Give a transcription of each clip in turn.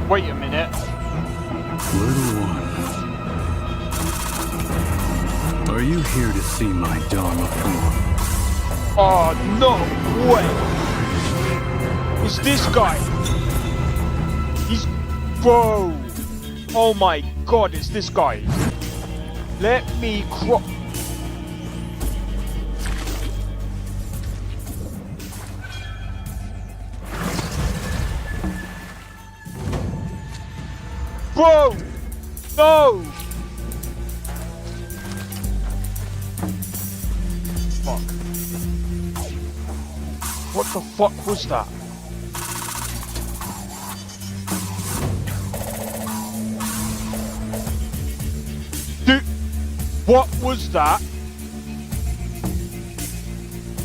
Wait a minute. Little one, are you here to see my Dharma form? Oh, no way! It's this guy! He's... Bro! Oh my god, it's this guy! Let me cro... Bro! No! Fuck. What the fuck was that? Dude! What was that?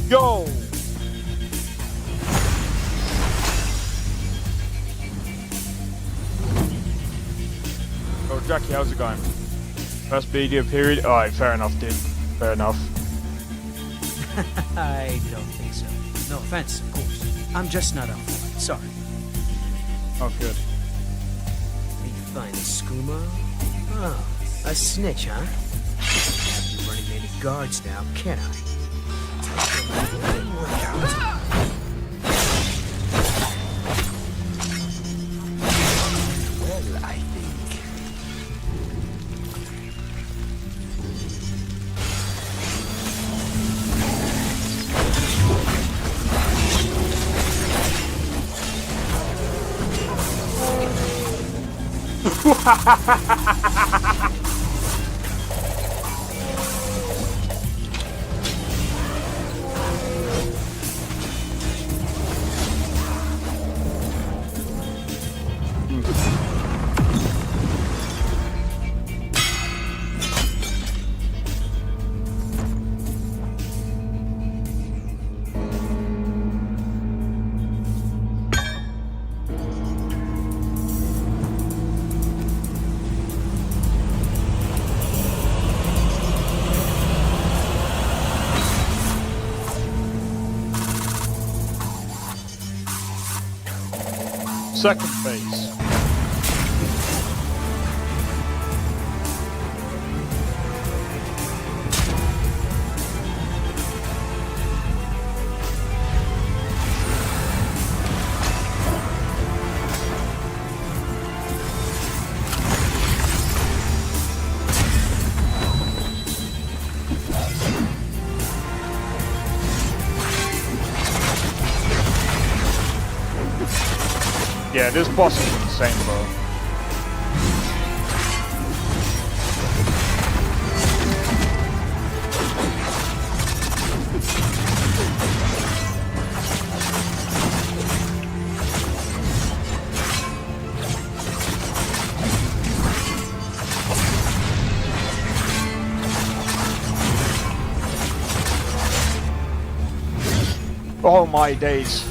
Yo! Oh, Jackie, how's it going? First video period? Alright, fair enough, dude. Fair enough. I don't think so. No offense, of course. I'm just not up for it. Sorry. Oh, good. You find a skooma? Oh, a snitch, huh? Can't be running any guards now, can I? Look out. Well, I think... Second phase. Yeah, this boss is insane, bro. Oh my days.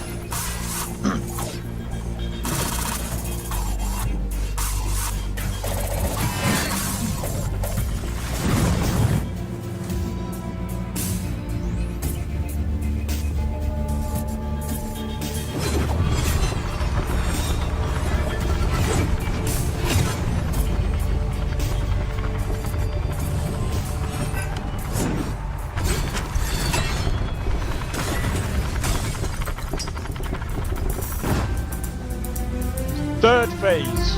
Third phase.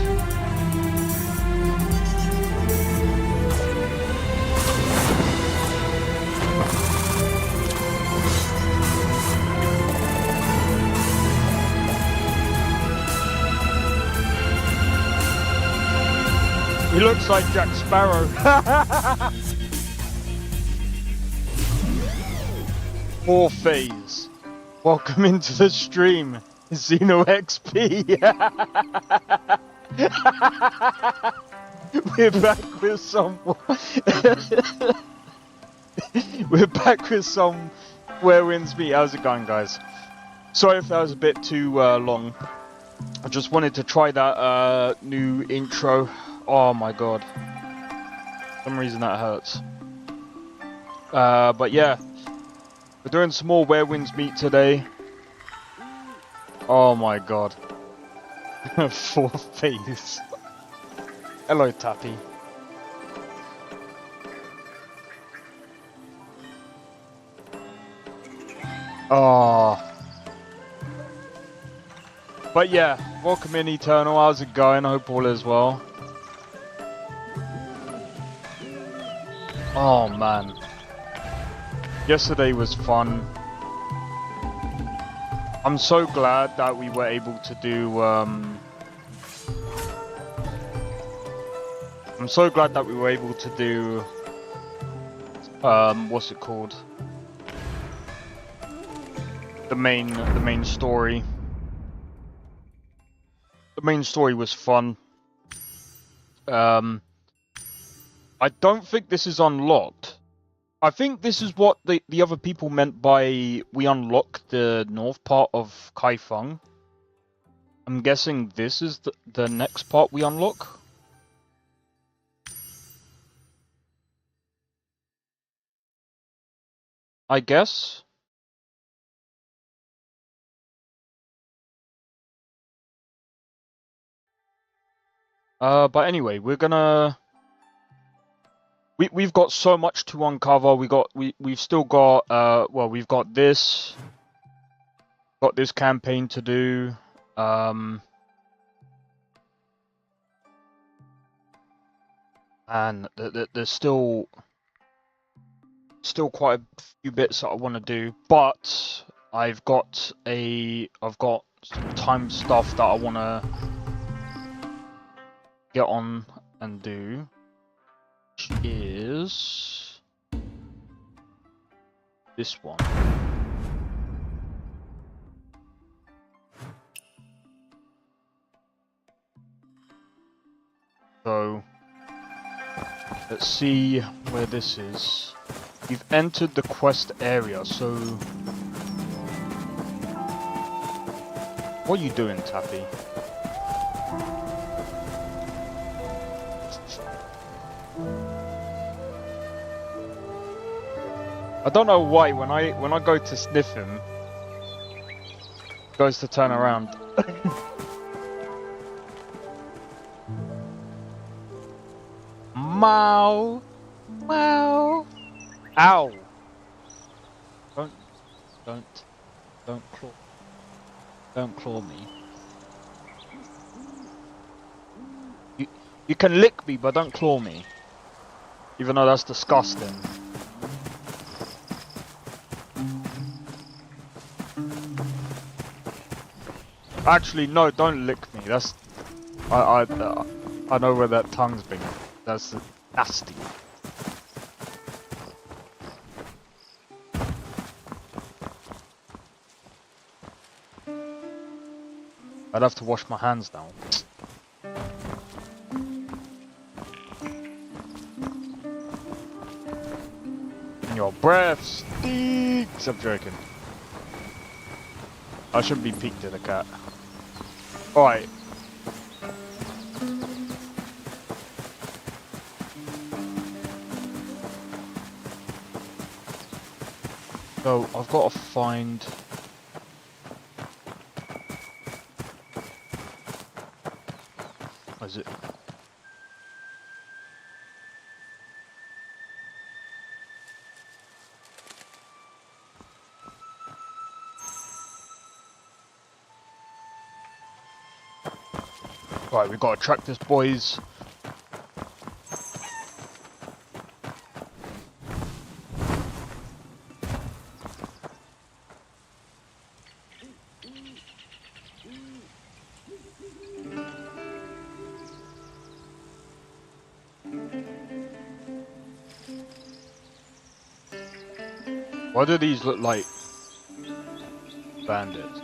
He looks like Jack Sparrow. Fourth phase. Welcome into the stream, Xeno XP. We're back with some. We're back with some Where Winds Meet. How's it going, guys? Sorry if that was a bit too long. I just wanted to try that new intro. Oh my god. For some reason that hurts. But yeah. We're doing some more Where Winds Meet today. Oh my god. Four face. Hello, Tappy. Oh. But yeah, welcome in Eternal. How's it going? I hope all is well. Oh man. Yesterday was fun. I'm so glad that we were able to do I'm so glad that we were able to do what's it called? The main story. The main story was fun. I don't think this is unlocked. I think this is what the other people meant by we unlock the north part of Kaifeng. I'm guessing this is the next part we unlock. I guess. But anyway, we're gonna. We've got so much to uncover. We've still got well, we've got this campaign to do. And there's still quite a few bits that I want to do, but I've got some time stuff that I want to get on and do, which is this one. So let's see where this is. You've entered the quest area, so what are you doing, Tappy? I don't know why when I go to sniff him, he goes to turn around. Meow, meow. Ow! Don't claw me. You can lick me, but don't claw me. Even though that's disgusting. Actually, no, don't lick me. That's I know where that tongue's been. That's nasty. I'd have to wash my hands now. And your breath stinks. I'm joking. I shouldn't be peeked at a cat. Alright. So I've got to find. What is it? Right, we've got to track this, boys. Why do these look like bandits?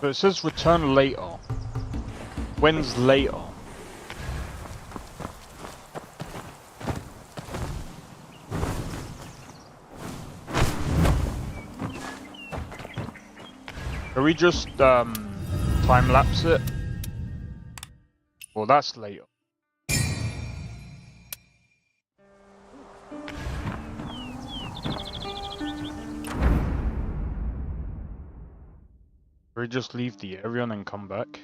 But it says return later. When's later? Can we just time lapse it? Well, that's later. Can we just leave the area and then come back?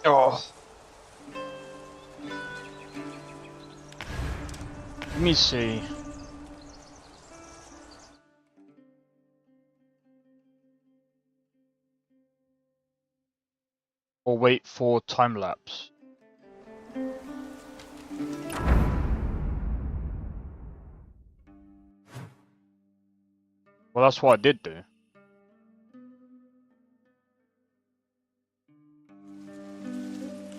Oh. Let me see. Or wait for time lapse. Well, that's what I did do.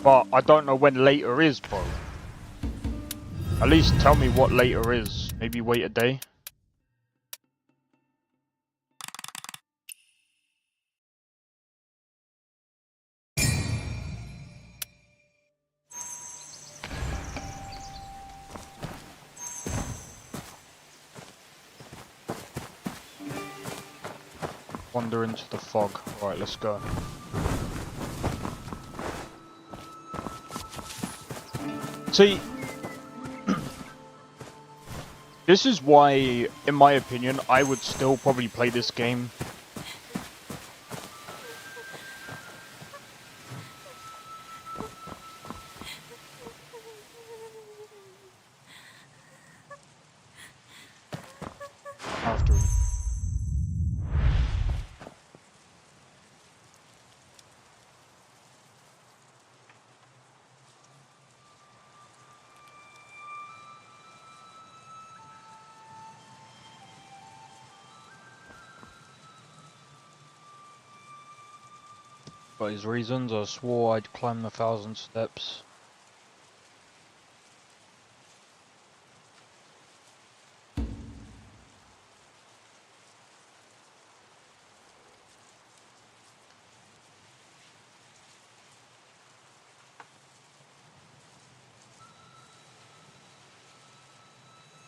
But I don't know when later is, bro. At least tell me what later is. Maybe wait a day. Wander into the fog. Alright, let's go. See, this is why, in my opinion, I would still probably play this game. After. For his reasons, I swore I'd climb 1,000 steps.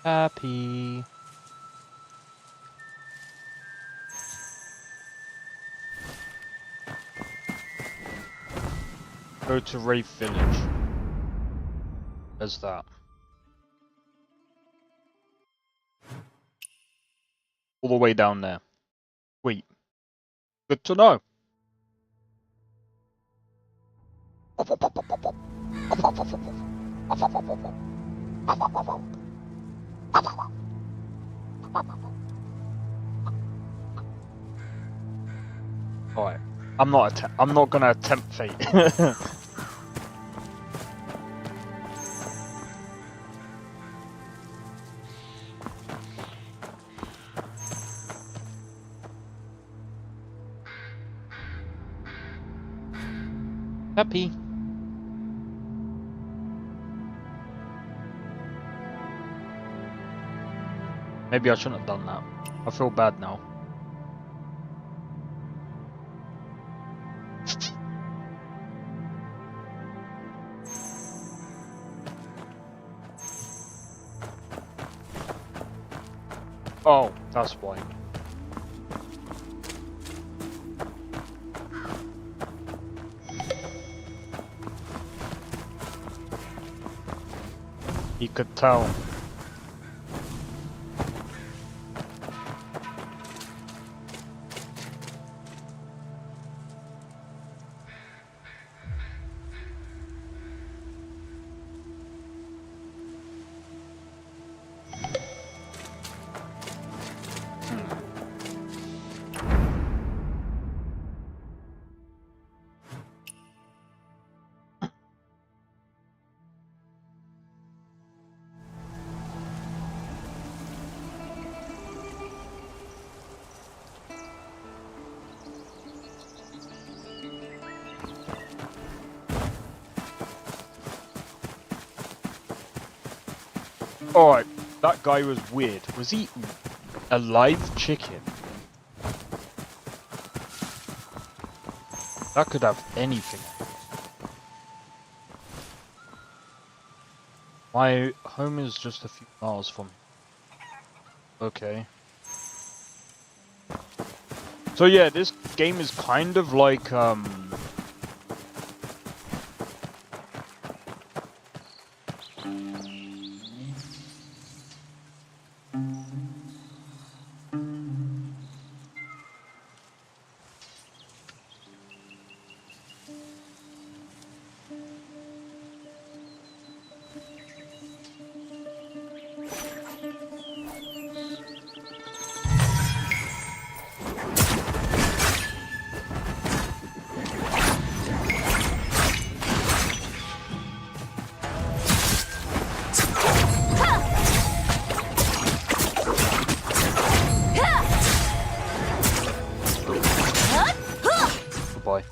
Happy. Go to Wraith Village. There's that. All the way down there. Sweet. Good to know. Alright. I'm not gonna attempt fate. Happy. Maybe I shouldn't have done that. I feel bad now. Oh, that's why. He could tell. Alright, that guy was weird. Was he a live chicken? That could have anything. My home is just a few miles from here. Okay. So yeah, this game is kind of like, goodbye.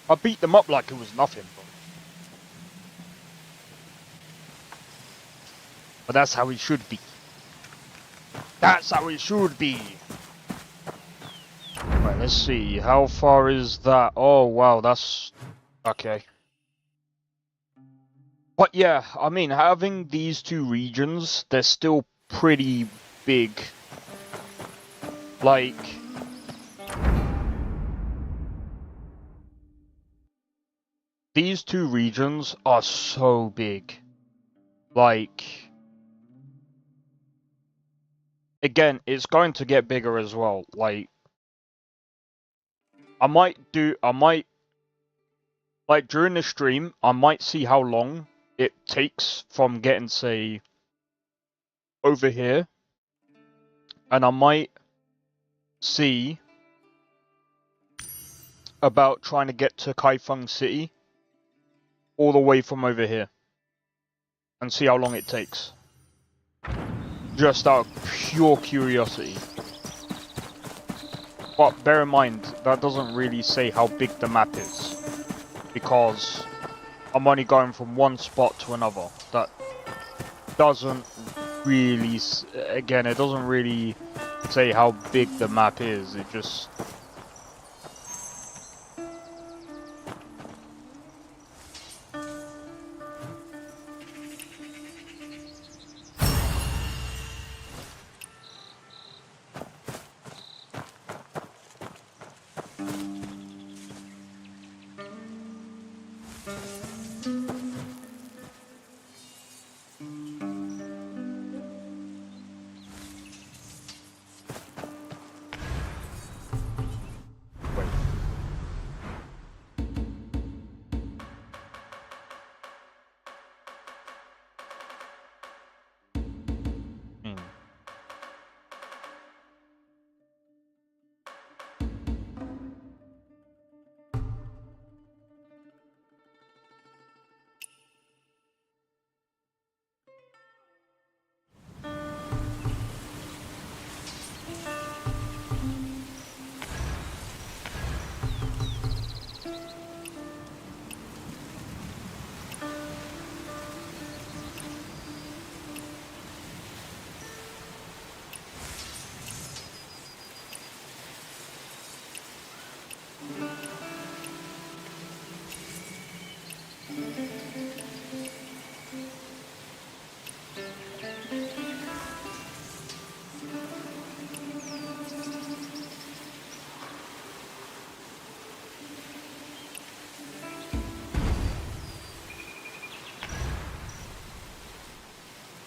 I beat them up like it was nothing, bro. But that's how it should be. That's how it should be. Right, let's see. How far is that? Oh, wow, that's... Okay. But yeah, I mean, having these two regions, they're still pretty big. Like... These two regions are so big. Like... Again, it's going to get bigger as well. Like... I might, like, during the stream, I might see how long it takes from getting, say, over here. And I might see about trying to get to Kaifeng City all the way from over here. And see how long it takes. Just out of pure curiosity. But bear in mind, that doesn't really say how big the map is. Because I'm only going from one spot to another. That doesn't really... Again, it doesn't really say how big the map is. It just...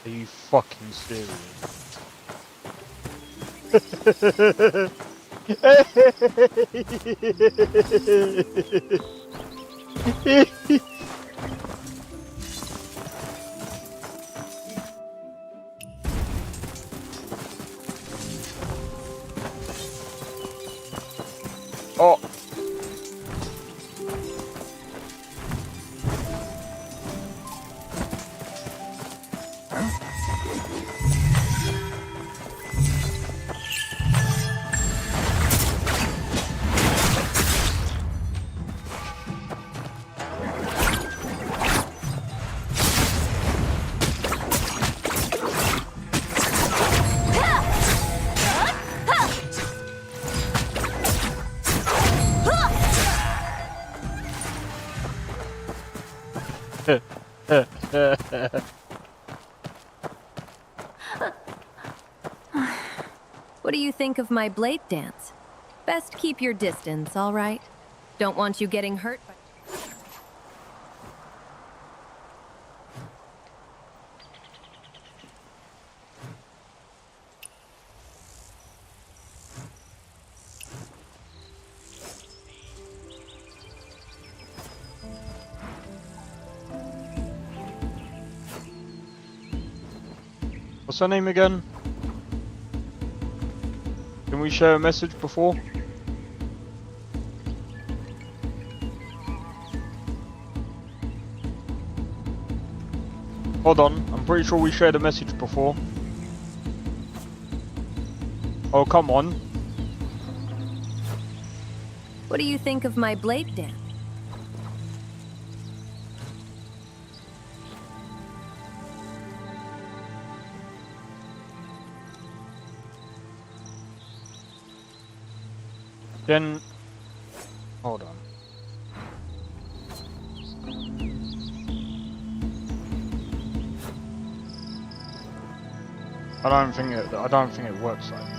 Are you fucking serious? Oh. What do you think of my blade dance? Best keep your distance, all right? Don't want you getting hurt by... What's her name again? Can we share a message before? Hold on, I'm pretty sure we shared a message before. Oh, come on. What do you think of my blade dance? Then... Hold on. I don't think it works like that.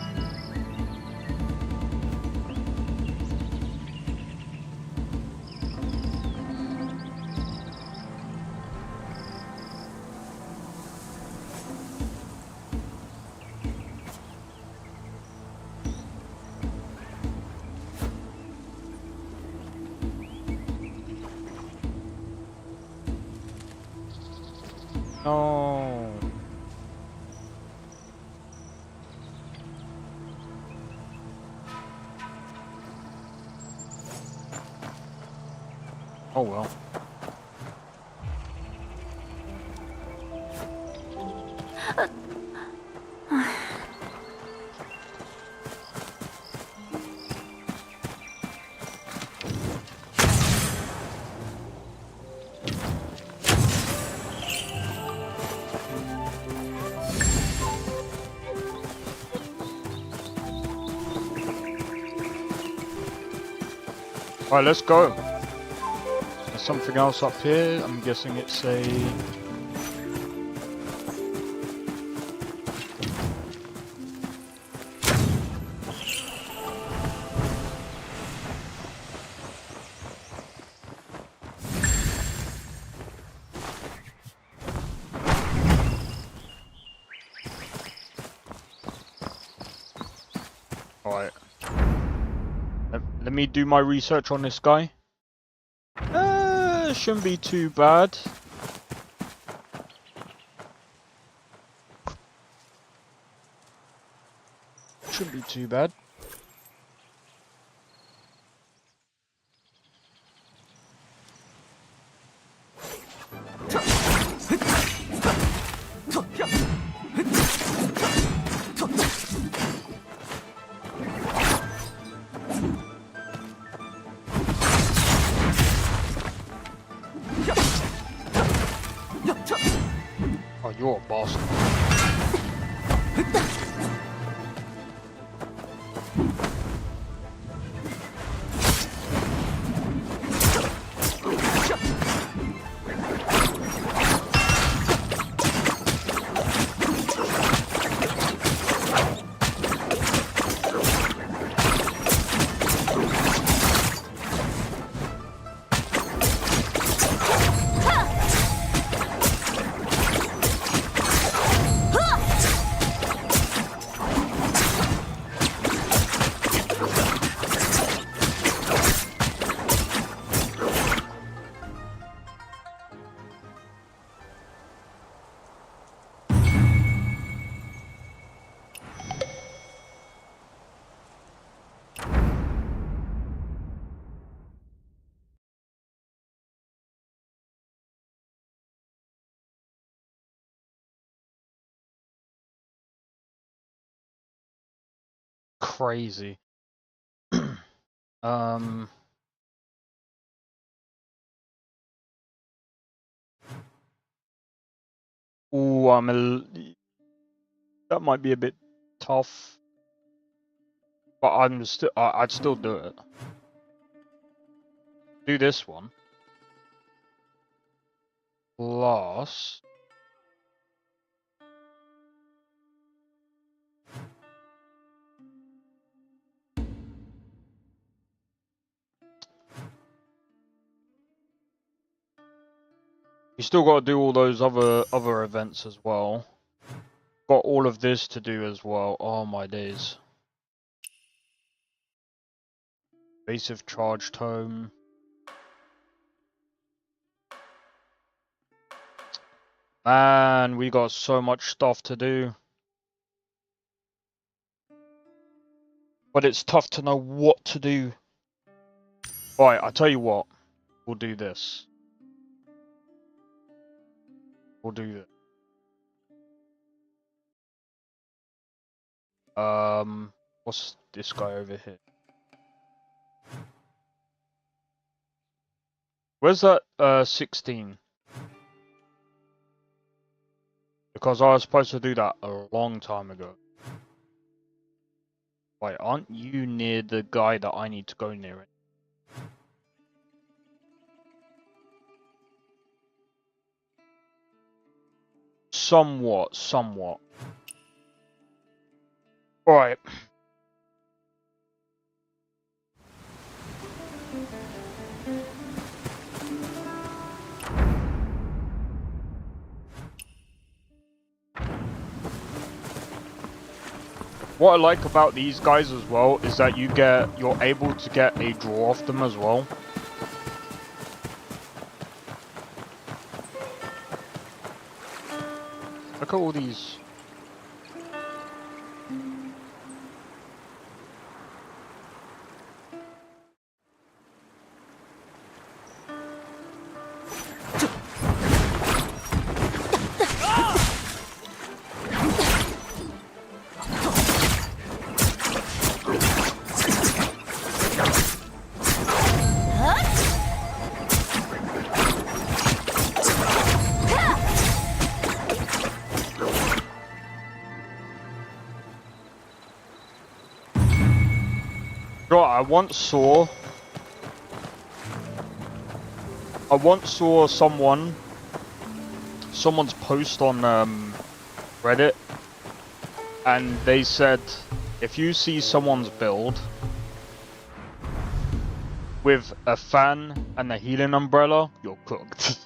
No. Oh well. Alright, let's go. There's something else up here. I'm guessing it's a... Alright. Let me do my research on this guy. Shouldn't be too bad. Shouldn't be too bad. Oh, you're a bastard. Crazy. um Ooh, that might be a bit tough, but I'd still do it. Do this one. Plus You still got to do all those other events as well. Got all of this to do as well. Oh my days. Evasive charged home. Man, we got so much stuff to do. But it's tough to know what to do. Alright, I'll tell you what. We'll do this. We'll do this. What's this guy over here? Where's that 16? Because I was supposed to do that a long time ago. Wait, aren't you near the guy that I need to go near? Somewhat. Alright. What I like about these guys as well is that you're able to get a draw off them as well. Look at all these. I once saw someone's post on Reddit, and they said if you see someone's build with a fan and a healing umbrella, you're cooked.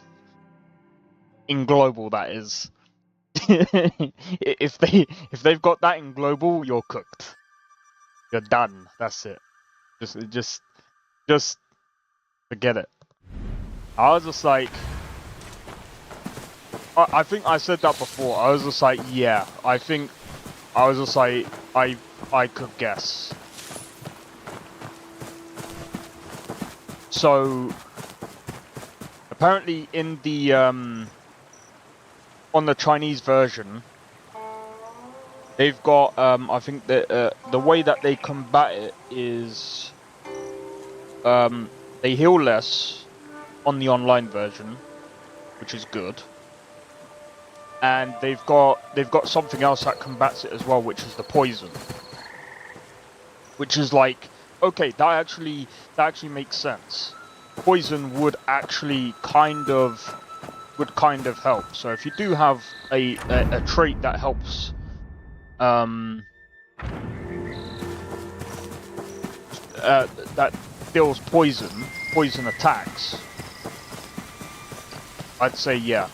In global, that is. if they've got that in global, you're cooked. You're done. That's it. Just forget it. I was just like, I think I said that before. I was just like, yeah. I was just like, I could guess. So apparently in the on the Chinese version, they've got I think that the way that they combat it is they heal less on the online version, which is good. And they've got something else that combats it as well, which is the poison. Which is like, okay, that actually makes sense. Poison would actually kind of help. So if you do have a trait that helps that deals poison attacks, I'd say yeah.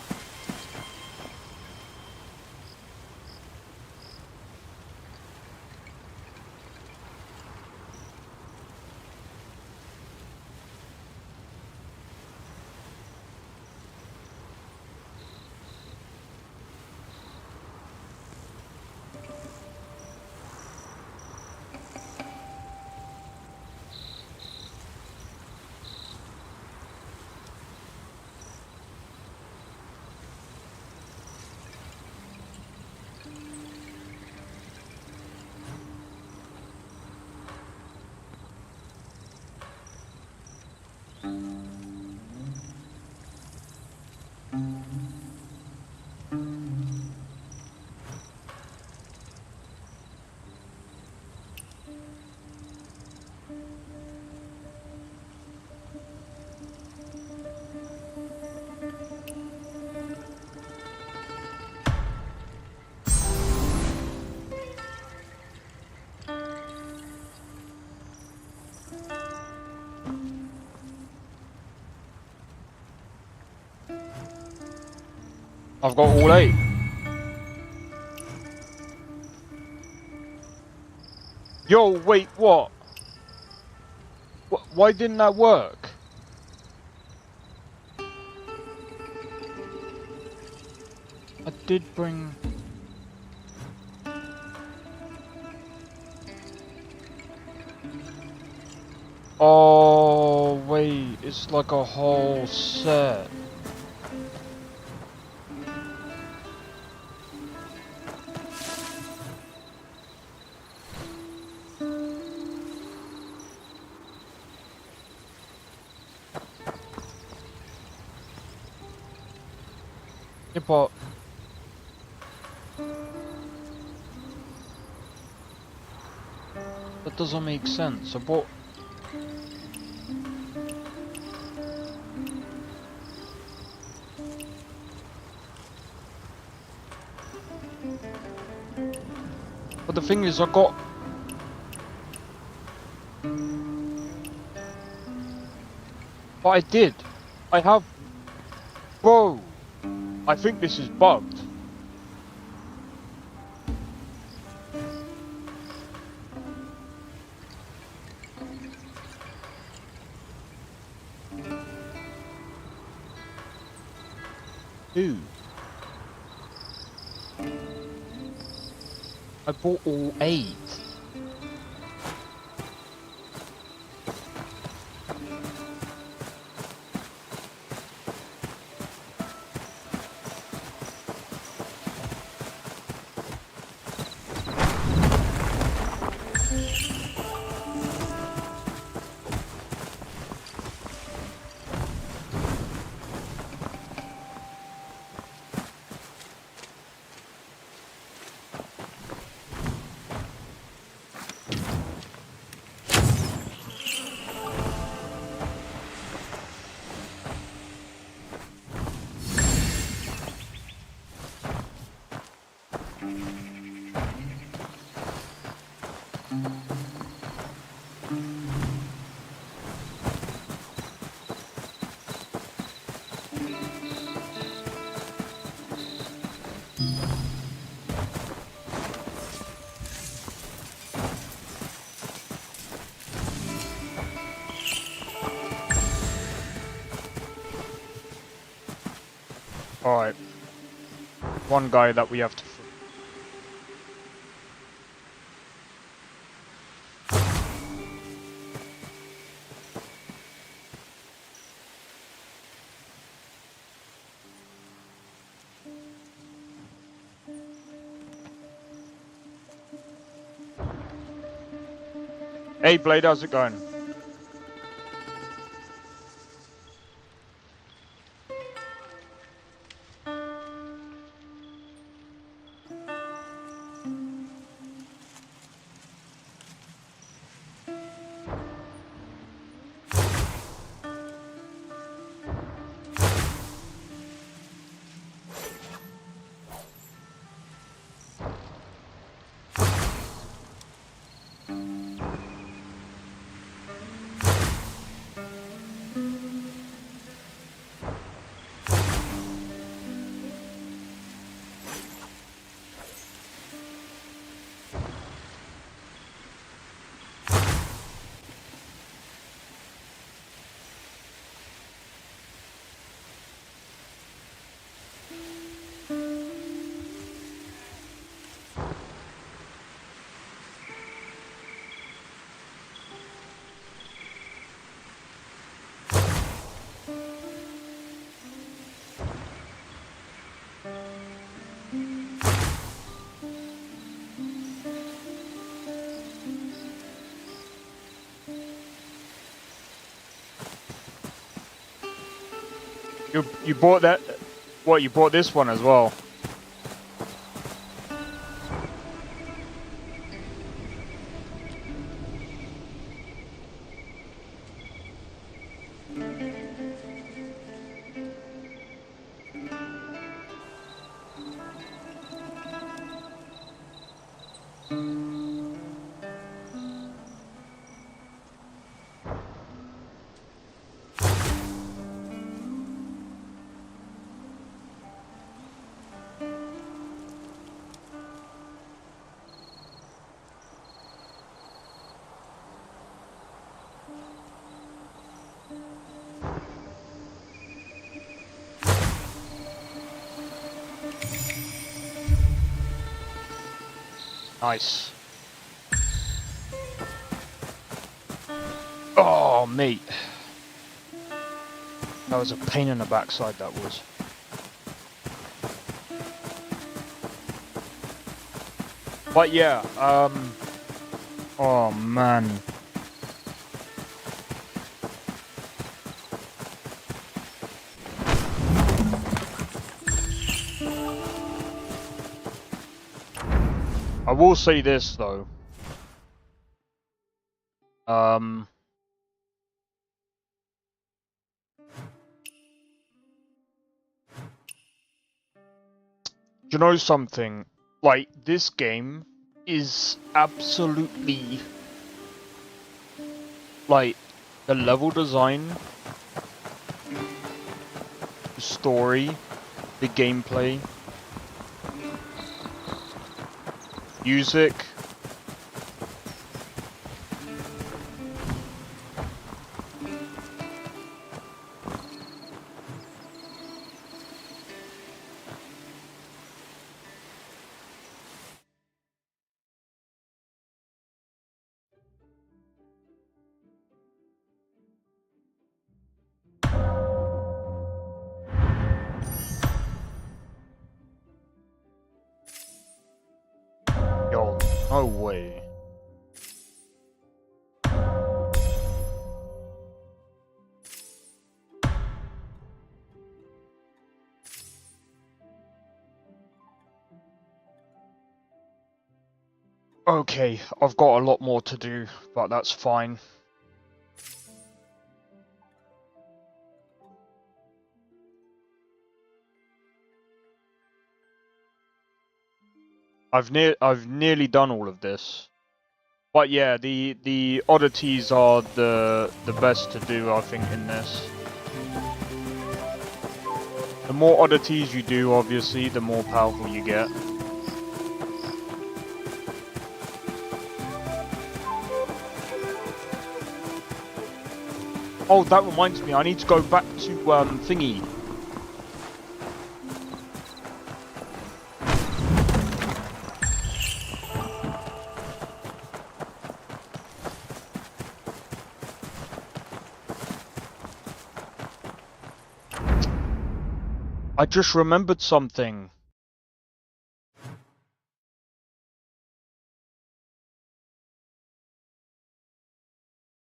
I've got all 8. Yo, wait, what? Why didn't that work? I did bring... Oh, wait, it's like a whole set. Yeah, but... That doesn't make sense. I bought... But the thing is, I got... But I did. I have... Bro! I think this is bugged. Dude. I bought all 8. Alright. One guy that we have to... Hey Blade, how's it going? You bought that? What, you bought this one as well? Nice. Oh, mate. That was a pain in the backside, that was. But yeah, oh man. I will say this though. You know something? Like, this game is absolutely, like, the level design, the story, the gameplay, music. Yo, no way. Okay, I've got a lot more to do, but that's fine. I've nearly done all of this. But yeah, the oddities are the best to do, I think, in this. The more oddities you do, obviously, the more powerful you get. Oh, that reminds me, I need to go back to thingy. I just remembered something.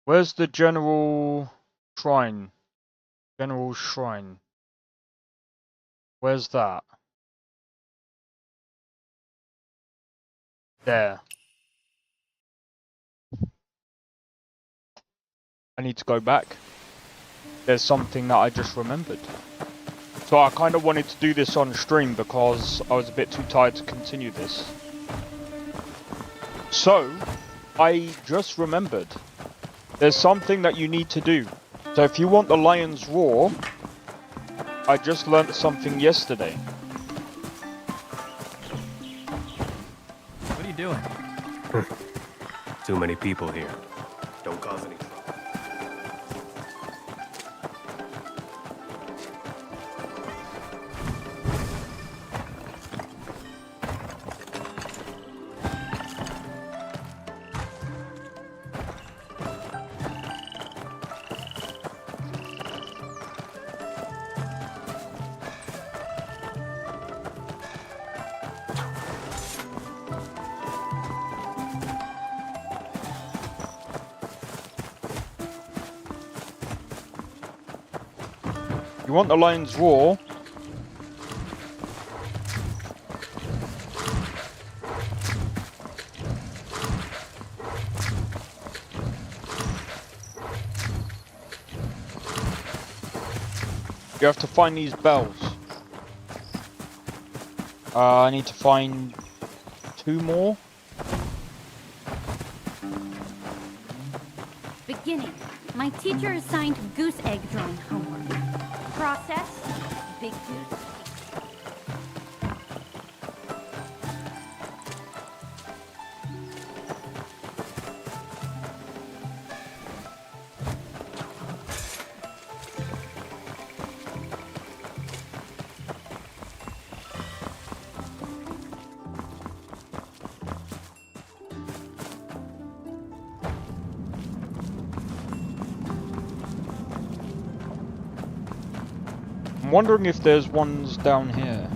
Where's the general shrine? General shrine. Where's that? There. I need to go back. There's something that I just remembered. So I kind of wanted to do this on stream because I was a bit too tired to continue this. So, I just remembered. There's something that you need to do. So if you want the Lion's Roar, I just learnt something yesterday. What are you doing? Too many people here. Don't cause any trouble. You want the Lion's Roar? You have to find these bells. I need to find 2 more. Beginning. My teacher assigned goose egg drawing homework. Process, big goose. I'm wondering if there's ones down here.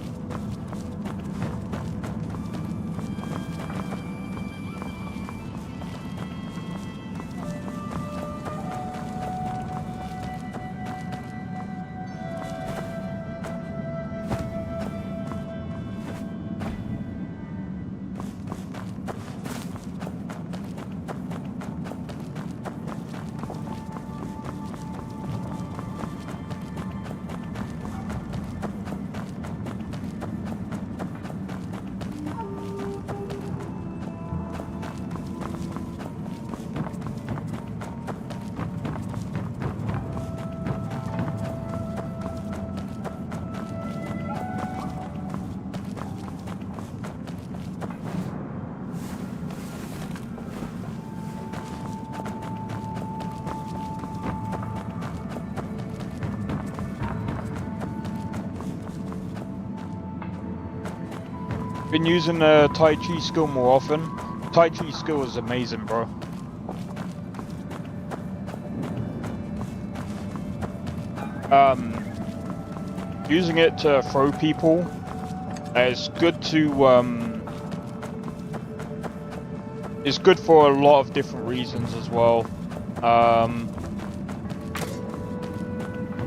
Been using the Tai Chi skill more often. Tai Chi skill is amazing, bro. Using it to throw people is good to it's good for a lot of different reasons as well.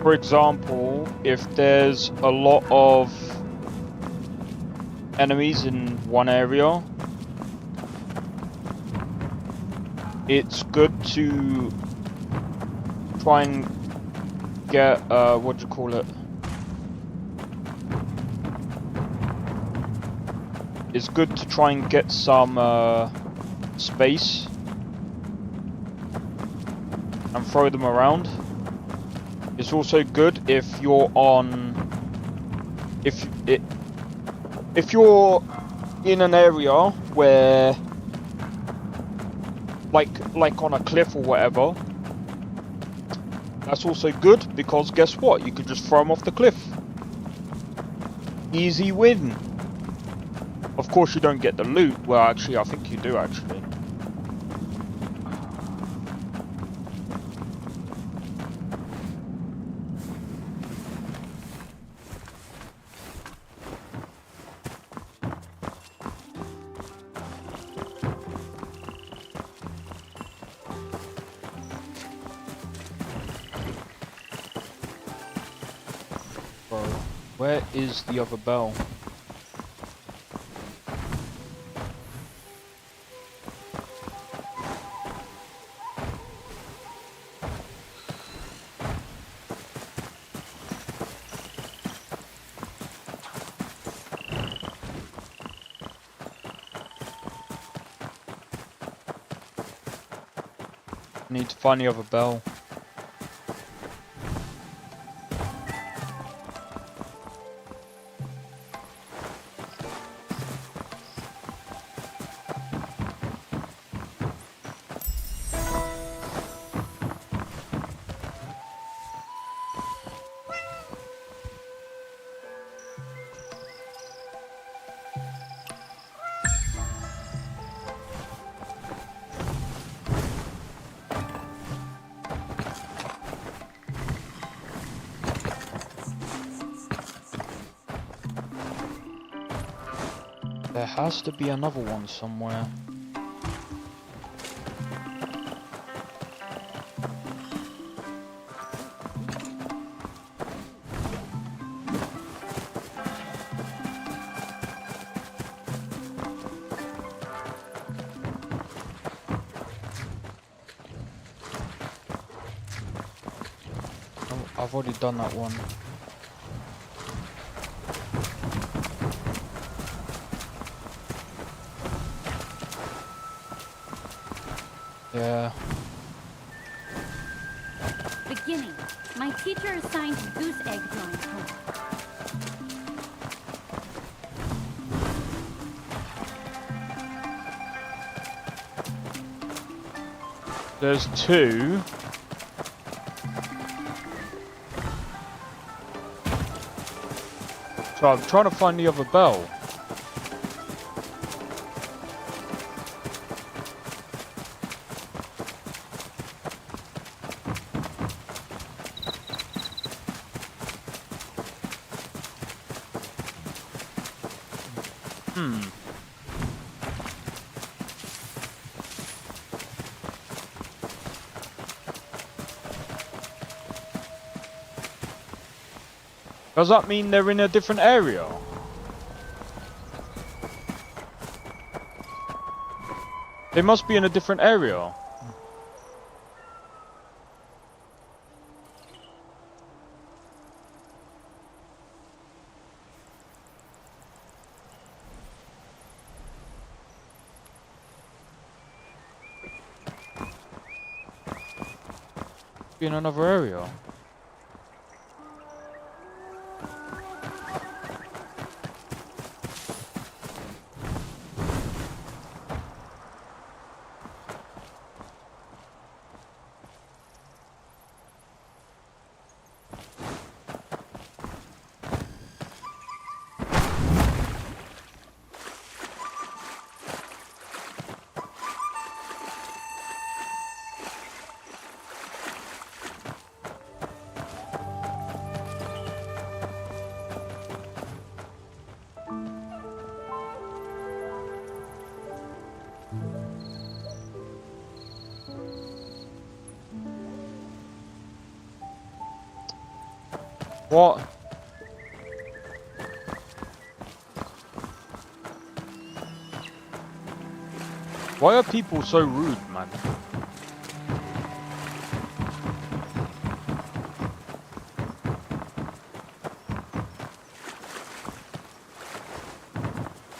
For example, if there's a lot of enemies in one area, it's good to try and get what do you call it? It's good to try and get some space and throw them around. It's also good if you're on if you're in an area where like on a cliff or whatever. That's also good because guess what? You could just throw them off the cliff. Easy win. Of course you don't get the loot. Well, actually, I think you do actually. Bro, where is the other bell? Need to find the other bell. There has to be another one somewhere. Oh, I've already done that one. Yeah. Beginning. My teacher assigned goose egg drawing homework. There's two. So I'm trying to find the other bell. Does that mean they're in a different area? They must be in a different area. Be in another area. What? Why are people so rude, man?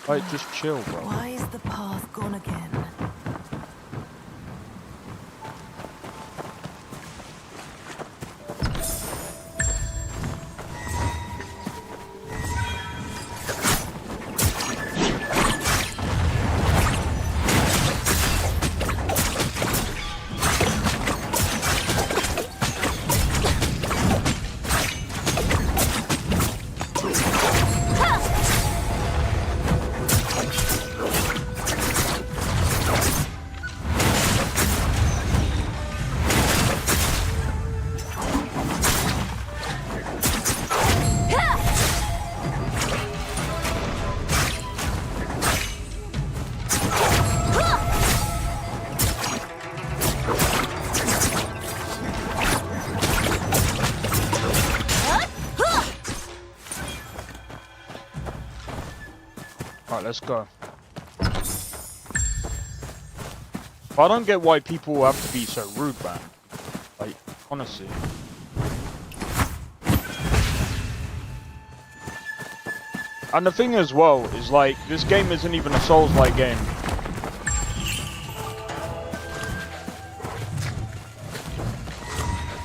Like, just chill, bro. Why is the path gone again? Alright, let's go. I don't get why people have to be so rude, man. Like, honestly. And the thing as well is, like, this game isn't even a Souls-like game.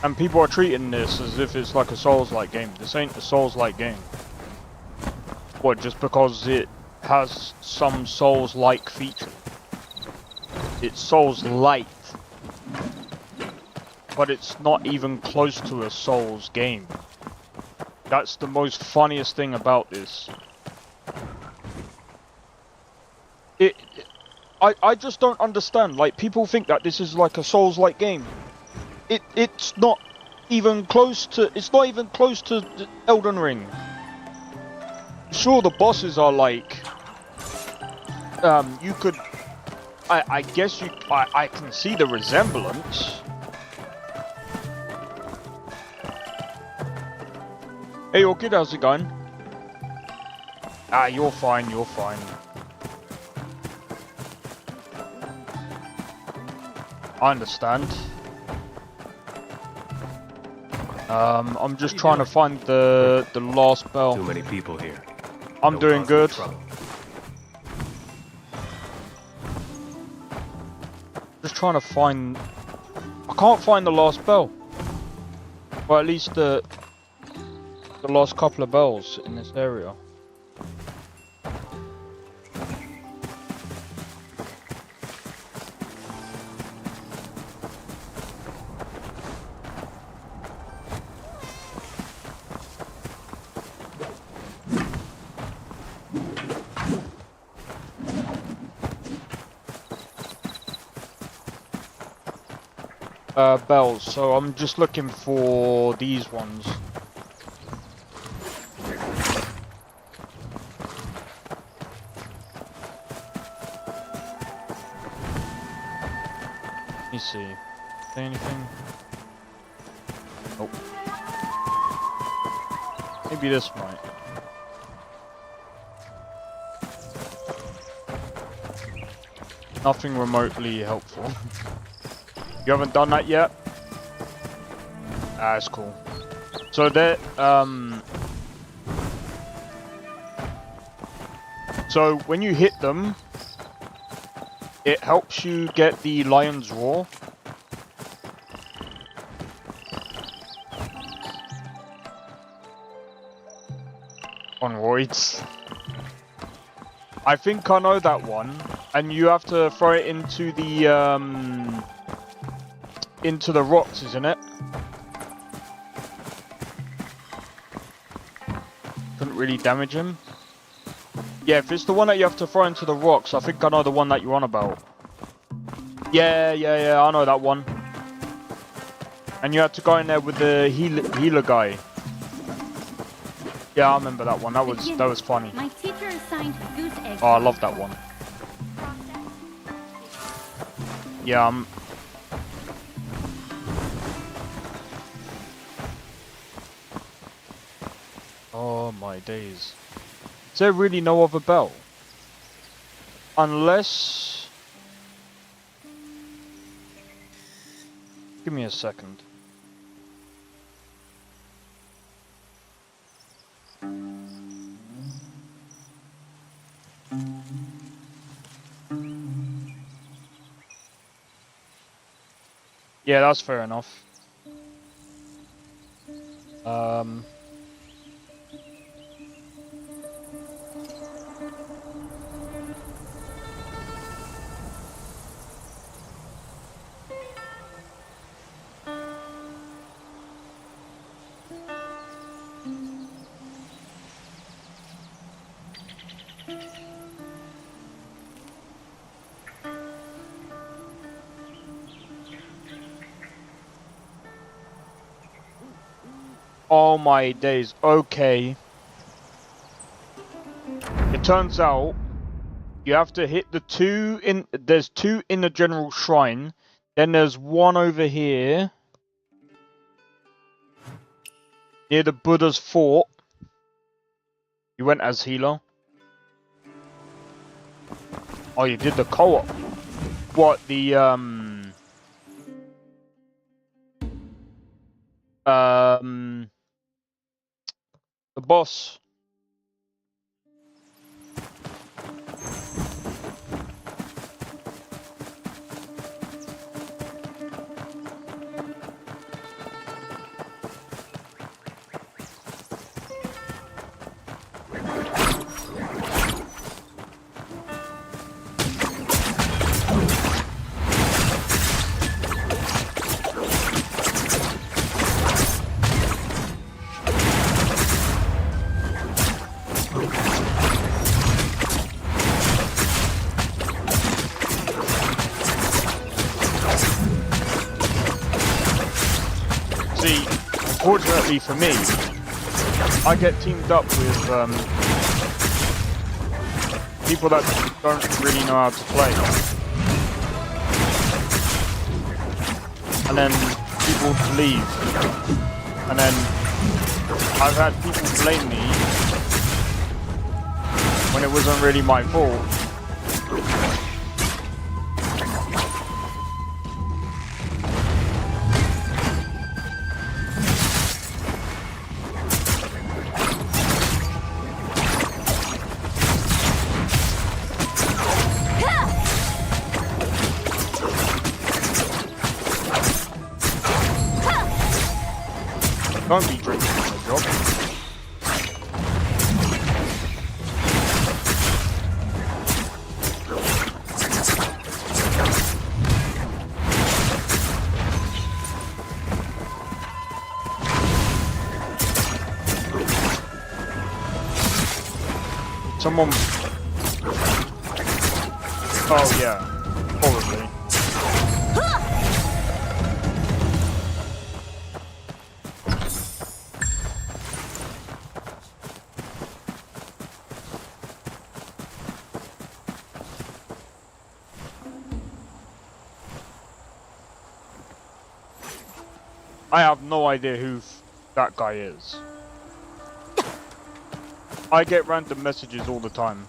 And people are treating this as if it's like a Souls-like game. This ain't a Souls-like game. What, just because it has some Souls-like feature? It's Souls-light. But it's not even close to a Souls game. That's the most funniest thing about this. I just don't understand. Like, people think that this is like a Souls-like game. It's not even close to. It's not even close to Elden Ring. Sure, the bosses are like. You could. I guess you. I can see the resemblance. Hey, Orchid, how's it going? Ah, you're fine. You're fine. I understand. I'm just trying to find the last bell. Too many people here. I'm Don't doing cause any good. trouble. Just trying to find. I can't find the last bell. Or at least the last couple of bells in this area. Bells, so I'm just looking for these ones. Let me see. Say anything? Nope. Maybe this might. Nothing remotely helpful. You haven't done that yet? Ah, that's cool. So that, so when you hit them, it helps you get the Lion's Roar. On roids. I think I know that one, and you have to throw it into the rocks, isn't it? Couldn't really damage him. Yeah, if it's the one that you have to throw into the rocks, I think I know the one that you're on about. Yeah, I know that one. And you had to go in there with the healer guy. Yeah, I remember that one. That was funny. My teacher assigned goose egg. Oh, I love that one. Yeah, oh my days. Is there really no other bell? Unless... Give me a second. Yeah, that's fair enough. Oh my days, okay. It turns out you have to hit the two in, there's two in the general shrine, then there's one over here near the Buddha's fort. You went as healer. Oh, you did the co-op. What, the boss. See, unfortunately for me, I get teamed up with people that don't really know how to play. And then people leave. And then I've had people blame me when it wasn't really my fault. Don't be drinking on the job. Someone... Oh yeah, probably. I have no idea who that guy is. I get random messages all the time.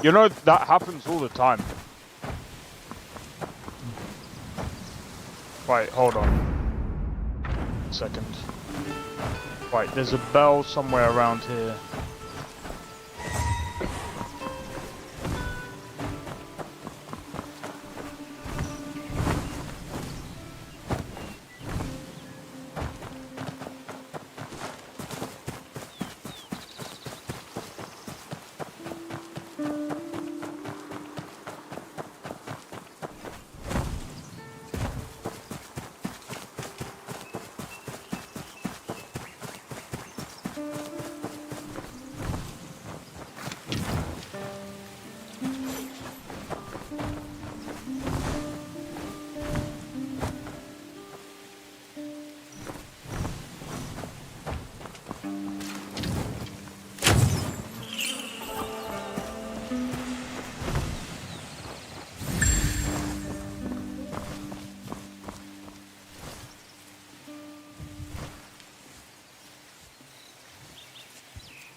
You know, that happens all the time. Right, hold on. A second. Right, there's a bell somewhere around here.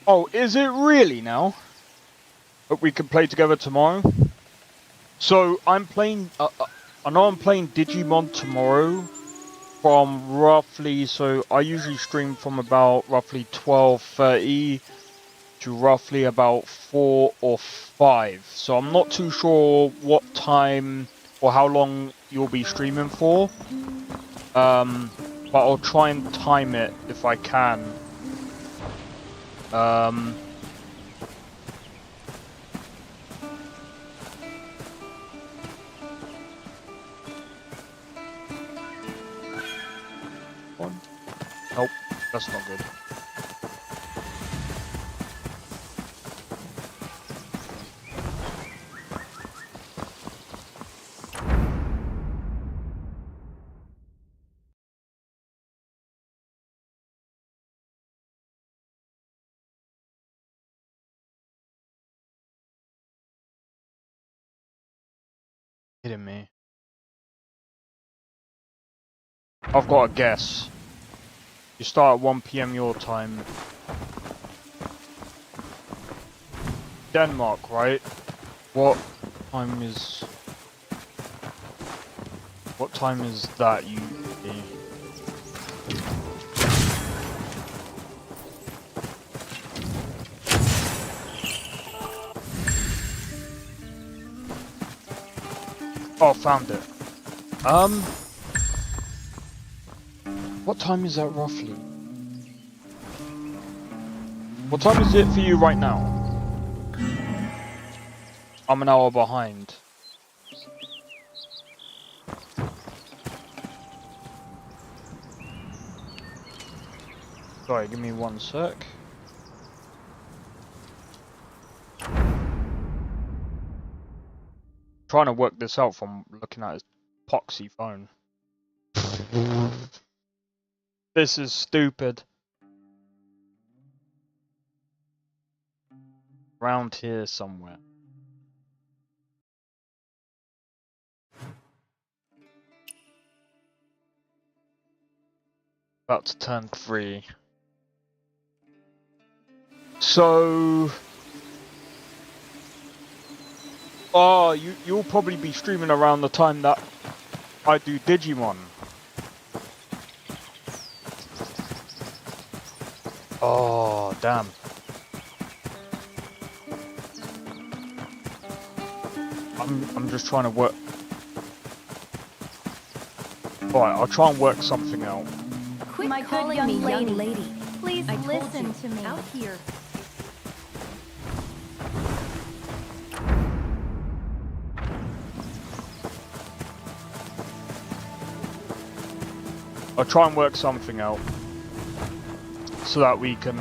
Oh, is it really now? But we can play together tomorrow? So, I'm playing... I know I'm playing Digimon tomorrow from roughly... So, I usually stream from about roughly 12:30 to roughly about 4 or 5. So, I'm not too sure what time or how long you'll be streaming for. But I'll try and time it if I can. One. Nope, that's not good. Kidding me. I've got a guess. You start at 1 PM your time. Denmark, right? What time is that usually? Oh, found it. What time is that roughly? What time is it for you right now? I'm an hour behind. Sorry, give me 1 sec. Trying to work this out from looking at his poxy phone. This is stupid. Around here somewhere. About to turn 3. So... Oh, you'll probably be streaming around the time that I do Digimon. Oh, damn. I'm just trying to work. Alright, I'll try and work something out. Quit My good calling young me young lady. lady. Please I told listen you, to me. out here. I'll try and work something out so that we can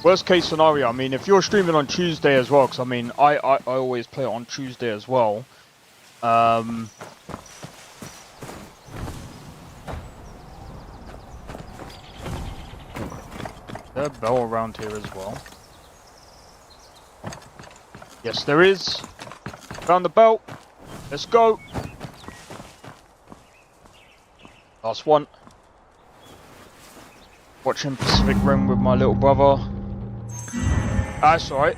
Worst case scenario, I mean, if you're streaming on Tuesday as well, because I mean, I always play it on Tuesday as well. There's a bell around here as well. Yes, there is. Found the bell. Let's go. Last one. Watching Pacific Rim with my little brother. That's alright.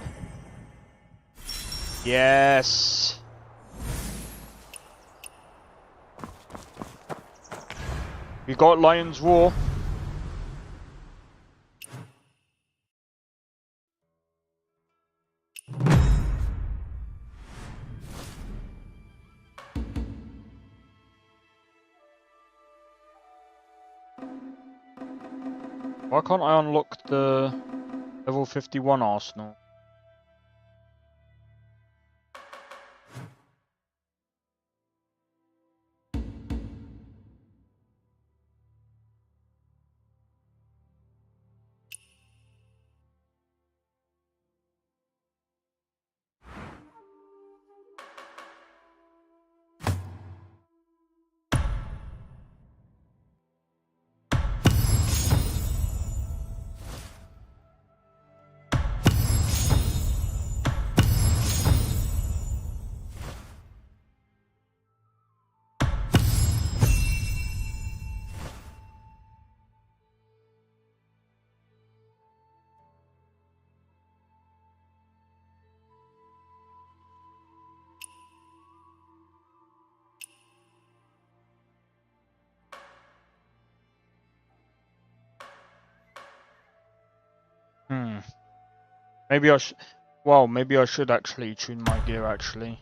Yes. We got Lion's Roar. Why can't I unlock the level 51 arsenal? Maybe I should. Well, maybe I should actually tune my gear actually.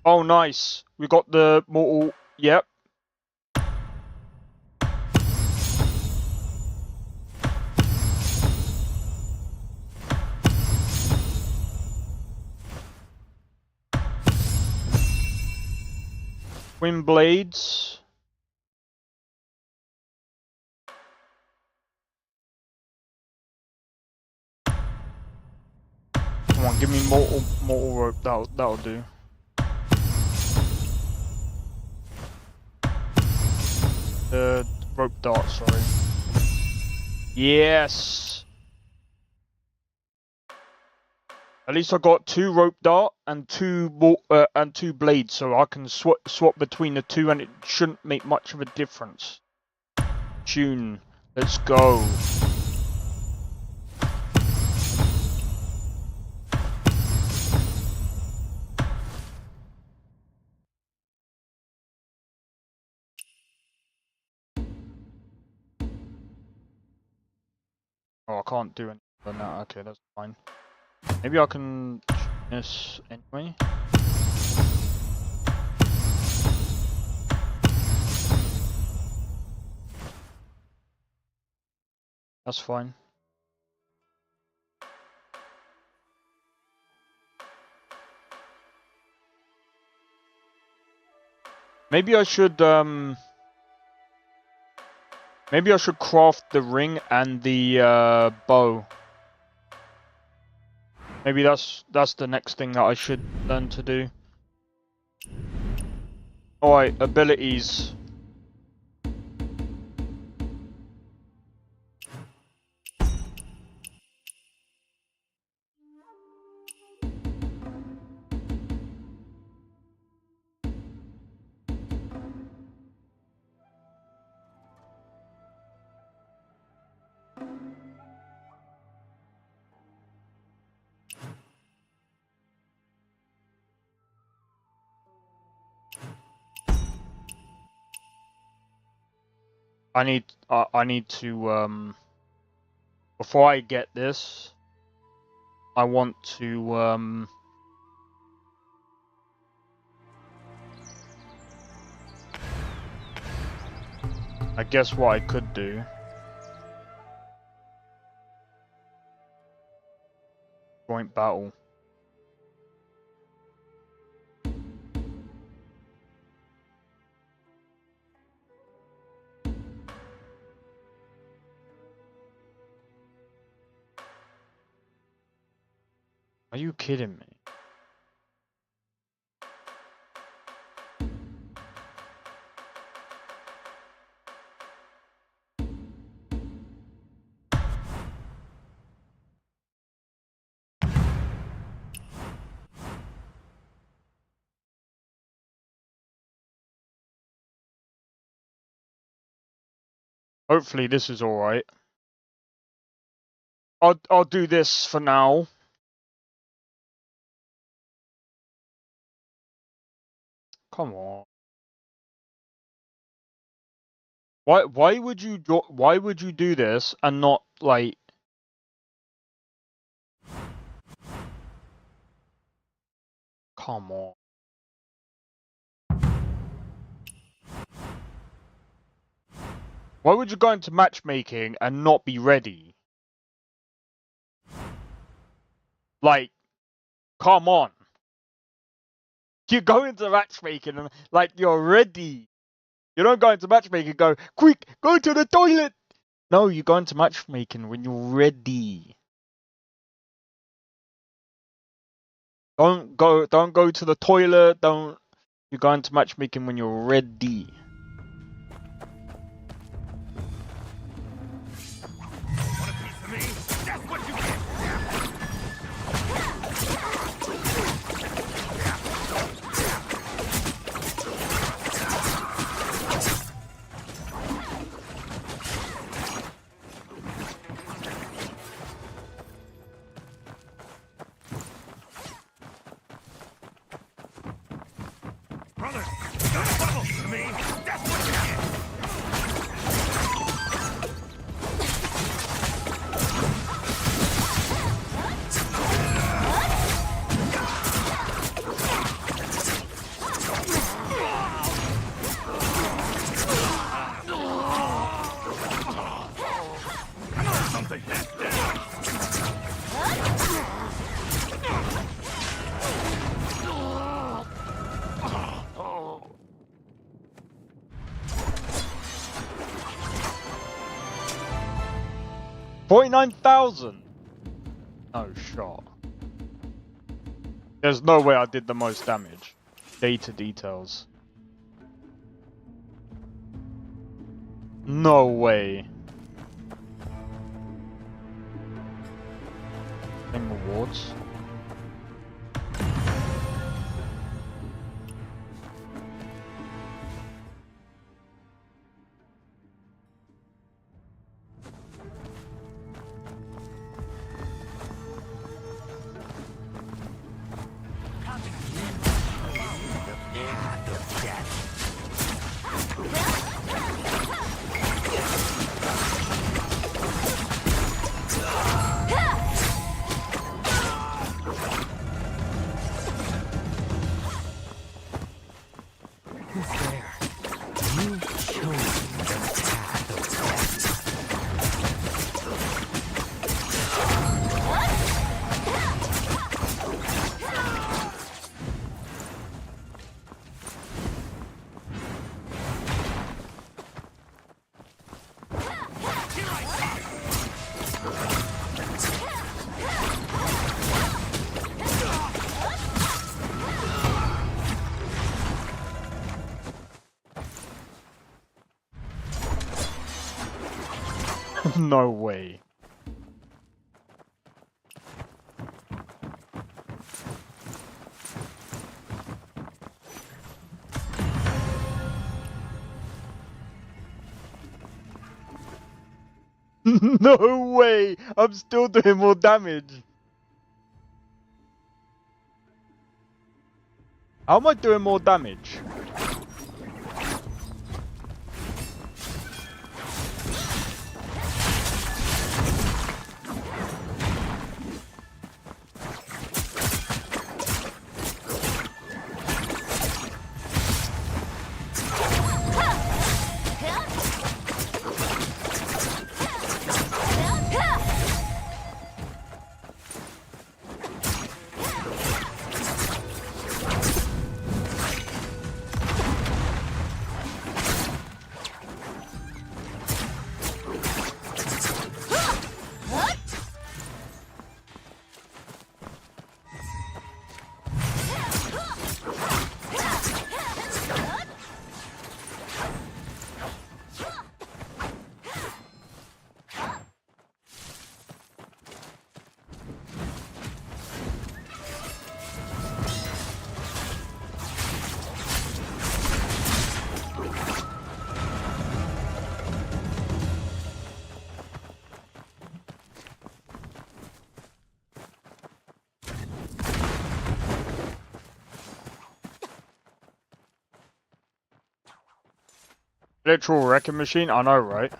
Oh, nice. We got the mortal. Yep. Twin blades. Come on, give me mortal rope. That'll do. The rope dart, sorry. Yes. At least I got 2 rope dart and 2 blades, so I can swap between the 2, and it shouldn't make much of a difference. Tune. Let's go. Oh, I can't do anything on that. Okay, that's fine. Maybe I can tune this anyway. That's fine. Maybe I should craft the ring and the bow. Maybe that's the next thing that I should learn to do. Alright, abilities. I need to before I get this, I want to I guess what I could do Joint battle. Are you kidding me? Hopefully this is alright. I'll do this for now. Come on. Why would you do this and not like come on. Why would you go into matchmaking and not be ready? Like, come on. You go into matchmaking and like you're ready. You don't go into matchmaking and go, quick, go to the toilet. No, you go into matchmaking when you're ready. Don't go to the toilet, you go into matchmaking when you're ready. $49,000. No shot. There's no way I did the most damage. Data details. No way. Rewards. No way. No way! I'm still doing more damage. How am I doing more damage? Literal wrecking machine? I know, right?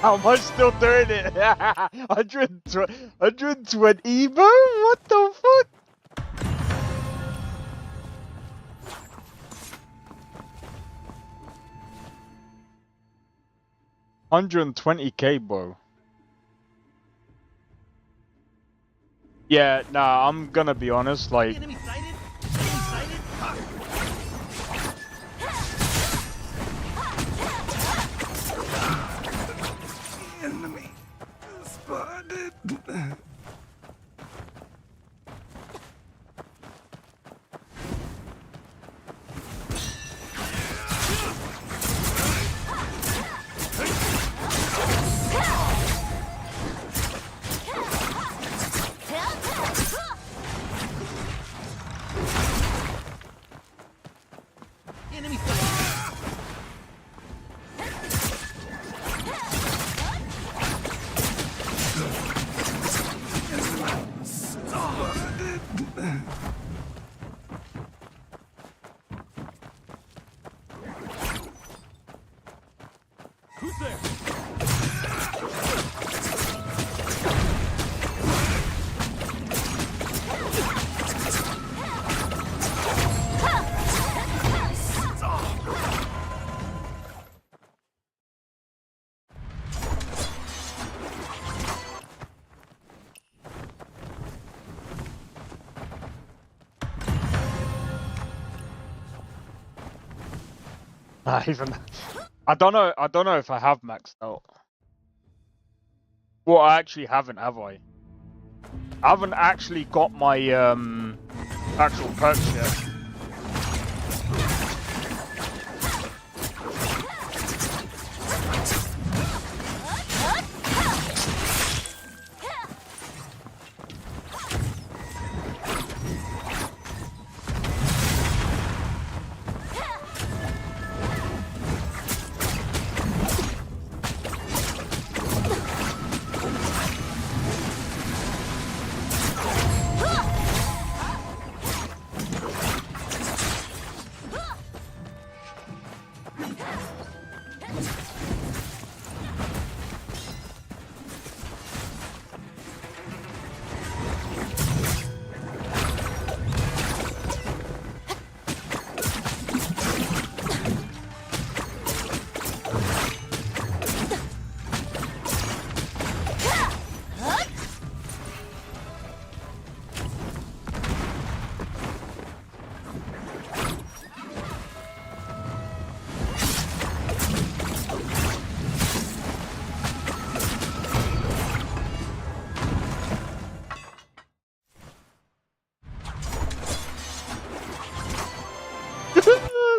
How am I still doing it? 120, bro? What the fuck? $120K, bro. Yeah, nah, I'm gonna be honest, like... Enemy spotted. Even I don't know if I have maxed out. Well, I actually haven't, have I? I haven't actually got my actual perks yet.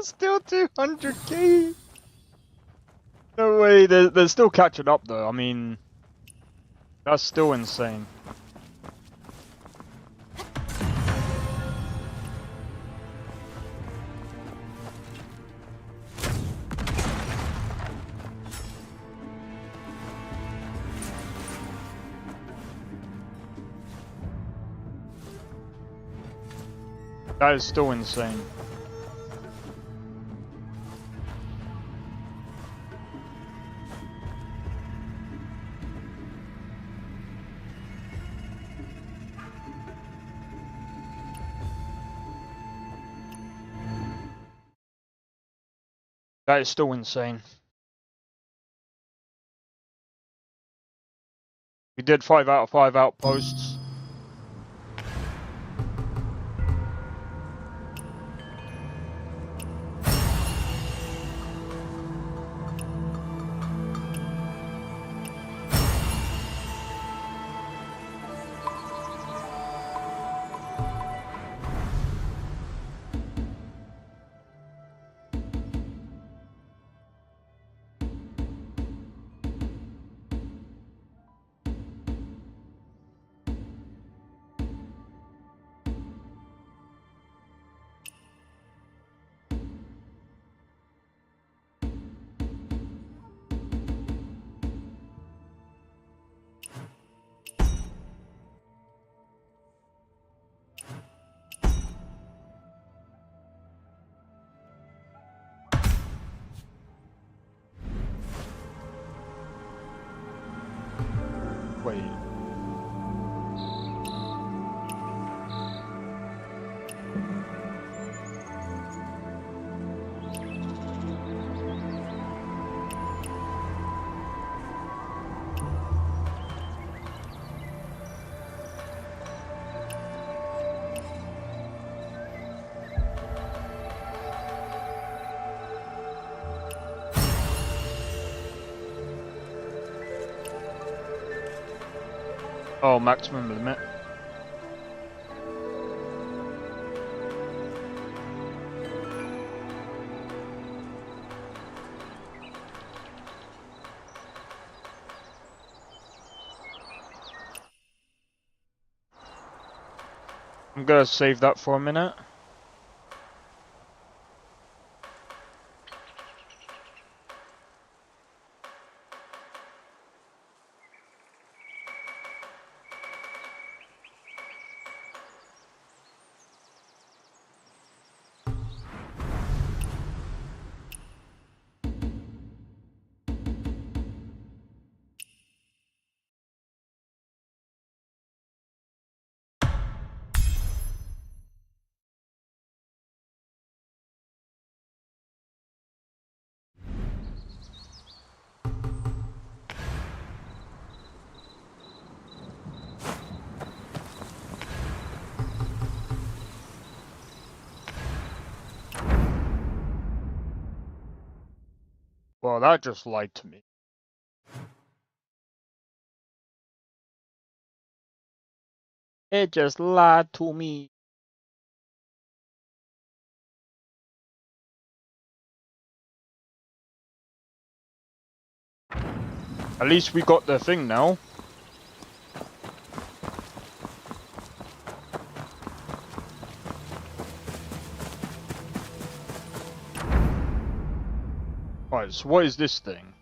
Still 200K. No way, they're still catching up though. I mean, that's still insane. That is still insane. That is still insane. We did 5 out of 5 outposts. Wait. Oh, maximum limit. I'm gonna save that for a minute. Well, that just lied to me. It just lied to me. At least we got the thing now. Right, so what is this thing?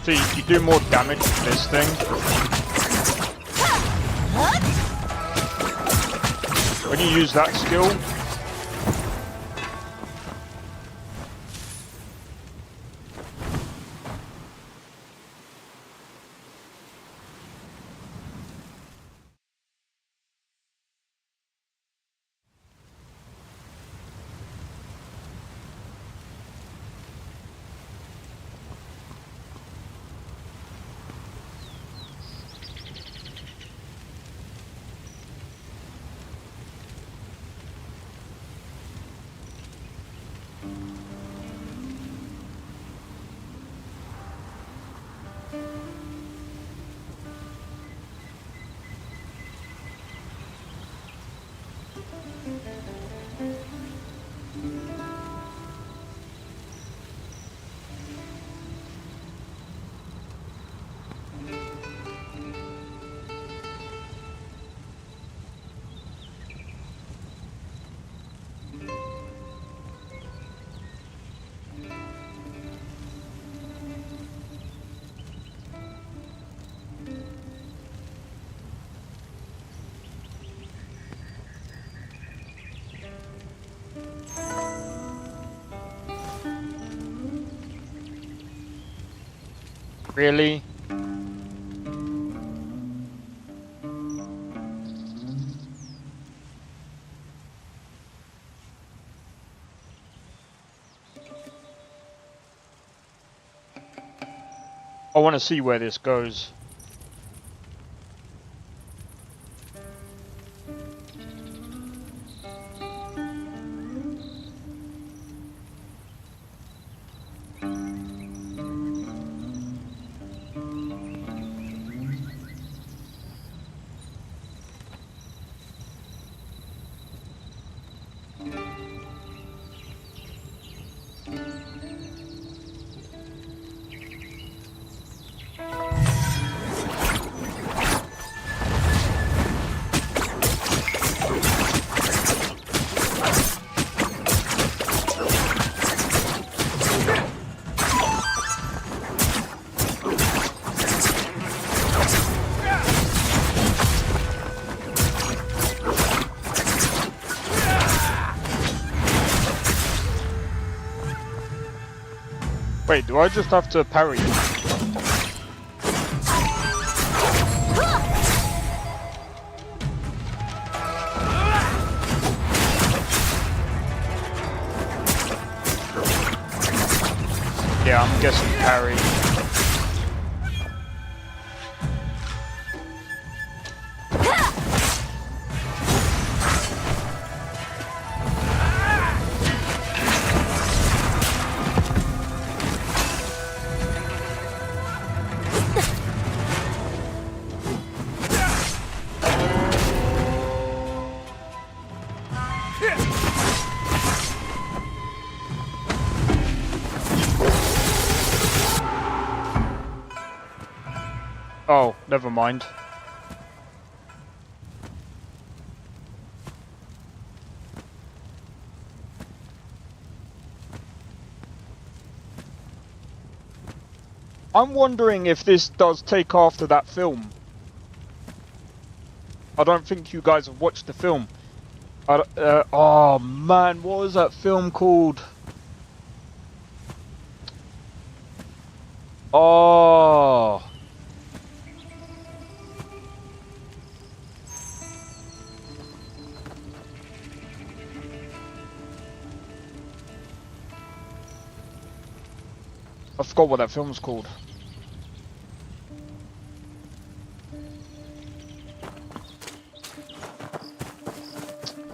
So you do more damage with this thing. When you use that skill, Really? I want to see where this goes. Wait, do I just have to parry? Yeah, I'm guessing parry. Oh, never mind. I'm wondering if this does take after that film. I don't think you guys have watched the film. Oh man, what was that film called? Oh. I forgot what that film's called.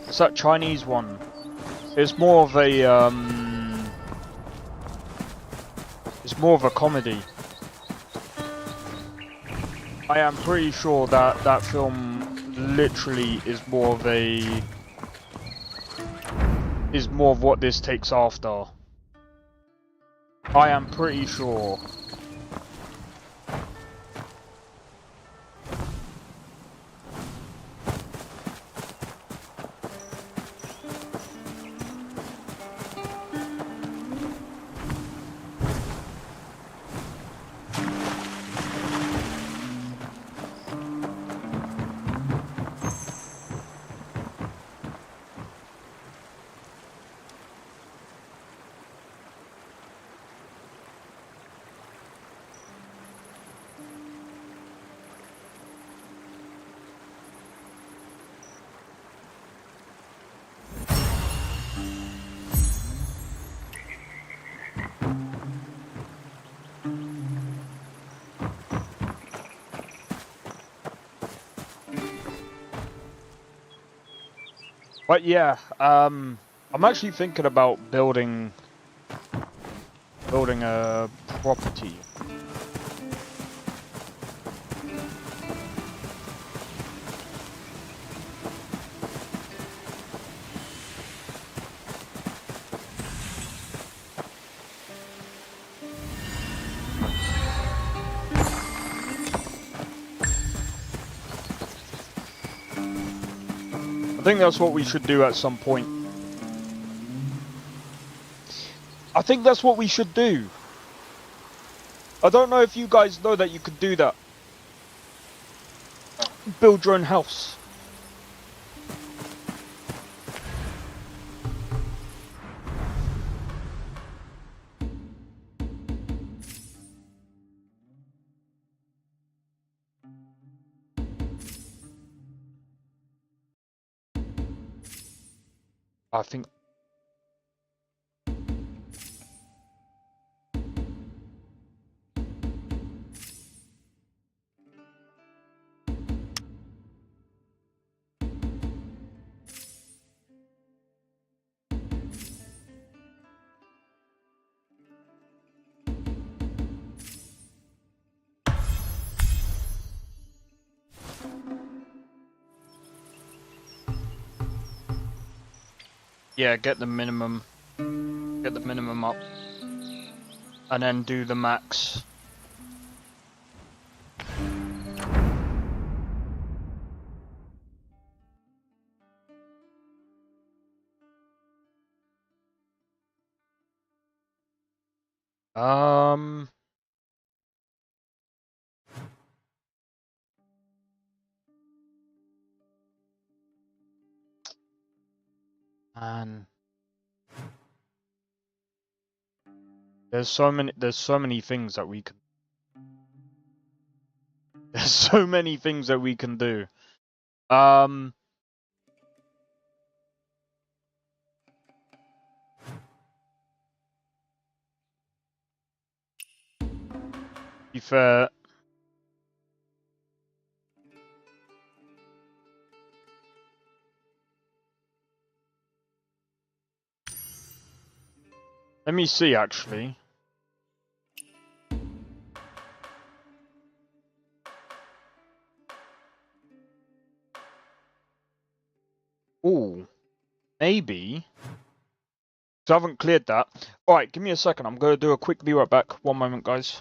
It's that Chinese one. It's more of a it's more of a comedy. I am pretty sure that that film literally is more of what this takes after. I am pretty sure. But yeah, I'm actually thinking about building a property. I think that's what we should do at some point. I think that's what we should do. I don't know if you guys know that you could do that. Build your own house. I think. Yeah, get the minimum up, and then do the max. Um, and there's so many things that we can. There's so many things that we can do. Um, be fair. Let me see, actually. Ooh, maybe. So I haven't cleared that. Alright, give me a second. I'm going to do a quick be right back. One moment, guys.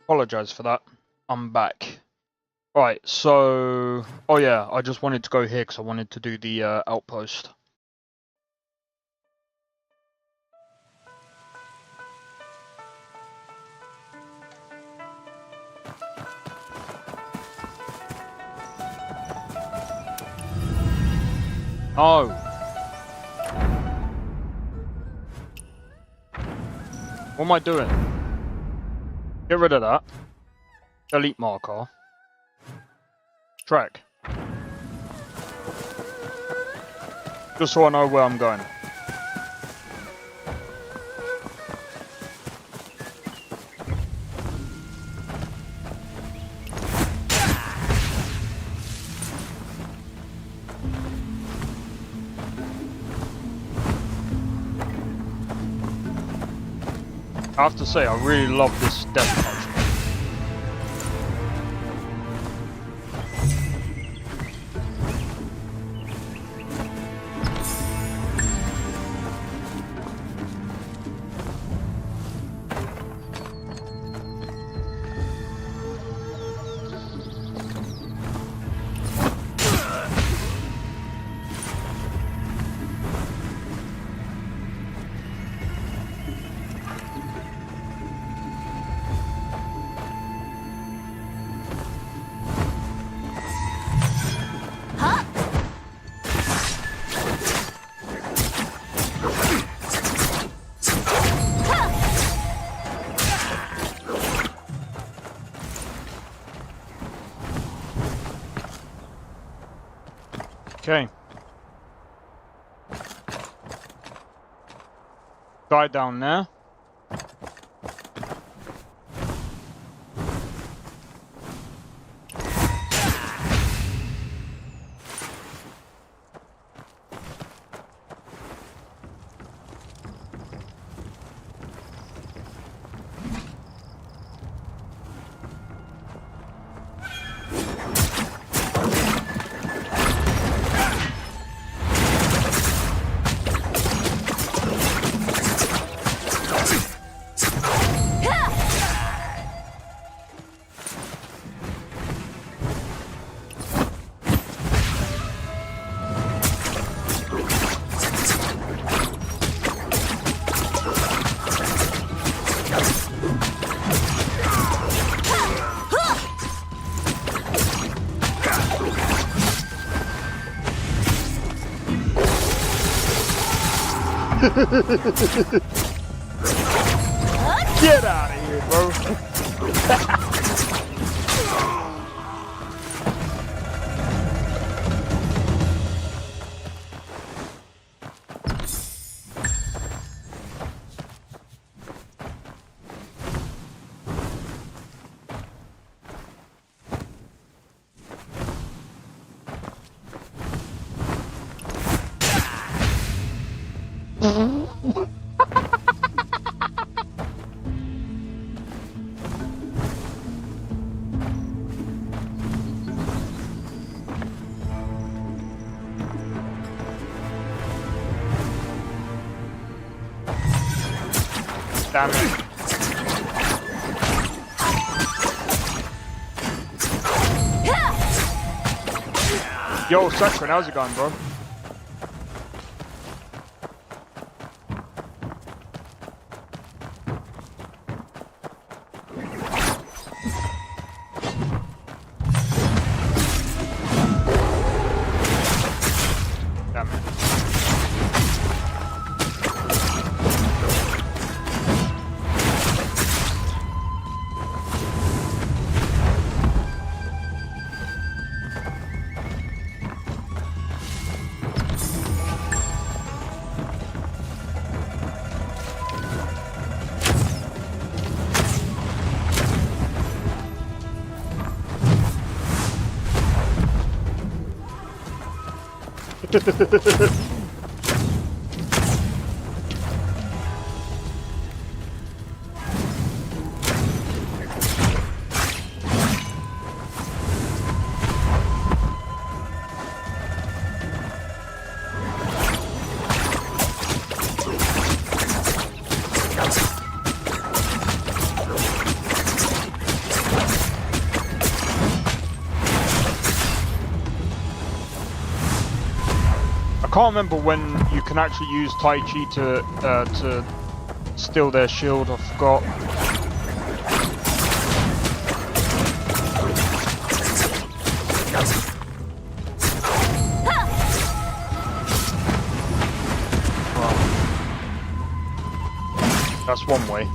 Apologize for that. I'm back. Right, so... Oh yeah, I just wanted to go here because I wanted to do the outpost. Oh. What am I doing? Get rid of that. Delete marker. Track. Just so I know where I'm going. I have to say, I really love this death touch. Okay. Guy down there. Get out of here, bro. Damn it. Yo, Saxon, how's it going, bro? Damn it. can't remember when you can actually use Tai Chi to steal their shield. I forgot. Well, that's one way.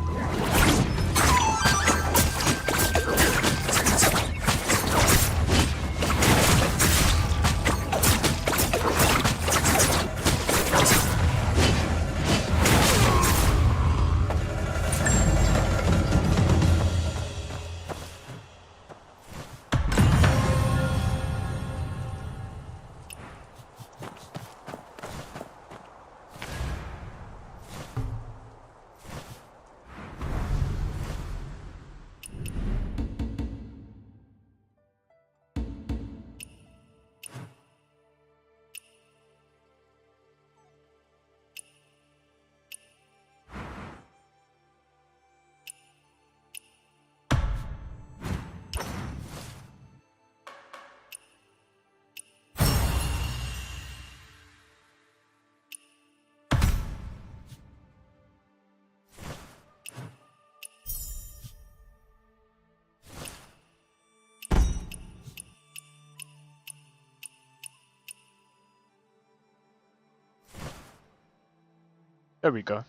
There we go.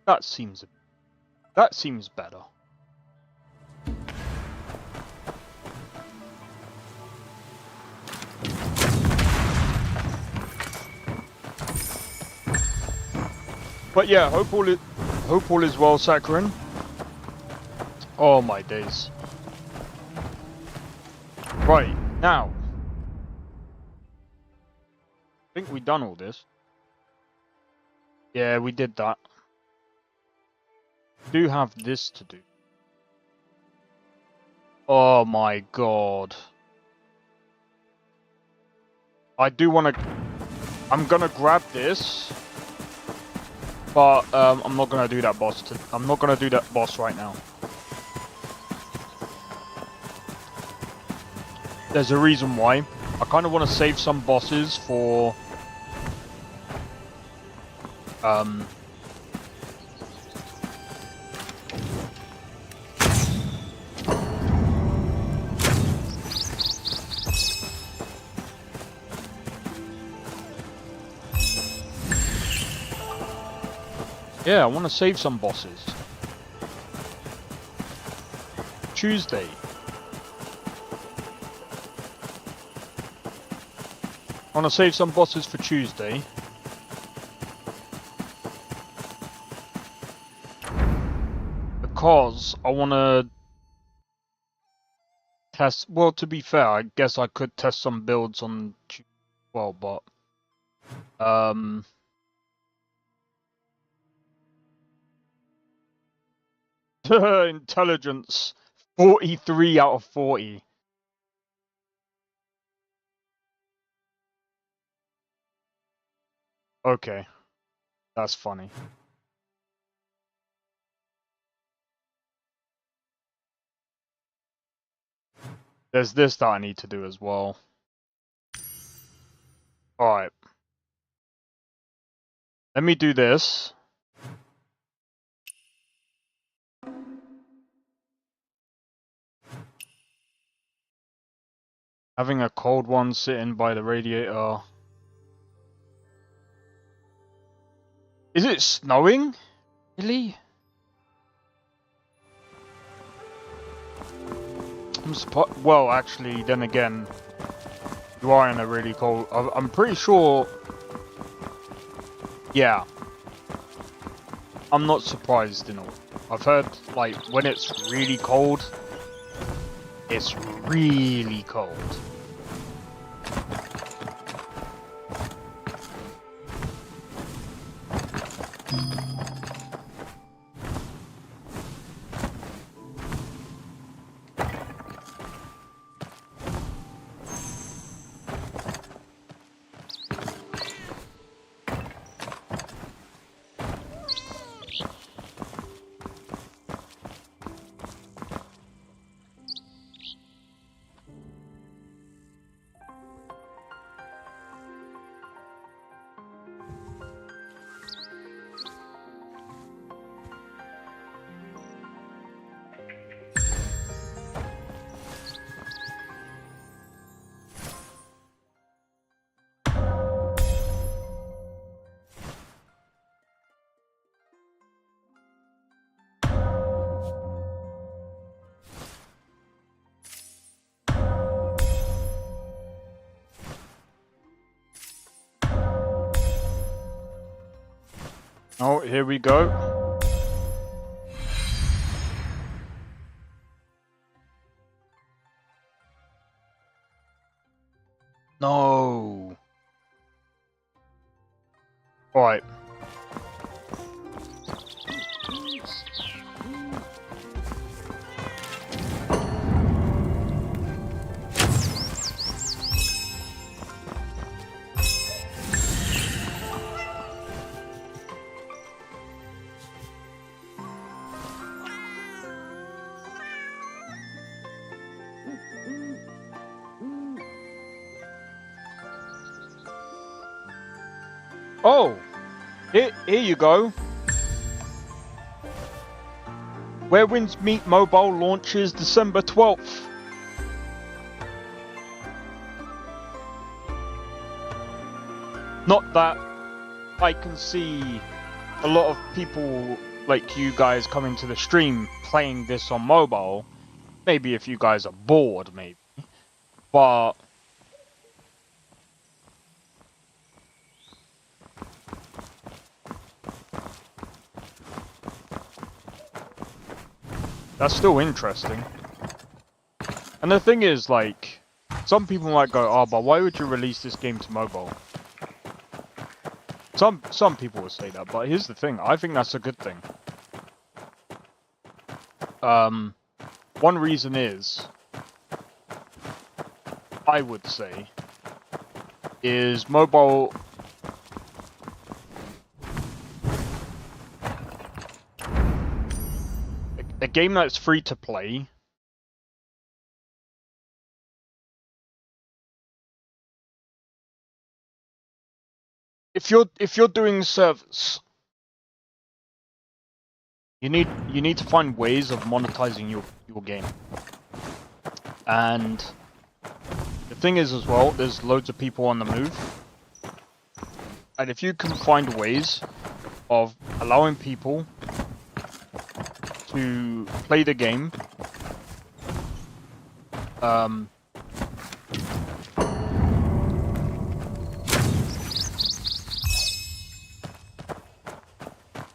That seems better. But yeah, hope all is well, Sakharin. Oh my days. Right, now. I think we done all this. Yeah, we did that. Do have this to do. Oh my god. I do want to... I'm gonna grab this. But I'm not gonna do that boss. I'm not gonna do that boss right now. There's a reason why. I kind of want to save some bosses for... Yeah, I want to save some bosses. Tuesday. I want to save some bosses for Tuesday. Because I want to test... Well, to be fair, I guess I could test some builds on... Well, but... Intelligence 43 out of 40. Okay, that's funny. There's this that I need to do as well. Alright. Let me do this. Having a cold one sitting by the radiator. Is it snowing? Really? I'm surprised. Well, actually, then again, you are in a really cold... I'm pretty sure... Yeah. I'm not surprised, you know. I've heard, like, when it's really cold, it's really cold. Oh, here we go. No. Alright. Oh, here you go. Where Winds Meet Mobile launches December 12th. Not that I can see a lot of people like you guys coming to the stream playing this on mobile. Maybe if you guys are bored, maybe. But that's still interesting. And the thing is, like, some people might go, oh, but why would you release this game to mobile? Some people will say that, but here's the thing, I think that's a good thing. One reason is, I would say, is mobile... A game that's free to play if you're doing service, you need to find ways of monetizing your game. And the thing is as well, there's loads of people on the move. And if you can find ways of allowing people to play the game,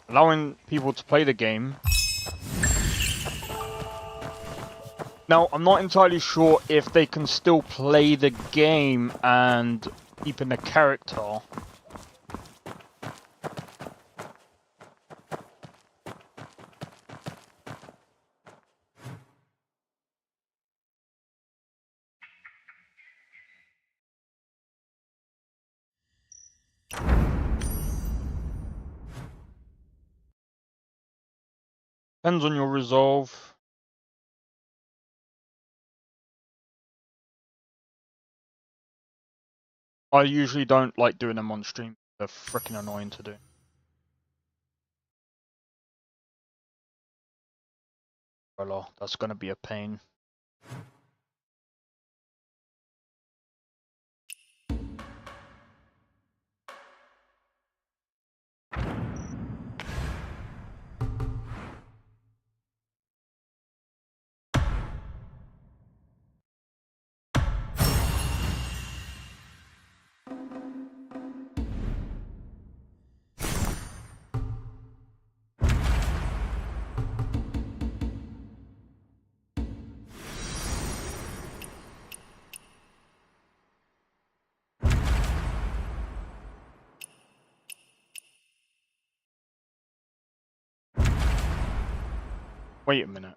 allowing people to play the game. Now, I'm not entirely sure if they can still play the game and keep in the character. Depends on your resolve. I usually don't like doing them on stream. They're freaking annoying to do. Well, that's gonna be a pain. Wait a minute.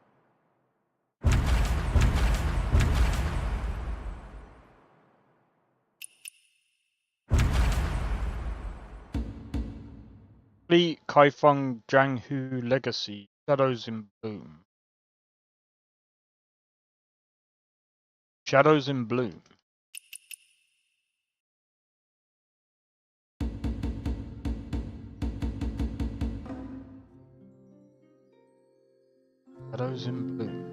Complete Kaifeng Jianghu Legacy. Shadows in Bloom. Shadows in Bloom. Shadows in Bloom.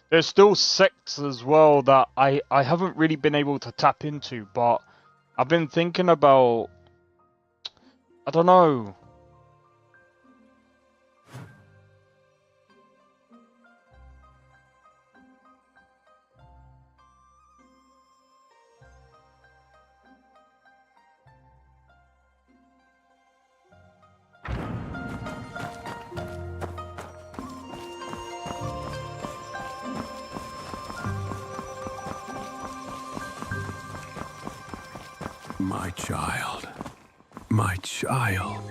There's still sects as well that I haven't really been able to tap into, but I've been thinking about, I don't know. My child. My child.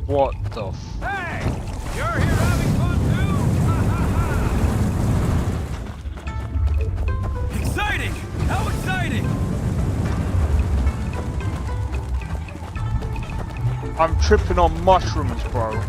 What the Hey! You're here having fun too? Exciting! How exciting! I'm tripping on mushrooms, bro.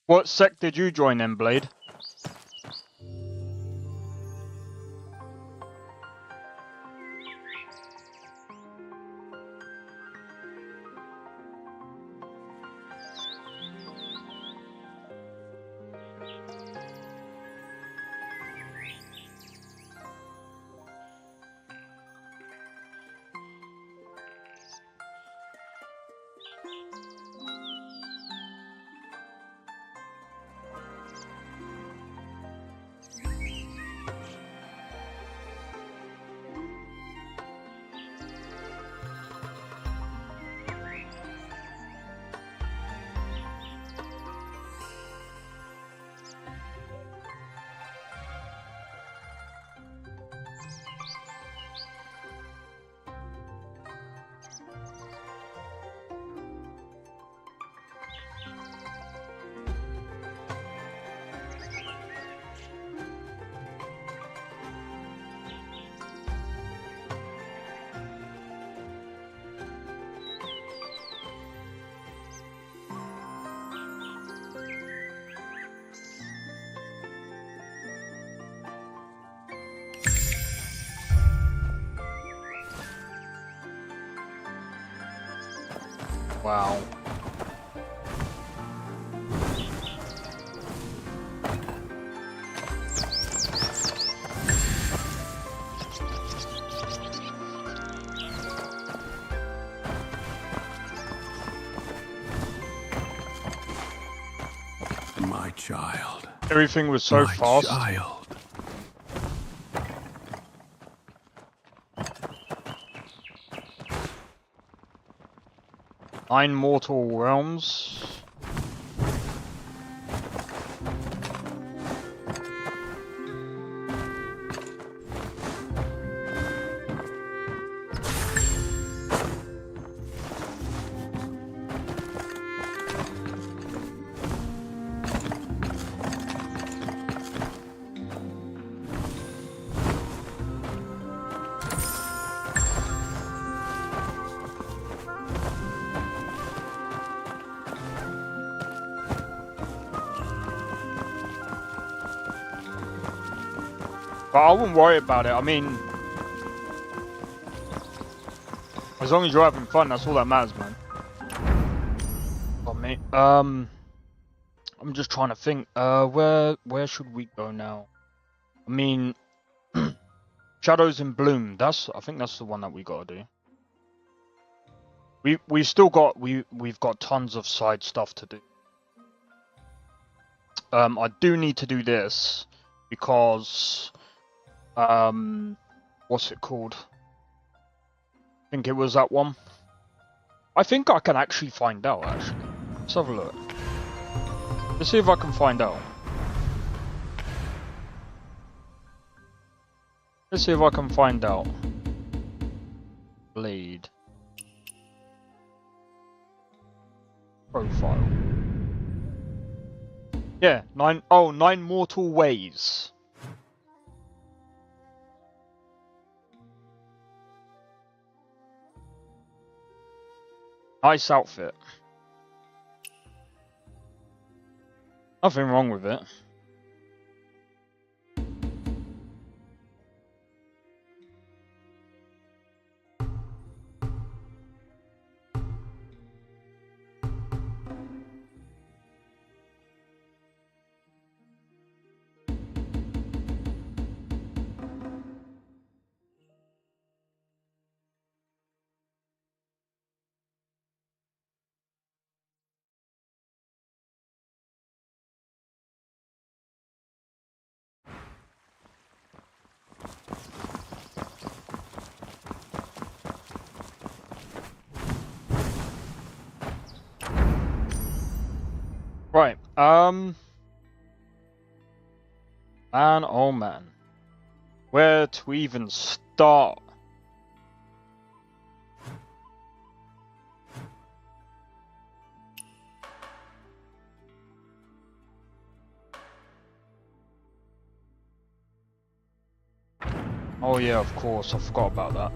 What sect did you join in, Blade? Wow. My child. Everything was so My fast. child. Nine mortal realms. But I wouldn't worry about it. I mean, as long as you're having fun, that's all that matters, man. Oh, mate. I'm just trying to think. Where should we go now? I mean, Shadows in Bloom. I think that's the one that we gotta do. We've still got we've got tons of side stuff to do. I do need to do this because what's it called? I think it was that one. I think I can actually find out. Actually, let's have a look. Let's see if I can find out. Let's see if I can find out. Blade. Profile. Yeah, 9 mortal ways. Nice outfit. Nothing wrong with it. Right, man, oh man. Where to even start? Oh yeah, of course, I forgot about that.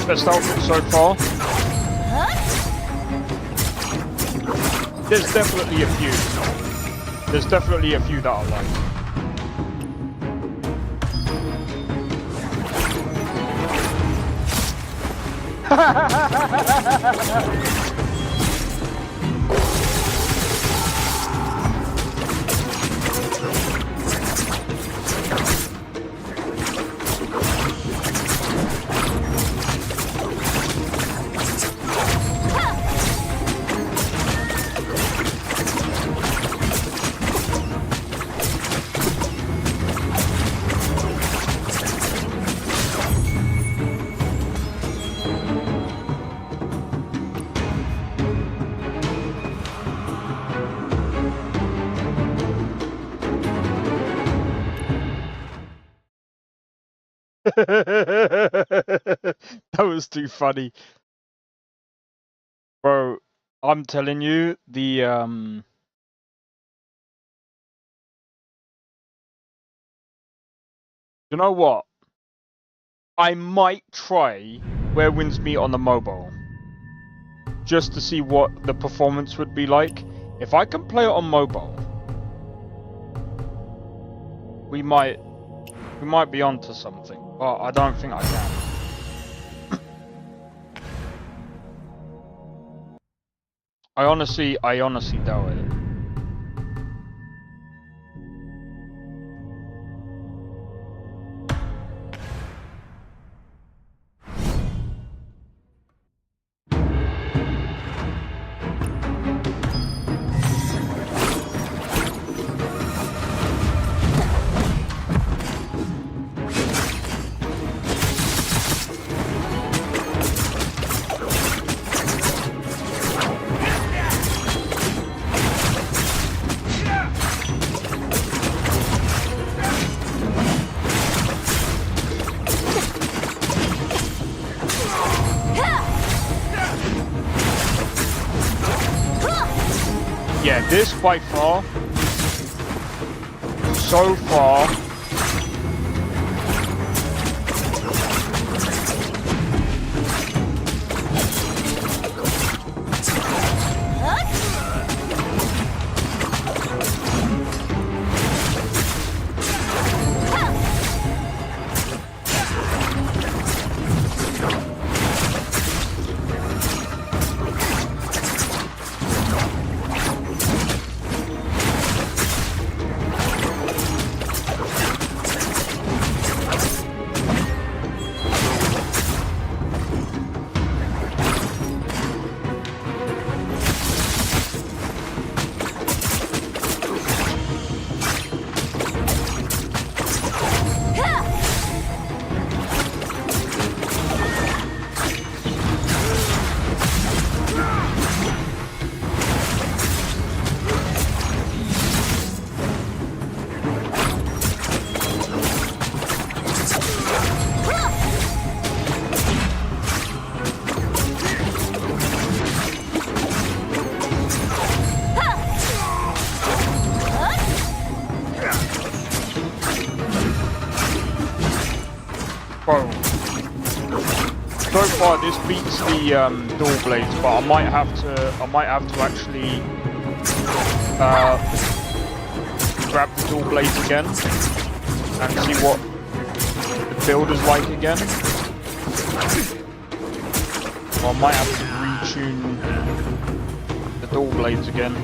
Best outfit so far. There's definitely a few. There's definitely a few that I like. That was too funny. Bro, I'm telling you, you know what? I might try Where Winds Meet on the mobile. Just to see what the performance would be like. If I can play it on mobile, we might be onto something. But I don't think I can. I honestly doubt it. Yeah, this by far, so far, bro. So far, this beats the door blades, but I might have to actually grab the door blades again and see what the build is like again. Or I might have to retune the door blades again.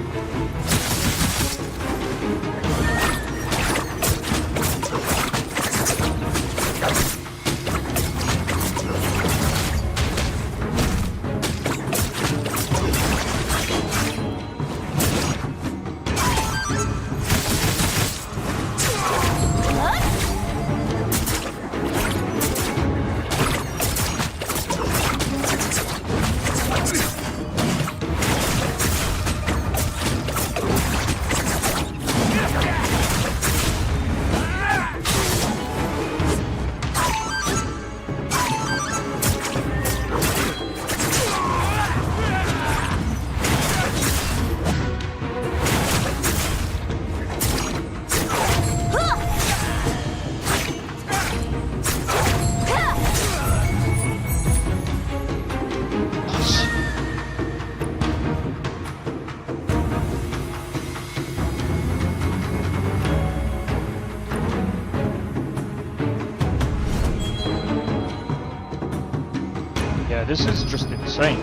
Yeah, this is just insane.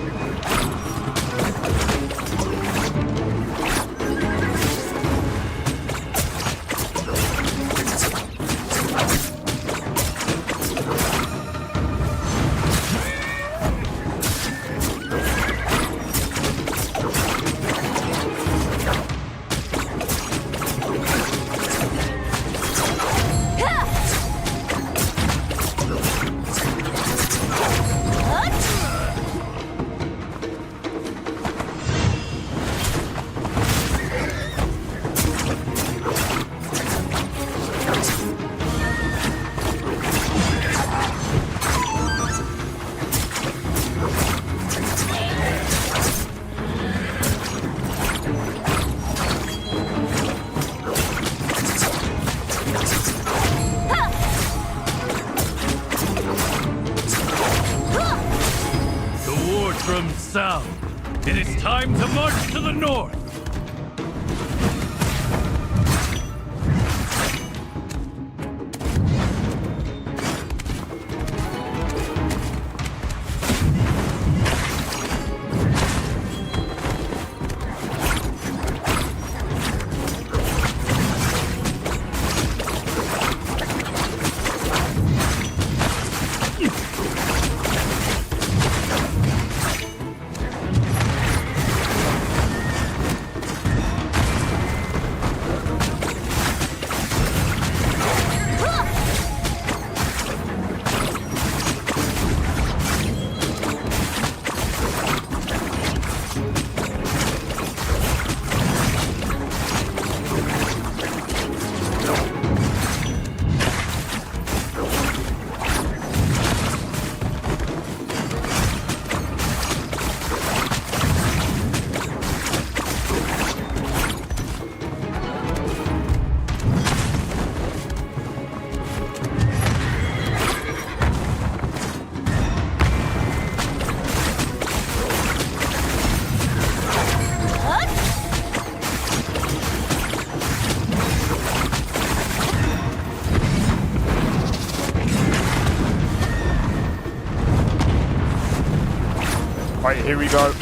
From south, it is time to march to the north. Right, here we go.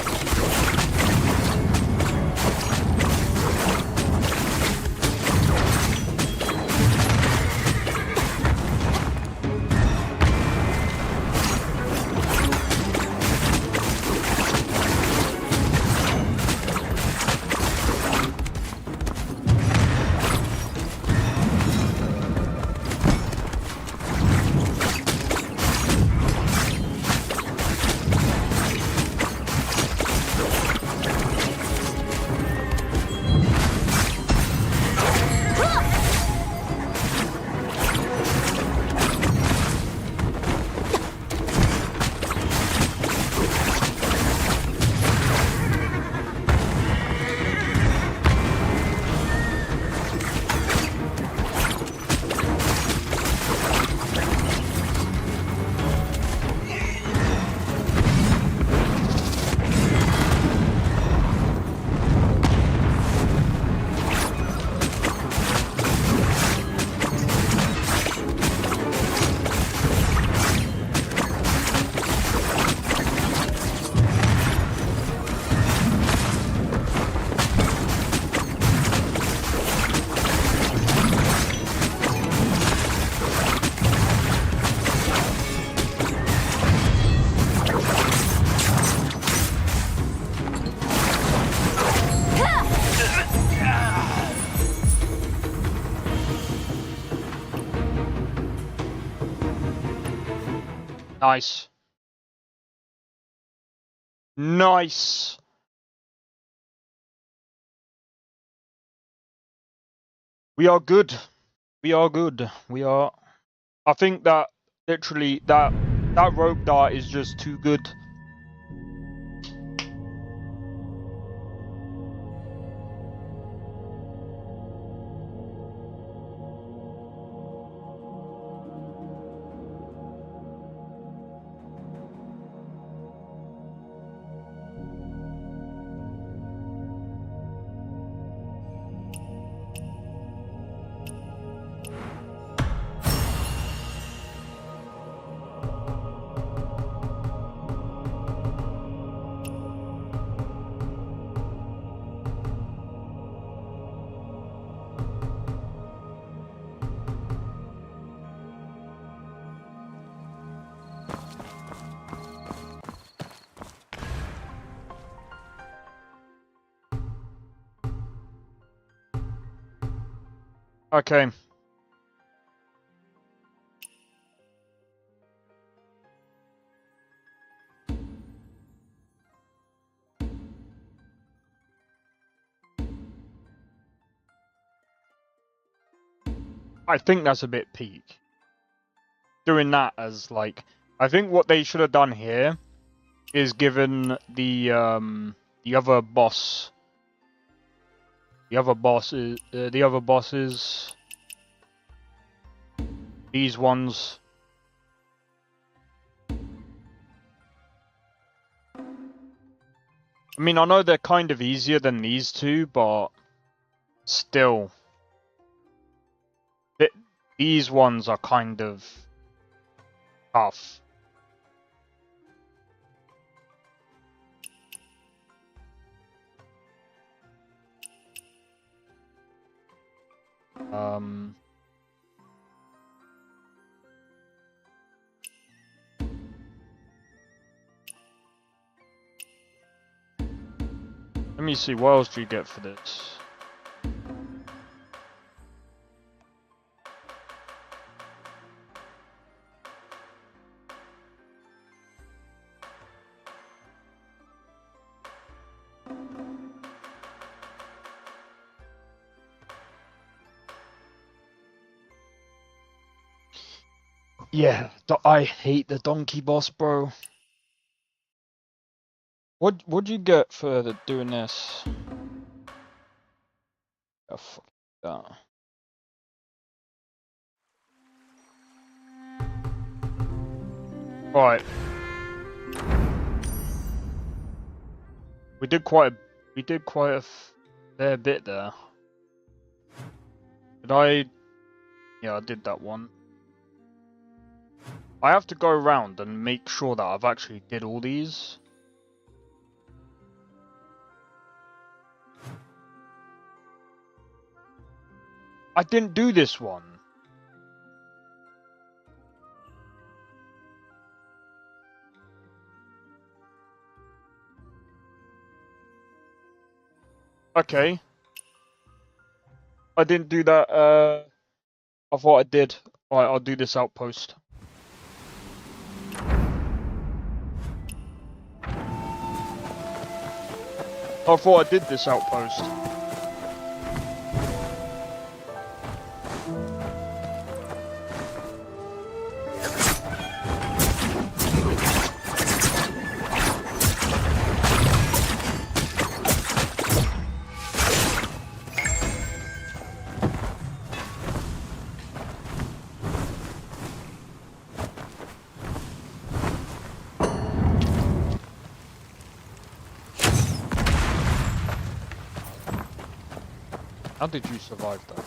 Nice. Nice. We are good. We are good. We are. I think that literally that rope dart is just too good. Okay. I think that's a bit peak. Doing that as like, I think what they should have done here is given the other boss, the other bosses, these ones. I mean, I know they're kind of easier than these two, but still, these ones are kind of tough. Let me see, what else do you get for this? Yeah, I hate the donkey boss, bro. What'd you get for doing this? Oh, fuck that. Right. We did quite a fair bit there. Did I? Yeah, I did that one. I have to go around and make sure that I've actually did all these. I didn't do this one. Okay. I didn't do that, I thought I did. Alright, I'll do this outpost. I thought I did this outpost. How did you survive that?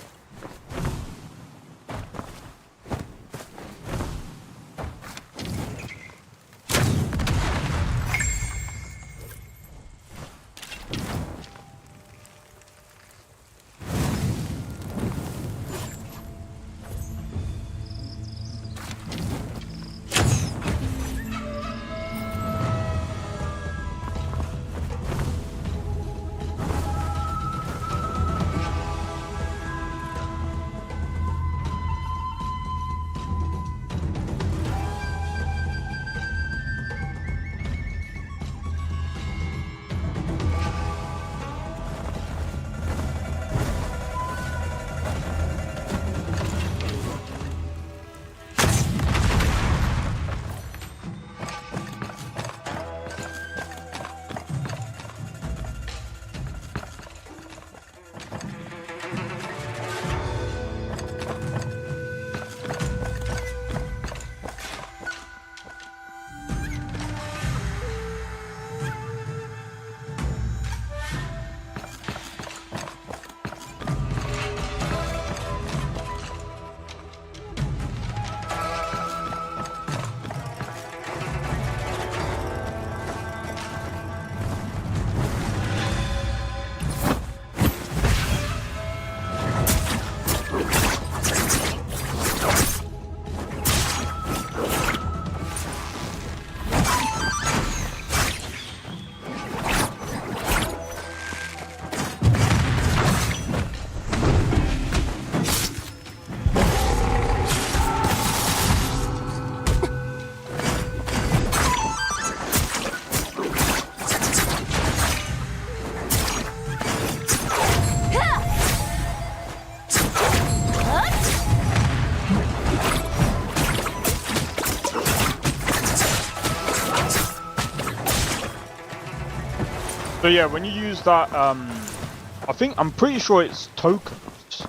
So yeah, when you use that, I'm pretty sure it's tokens.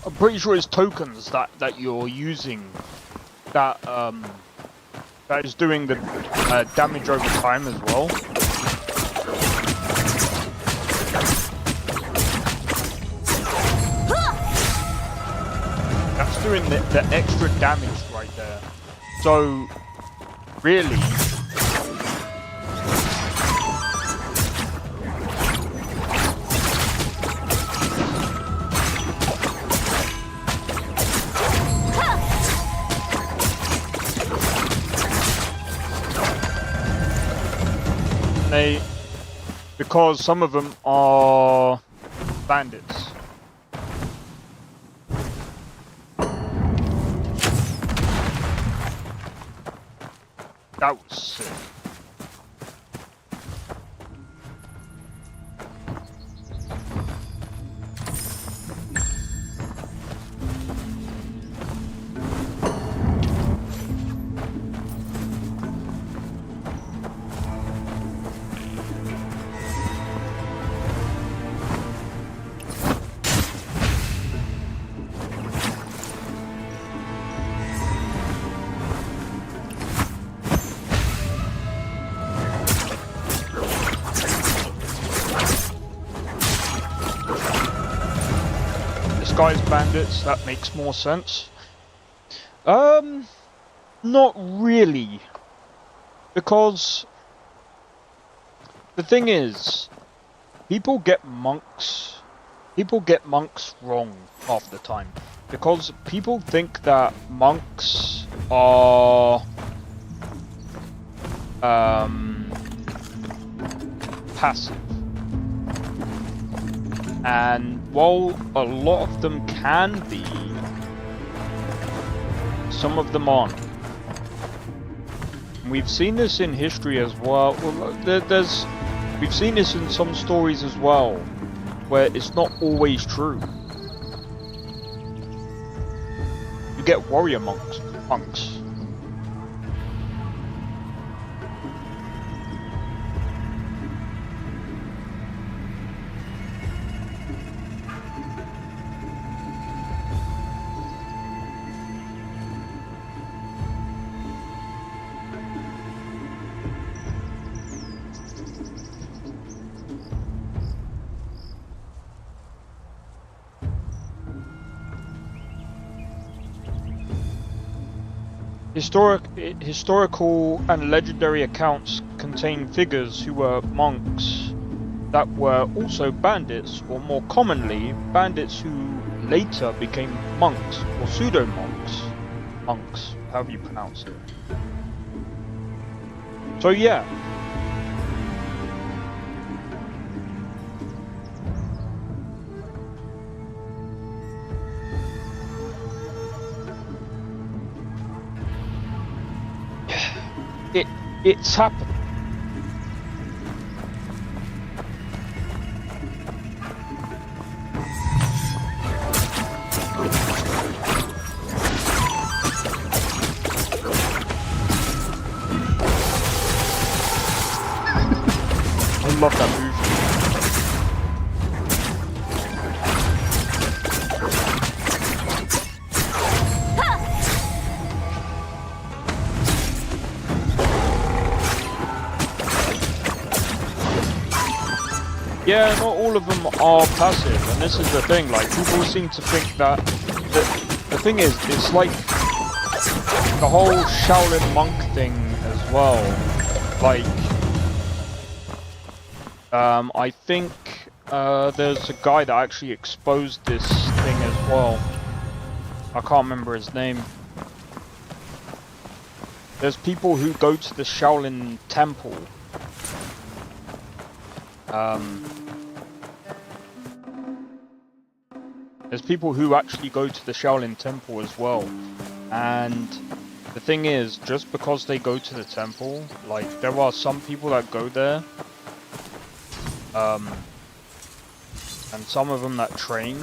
I'm pretty sure it's tokens that you're using that that is doing the damage over time as well. That's doing the extra damage right there. So really, because some of them are bandits. That was sick. Disguised bandits, that makes more sense. Not really. Because the thing is, people get monks people get monks wrong half the time. Because people think that monks are passive. And while a lot of them can be, some of them aren't. We've seen this in history as well. We've seen this in some stories as well, where it's not always true. You get warrior monks. Historical and legendary accounts contain figures who were monks that were also bandits, or more commonly, bandits who later became monks, or pseudo-monks. Monks, however you pronounce it. So yeah. It's happened. I love that move. Yeah, not all of them are passive, and this is the thing, like, people seem to think that, the thing is, it's like, the whole Shaolin monk thing as well, like, I think, there's a guy that actually exposed this thing as well. I can't remember his name. There's people who go to the Shaolin temple, there's people who actually go to the Shaolin temple as well, and the thing is, just because they go to the temple, like, there are some people that go there, and some of them that train.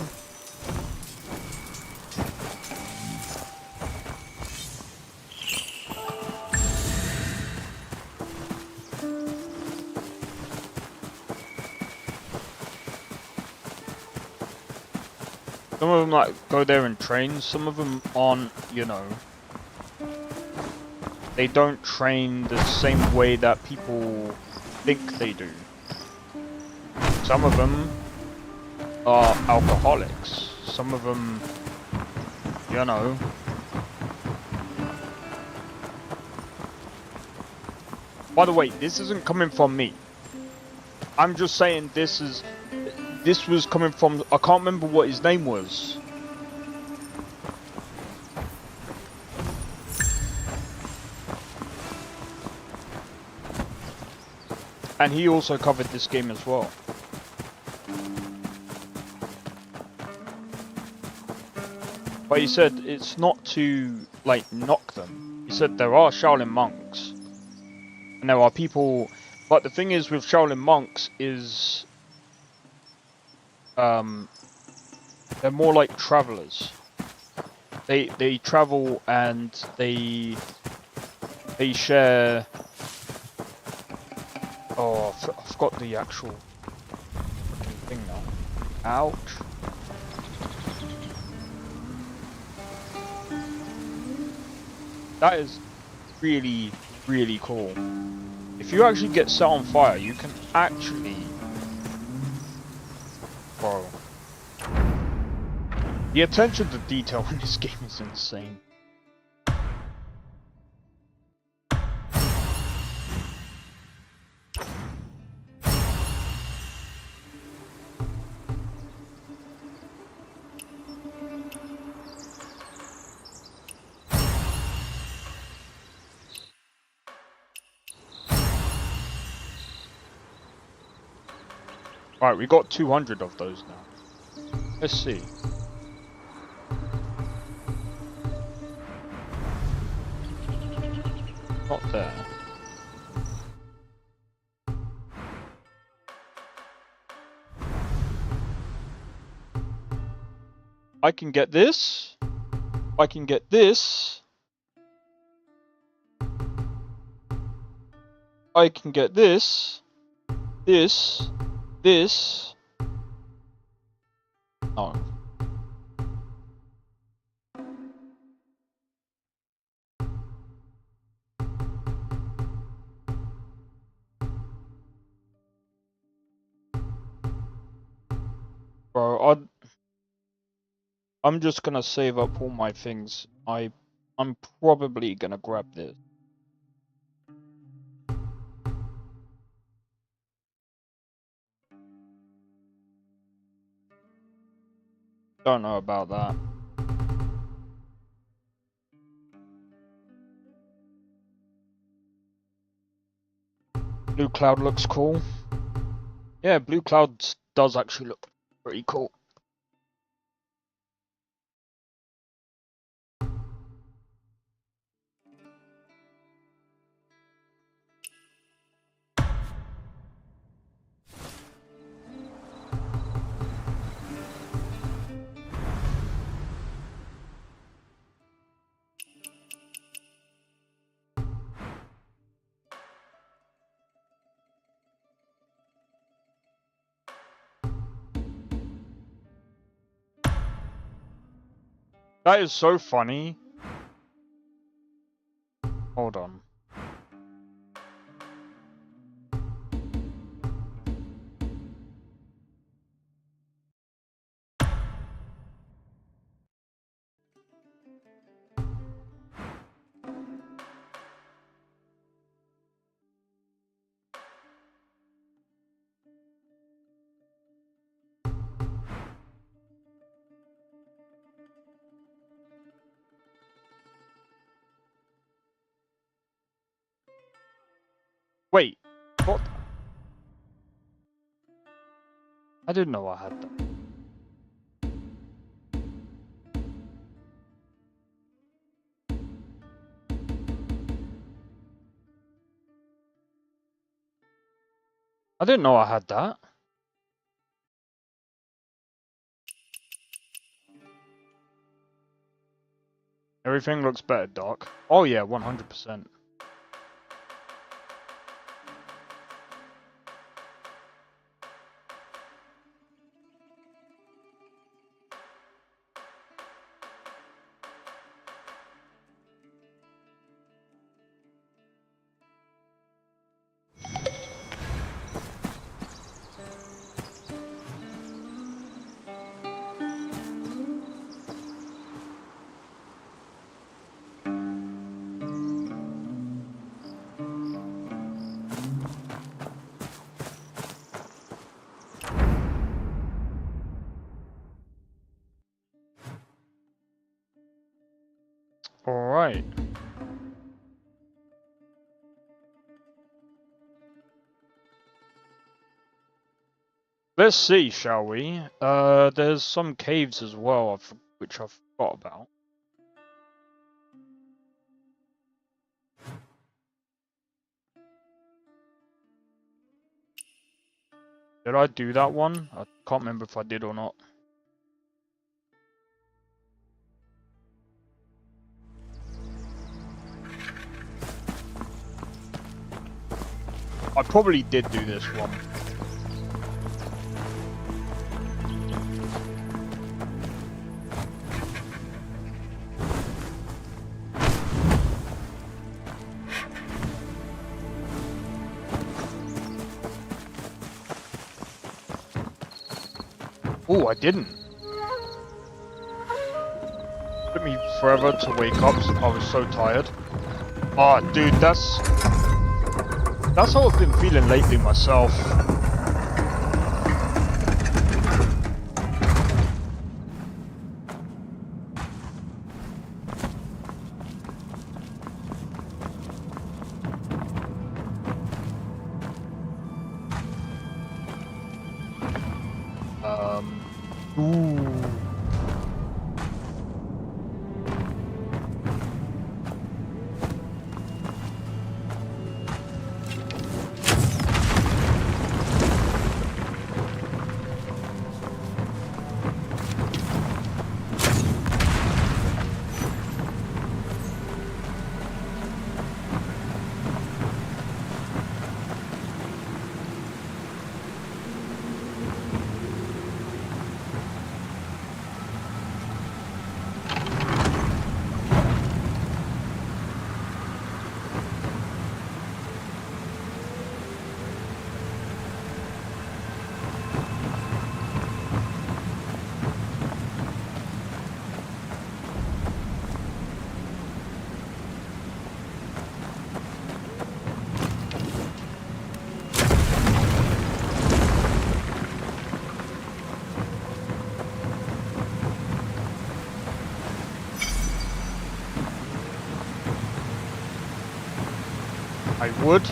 Some of them like go there and train, some of them aren't, you know, they don't train the same way that people think they do. Some of them are alcoholics, some of them, you know, by the way, this isn't coming from me. I'm just saying this was coming from, I can't remember what his name was. And he also covered this game as well. But he said it's not to, like, knock them. He said there are Shaolin monks. And there are people, but the thing is with Shaolin monks is, they're more like travelers. They travel and they share. Oh, I forgot the actual thing now. Ouch. That is really, really cool. If you actually get set on fire, you can actually. Bro. The attention to detail in this game is insane. Alright, we got 200 of those now. Let's see. Not there. I can get this. I can get this. I can get this. This. This. Oh. Bro, I'm just gonna save up all my things. I'm probably gonna grab this. Don't know about that. Blue Cloud looks cool. Yeah, Blue Cloud does actually look pretty cool. That is so funny. Hold on. Wait, what? I didn't know I had that. I didn't know I had that. Everything looks better, Doc. Oh yeah, 100%. Alright. Let's see, shall we? There's some caves as well, which I forgot about. Did I do that one? I can't remember if I did or not. I probably did do this one. Oh, I didn't. Took me forever to wake up. I was so tired. Oh, dude, that's how I've been feeling lately myself. Ooh. I would,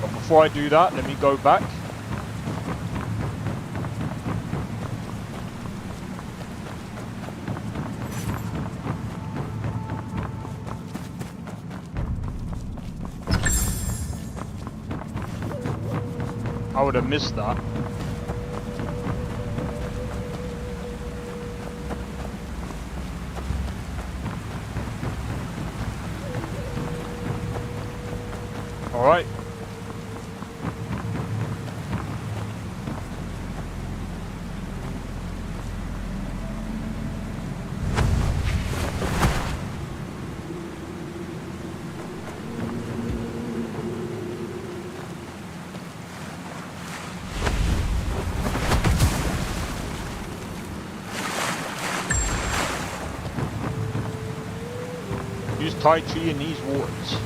but before I do that, let me go back. I would have missed that. All right. Use Tai Chi in these waters.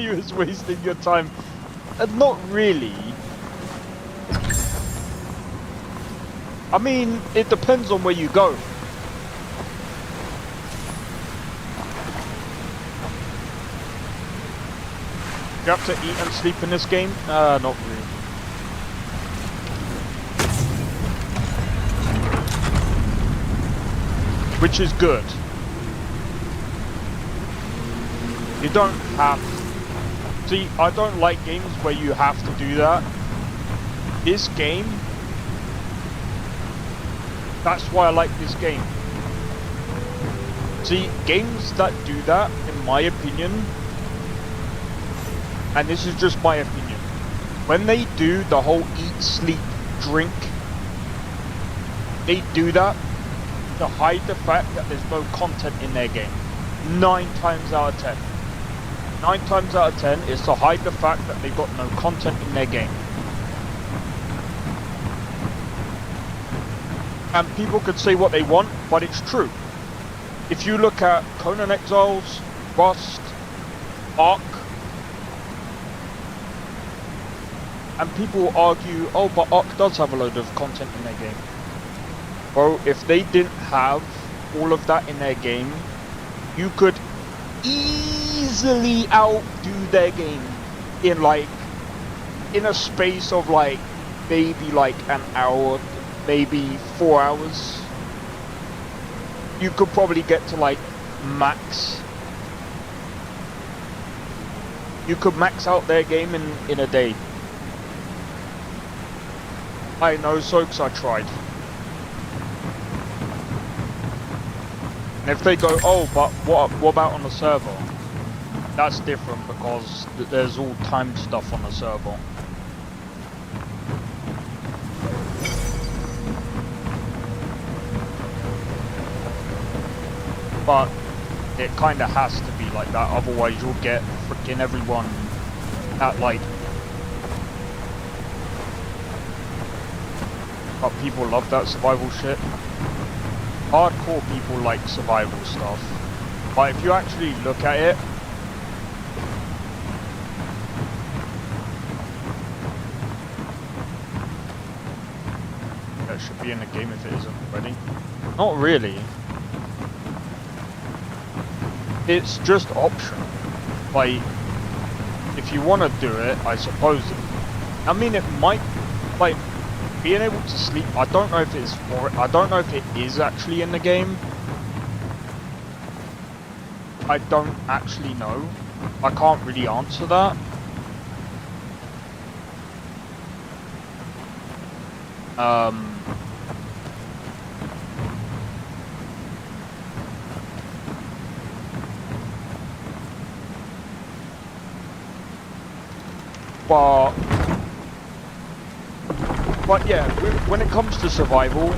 You was wasting your time. Not really. I mean, it depends on where you go. You have to eat and sleep in this game? Not really. Which is good. You don't have... See, I don't like games where you have to do that. This game... That's why I like this game. See, games that do that, in my opinion... And this is just my opinion. When they do the whole eat, sleep, drink... They do that to hide the fact that there's no content in their game. 9 times out of 10. 9 times out of 10 is to hide the fact that they've got no content in their game. And people could say what they want, but it's true. If you look at Conan Exiles, Rust, Ark, and people will argue, oh, but Ark does have a load of content in their game. Bro, if they didn't have all of that in their game, you could easily outdo their game in a space of maybe an hour, maybe 4 hours. You could probably get to max. You could max out their game in a day. I know so, because I tried. And if they go, oh, but what about on the server? That's different because there's all timed stuff on the server. But it kind of has to be like that, otherwise you'll get freaking everyone at like... But people love that survival shit. Hardcore people like survival stuff. But if you actually look at it, that should be in the game if it isn't already. Not really. It's just optional. Like, if you want to do it, I suppose. I mean, it might, like, being able to sleep. I don't know if it's for. I don't know if it is actually in the game. I don't actually know. I can't really answer that. But yeah, when it comes to survival,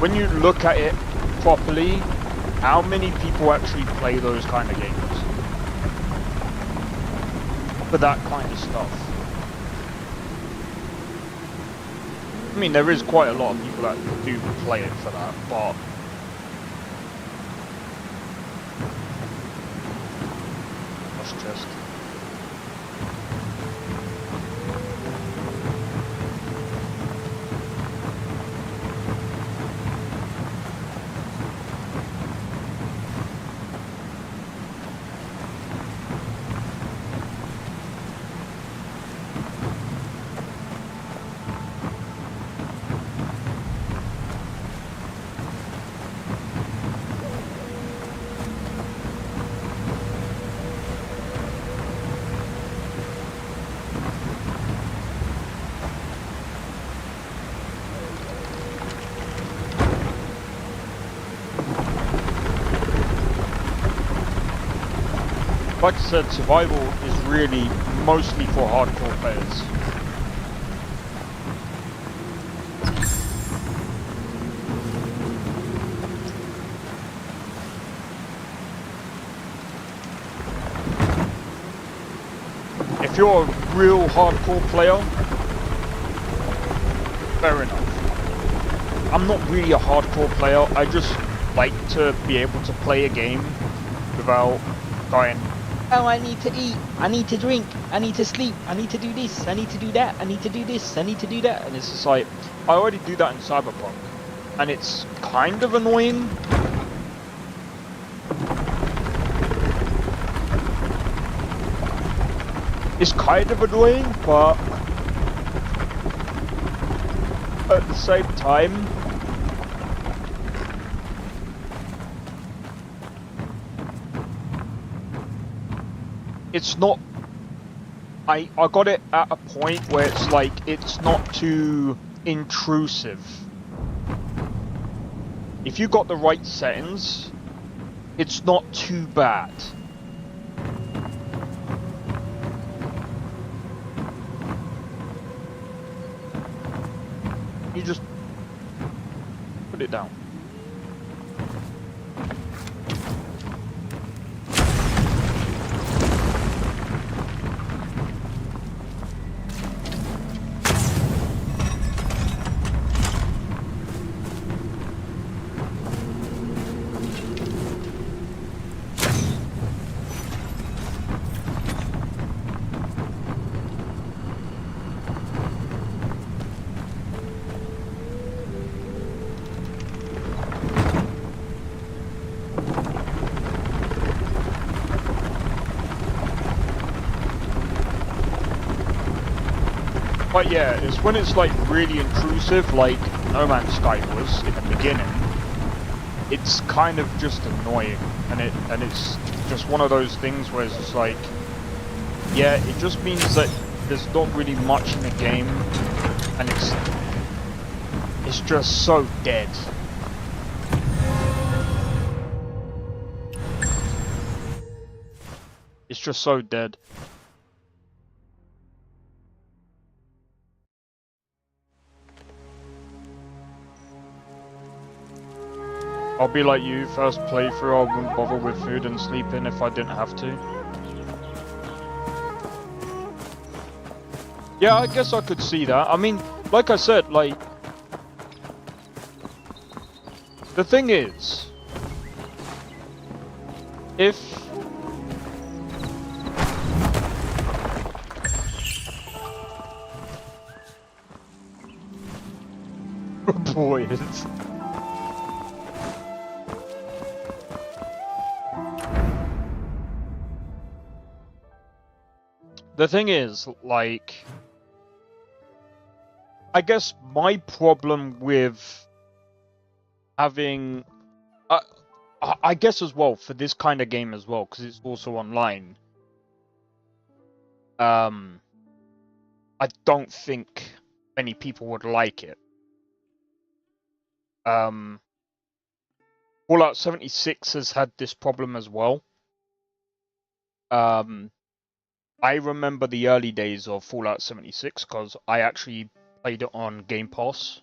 when you look at it properly, how many people actually play those kind of games? For that kind of stuff. I mean, there is quite a lot of people that do play it for that, but... Lost chest. Like I said, survival is really mostly for hardcore players. If you're a real hardcore player, fair enough. I'm not really a hardcore player, I just like to be able to play a game without going, oh, I need to eat, I need to drink, I need to sleep, I need to do this, I need to do that, I need to do this, I need to do that. And it's just like, I already do that in Cyberpunk. And it's kind of annoying. It's kind of annoying, but at the same time, it's not, I got it at a point where it's like, it's not too intrusive. If you got the right settings, it's not too bad. You just put it down. But yeah, it's when it's like really intrusive, like No Man's Sky was in the beginning. It's kind of just annoying, and it's just one of those things where it's just like, yeah, it just means that there's not really much in the game, and it's just so dead. It's just so dead. I'll be like you, first playthrough I wouldn't bother with food and sleeping if I didn't have to. Yeah, I guess I could see that. I mean, like I said, like... The thing is... If... Boys. The thing is, like... I guess my problem with having... I guess as well, for this kind of game as well, because it's also online. I don't think many people would like it. Fallout 76 has had this problem as well. I remember the early days of Fallout 76 because I actually played it on Game Pass.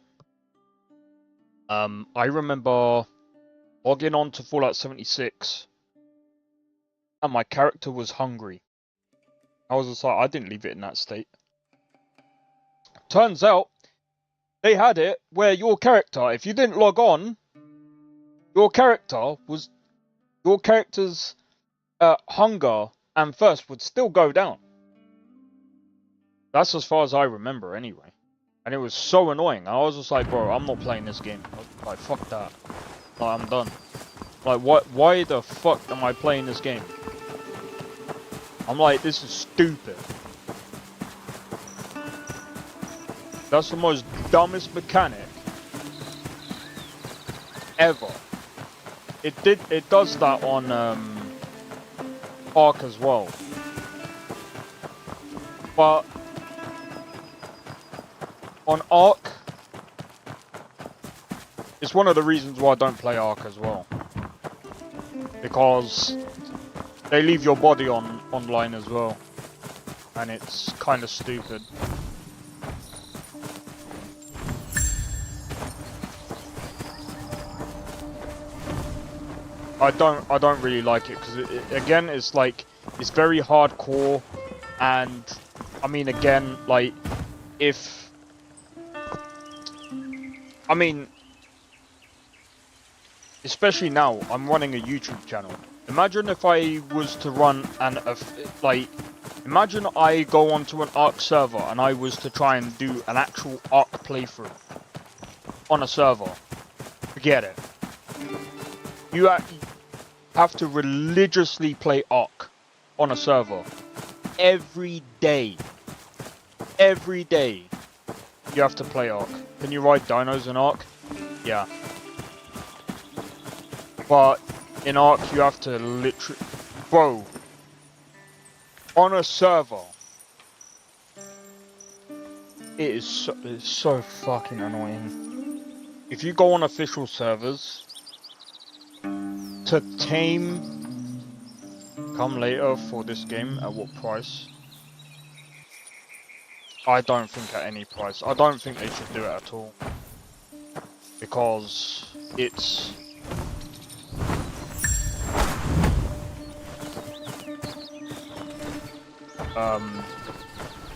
I remember logging on to Fallout 76 and my character was hungry. I was just like, I didn't leave it in that state. Turns out, they had it where your character, if you didn't log on, your character's hunger and thirst would still go down. That's as far as I remember anyway. And it was so annoying. I was just like, bro, I'm not playing this game. Like, fuck that. Like, I'm done. Like, why the fuck am I playing this game? I'm like, this is stupid. That's the most dumbest mechanic ever. It does that on Ark as well. But on Ark, it's one of the reasons why I don't play Ark as well. Because they leave your body online as well. And it's kind of stupid. I don't really like it because again it's like it's very hardcore, and I mean again like if I mean especially now I'm running a YouTube channel. Imagine if I was to run imagine I go onto an Ark server and I was to try and do an actual Ark playthrough on a server. Forget it. You have to religiously play Ark on a server. Every day. Every day. You have to play Ark. Can you ride dinos in Ark? Yeah. But in Ark you have to literally... Bro. On a server. It is so fucking annoying. If you go on official servers... To tame come later for this game, at what price? I don't think at any price. I don't think they should do it at all. Because it's...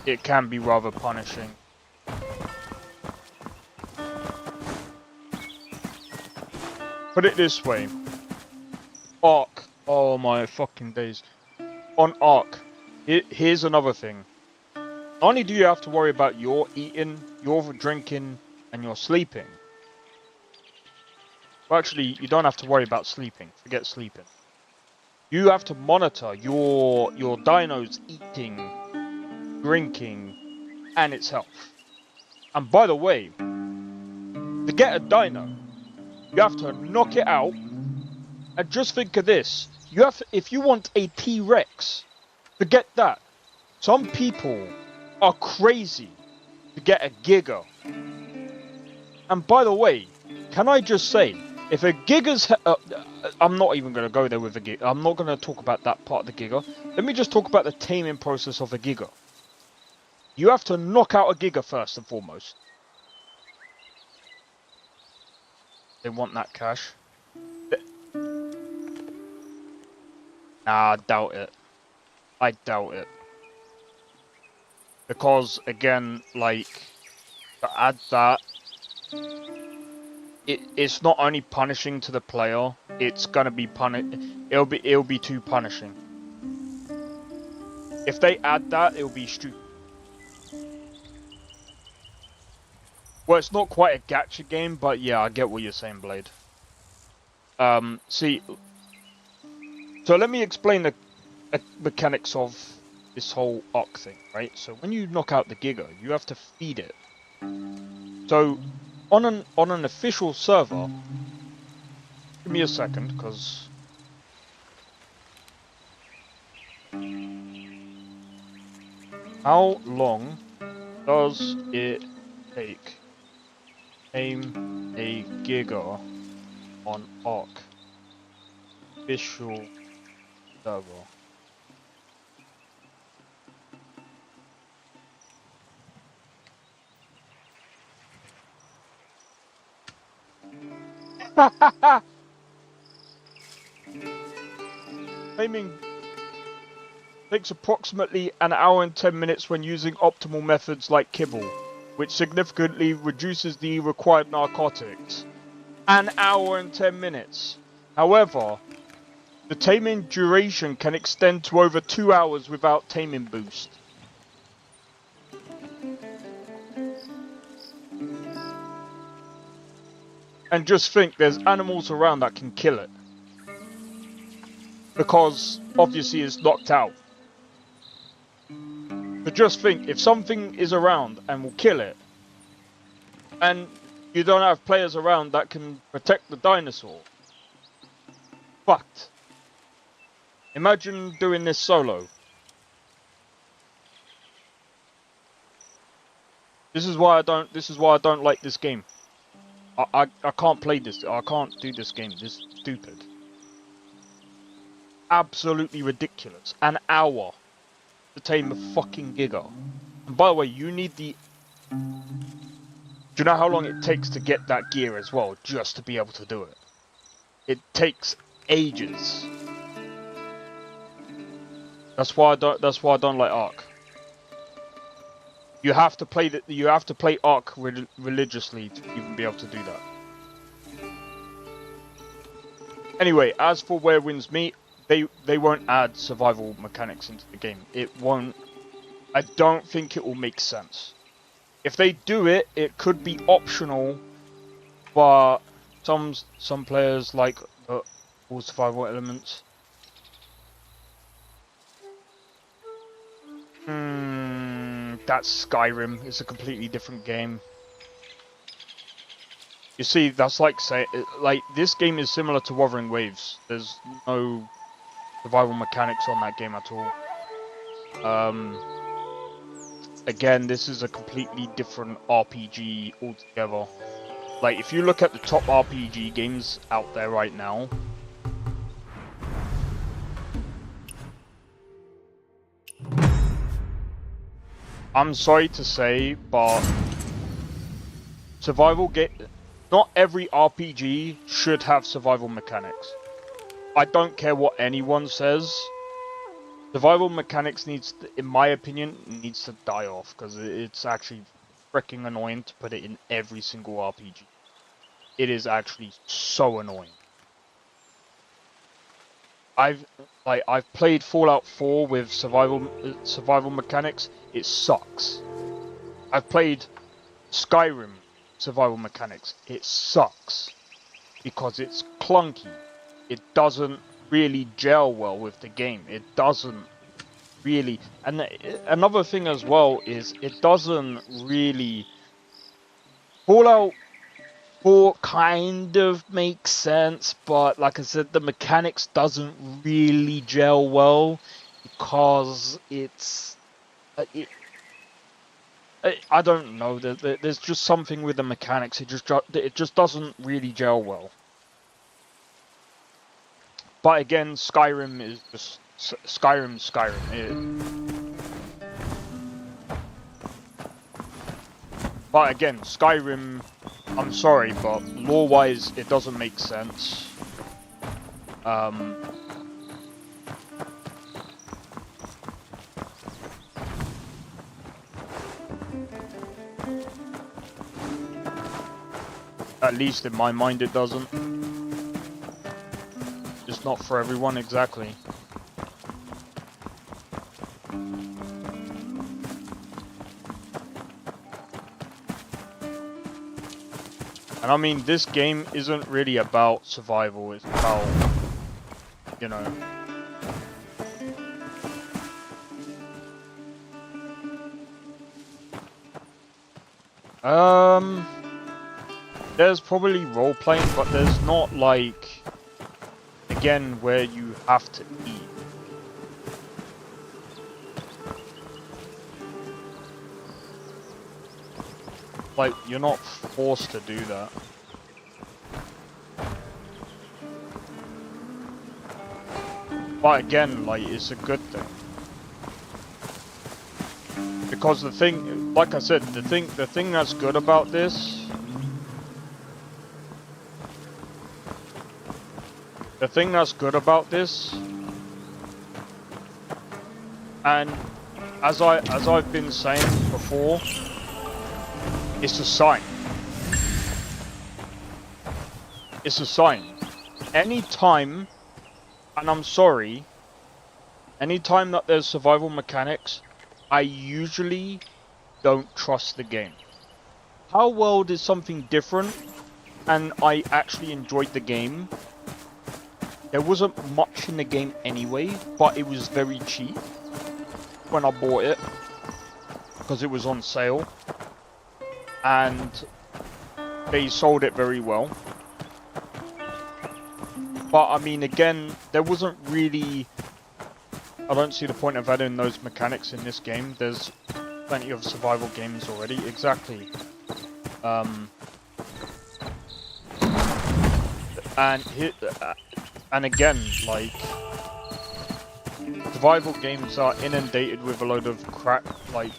it can be rather punishing. Put it this way. Ark. Oh my fucking days. On Ark, here's another thing. Not only do you have to worry about your eating, your drinking, and your sleeping. Well, actually, you don't have to worry about sleeping. Forget sleeping. You have to monitor your dino's eating, drinking, and its health. And by the way, to get a dino, you have to knock it out. And just think of this, if you want a T-Rex, forget that. Some people are crazy to get a Giga. And by the way, can I just say, If a Giga's... I'm not even going to go there with a Giga. I'm not going to talk about that part of the Giga. Let me just talk about the taming process of a Giga. You have to knock out a Giga first and foremost. They want that cash. Nah, I doubt it. I doubt it. Because, again, like, to add that, it's not only punishing to the player, it's gonna be it'll be too punishing. If they add that, it'll be stupid. Well, it's not quite a gacha game, but yeah, I get what you're saying, Blade. See, so let me explain the mechanics of this whole arc thing, right? So when you knock out the Giga, you have to feed it. So on an official server, give me a second, because how long does it take aim a Giga on Ark official server? Aiming takes approximately an hour and 10 minutes when using optimal methods like kibble, which significantly reduces the required narcotics. An hour and 10 minutes. However, the taming duration can extend to over 2 hours without taming boost. And just think, there's animals around that can kill it. Because, obviously, it's knocked out. But just think, if something is around and will kill it, and you don't have players around that can protect the dinosaur, fucked. Imagine doing this solo. This is why I don't like this game. I can't play this. I can't do this game. This is stupid. Absolutely ridiculous. An hour to tame a fucking Giga. And by the way, you need the... Do you know how long it takes to get that gear as well, just to be able to do it? It takes ages. That's why I don't like Ark. You have to play Ark religiously to even be able to do that. Anyway, as for Where Winds Meet, they won't add survival mechanics into the game. It won't. I don't think it will make sense. If they do it, it could be optional, but some players like all survival elements. That's Skyrim. It's a completely different game. You see, that's like this game is similar to Wuthering Waves. There's no survival mechanics on that game at all. Again, this is a completely different RPG altogether. Like, if you look at the top RPG games out there right now, I'm sorry to say, but not every RPG should have survival mechanics. I don't care what anyone says. Survival mechanics in my opinion, needs to die off, because it's actually freaking annoying to put it in every single RPG. It is actually so annoying. I've played Fallout 4 with survival mechanics. It sucks. I've played Skyrim survival mechanics. It sucks because it's clunky. It doesn't really gel well with the game. It doesn't really. And another thing as well is it doesn't really. Fallout 4 kind of makes sense, but like I said, the mechanics doesn't really gel well because it's I don't know. There's just something with the mechanics. It just doesn't really gel well. But again, Skyrim is just Skyrim. But again, Skyrim, I'm sorry, but lore-wise, it doesn't make sense. At least in my mind it doesn't. It's not for everyone, exactly. And I mean, this game isn't really about survival, it's about, you know... There's probably role-playing, but there's not, like, again, where you have to eat. Like, you're not forced to do that. But again, like, it's a good thing. Because the thing, like I said, the thing that's good about this... The thing that's good about this, and as I've been saying before, it's a sign. It's a sign. Anytime, and I'm sorry, anytime that there's survival mechanics, I usually don't trust the game. How World is something different, and I actually enjoyed the game. There wasn't much in the game anyway, but it was very cheap when I bought it, because it was on sale, and they sold it very well. But I mean, again, there wasn't really... I don't see the point of adding those mechanics in this game. There's plenty of survival games already. Exactly. And again, like, survival games are inundated with a load of crap, like,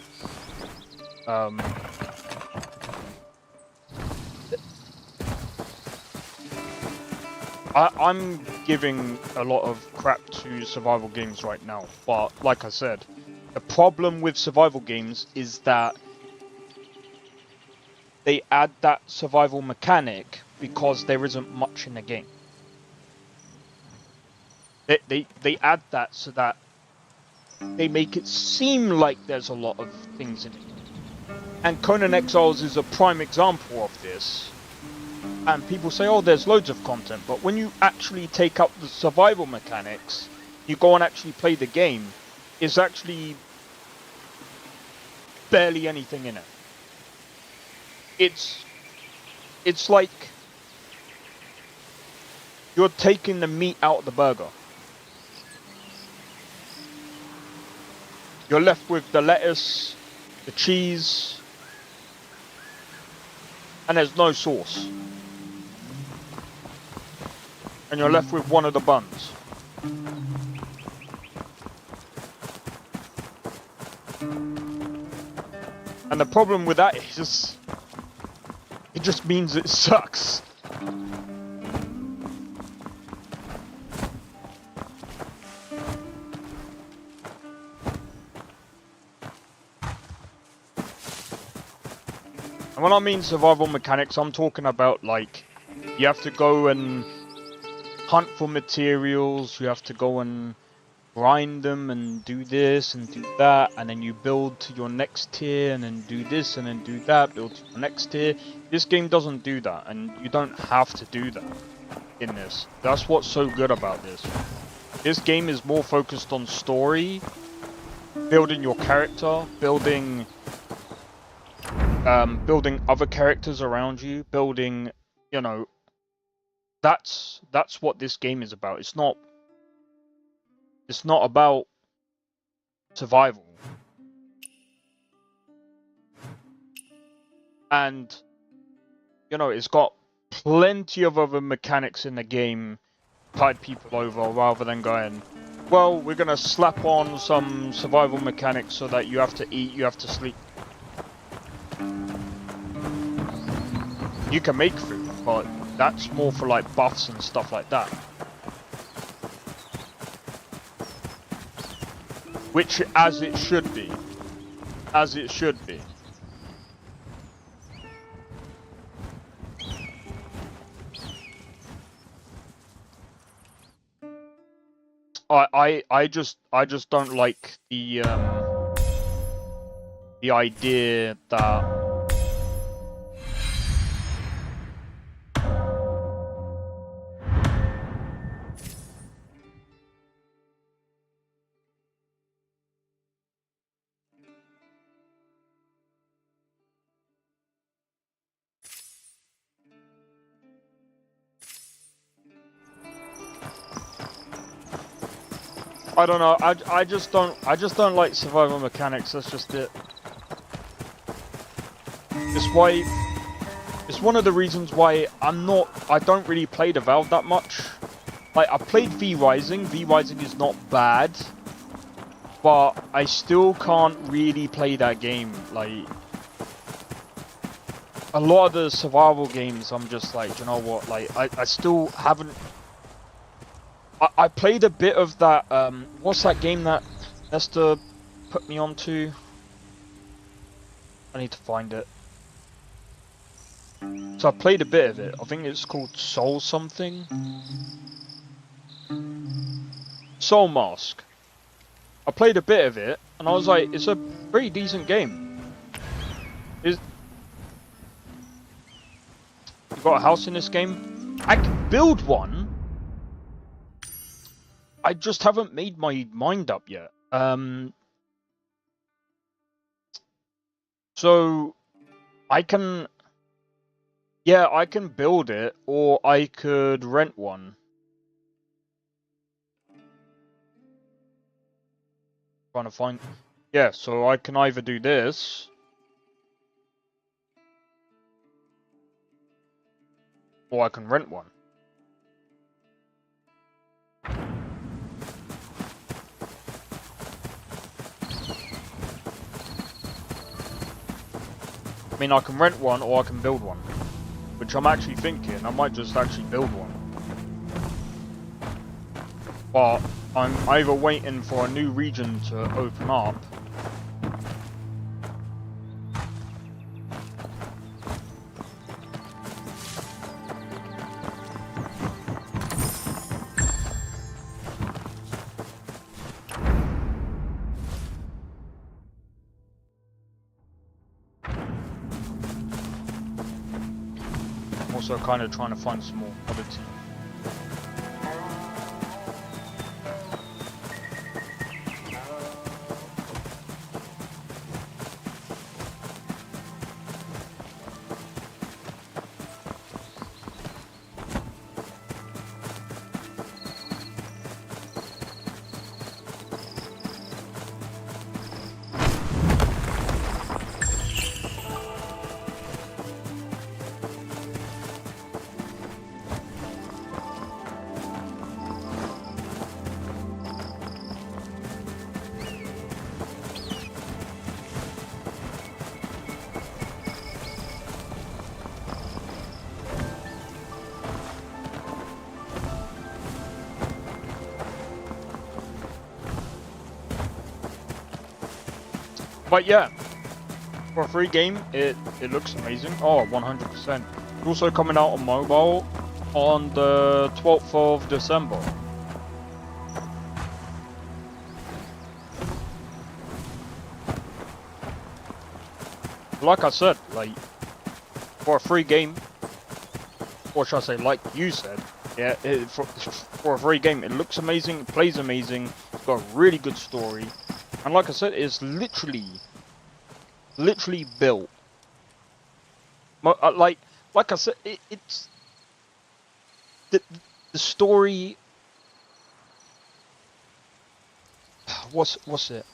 I'm giving a lot of crap to survival games right now, but like I said, the problem with survival games is that they add that survival mechanic because there isn't much in the game. They add that so that they make it seem like there's a lot of things in it. And Conan Exiles is a prime example of this. And people say, oh, there's loads of content. But when you actually take out the survival mechanics, you go and actually play the game, it's actually barely anything in it. It's like you're taking the meat out of the burger. You're left with the lettuce, the cheese, and there's no sauce. And you're left with one of the buns. And the problem with that is, it just means it sucks. And when I mean survival mechanics, I'm talking about, like, you have to go and hunt for materials, you have to go and grind them and do this and do that, and then you build to your next tier and then do this and then do that, build to your next tier. This game doesn't do that, and you don't have to do that in this. That's what's so good about this. This game is more focused on story, building your character, building other characters around you, building, you know, that's what this game is about. It's not about survival. And, you know, it's got plenty of other mechanics in the game tide people over rather than going, well, we're gonna slap on some survival mechanics so that you have to eat, you have to sleep. You can make food, but that's more for like buffs and stuff like that. Which, as it should be. As it should be. I just don't like the idea that I don't know. I just don't like survival mechanics. That's just it. It's one of the reasons why I don't really play the Valve that much. Like, I played V Rising. V Rising is not bad, but I still can't really play that game. Like, a lot of the survival games, I'm just like, you know what? Like, I still haven't. I played a bit of that, what's that game that Esther put me onto? I need to find it. So I played a bit of it. I think it's called Soul something. Soul Mask. I played a bit of it, and I was like, it's a pretty decent game. You got a house in this game? I can build one. I just haven't made my mind up yet. So I can, yeah, I can build it, or I could rent one. Trying to find, yeah, so I can either do this, or I can rent one. I mean, I can rent one or I can build one, which I'm actually thinking I might just actually build one. But I'm either waiting for a new region to open up, also kind of trying to find some more oddity. But yeah, for a free game, it looks amazing. Oh, 100%. It's also coming out on mobile on the 12th of December. Like I said, like, for a free game, or should I say, like you said, yeah, for a free game, it looks amazing, it plays amazing, it's got a really good story. And like I said, it's literally built. Like I said, it's the story. What's it?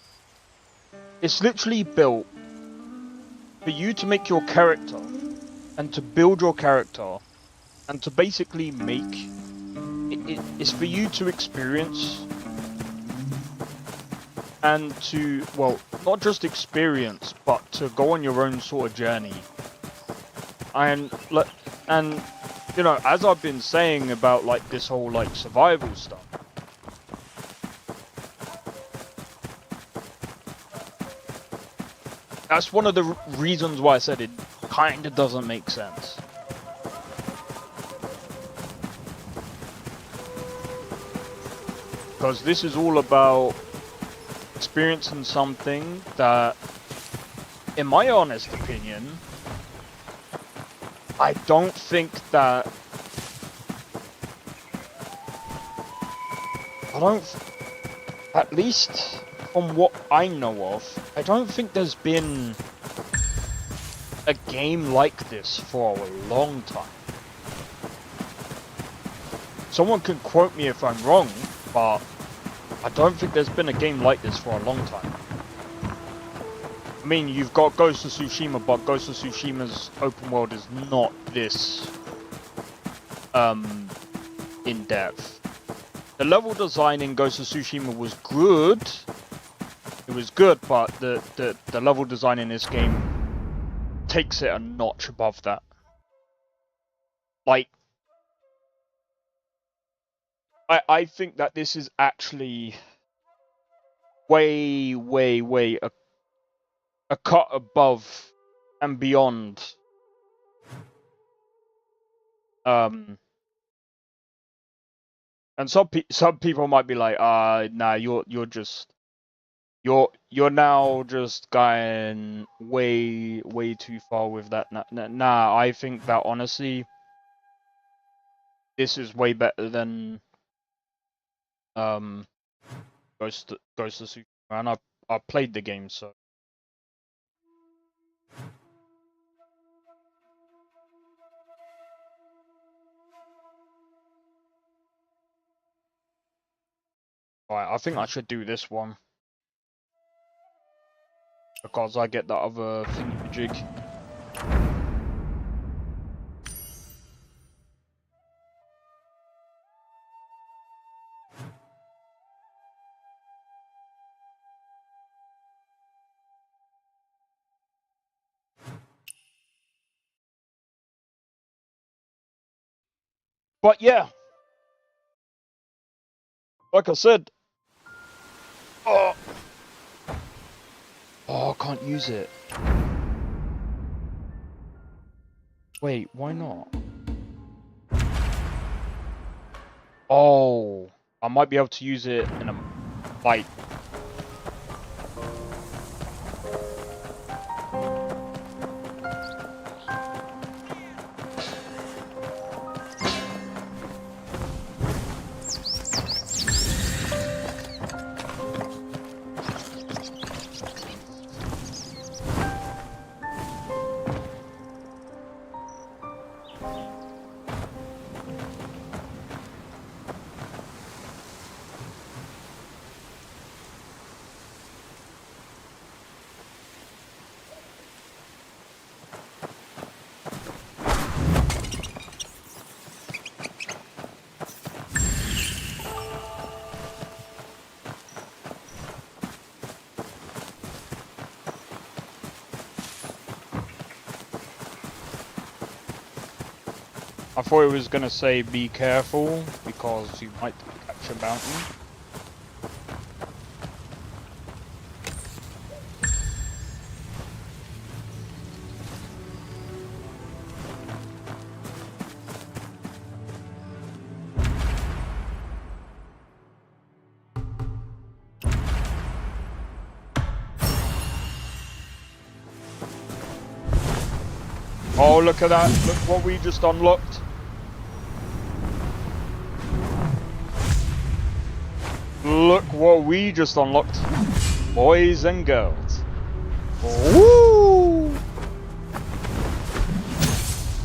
It's literally built for you to make your character, and to build your character, and to basically make it's for you to experience and to, well, not just experience, but to go on your own sort of journey. And you know, as I've been saying about like this whole like survival stuff, that's one of the reasons why I said it kind of doesn't make sense. Because this is all about experiencing something that, in my honest opinion, I don't think that... at least from what I know of, I don't think there's been a game like this for a long time. Someone can quote me if I'm wrong, but I don't think there's been a game like this for a long time. I mean, you've got Ghost of Tsushima, but Ghost of Tsushima's open world is not this in depth. The level design in Ghost of Tsushima was good. It was good, but the level design in this game takes it a notch above that. Like, I think that this is actually way a cut above and beyond and some people might be like, nah, you're now just going way too far with that. Nah, I think that honestly this is way better than Ghost of Tsushima, and I played the game, so alright, I think I should do this one because I get that other thingy-jig. But yeah, like I said, oh, I can't use it. Wait, why not? Oh, I might be able to use it in a fight. I thought it was gonna say be careful because you might catch a bounty. Oh, look at that. Look what we just unlocked. Look what we just unlocked. Boys and girls. Woo!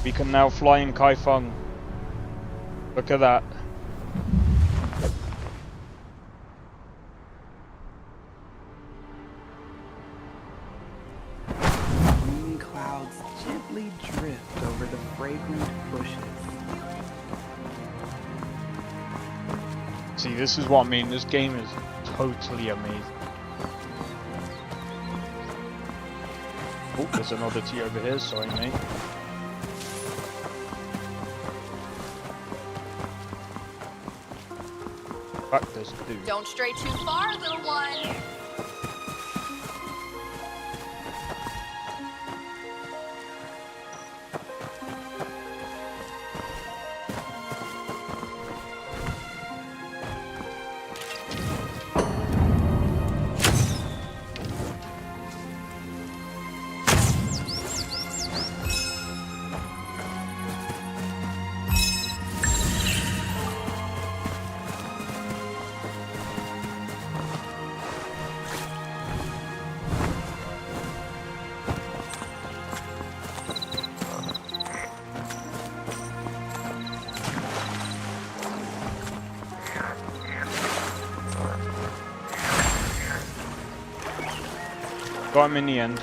We can now fly in Kaifeng. Look at that. Green clouds gently drift over the fragrant bushes. See, this is what I mean. This game is totally amazing. Oh, there's another T over here. Sorry, mate. Fuck this dude. Don't stray too far, little one. Got him in the end.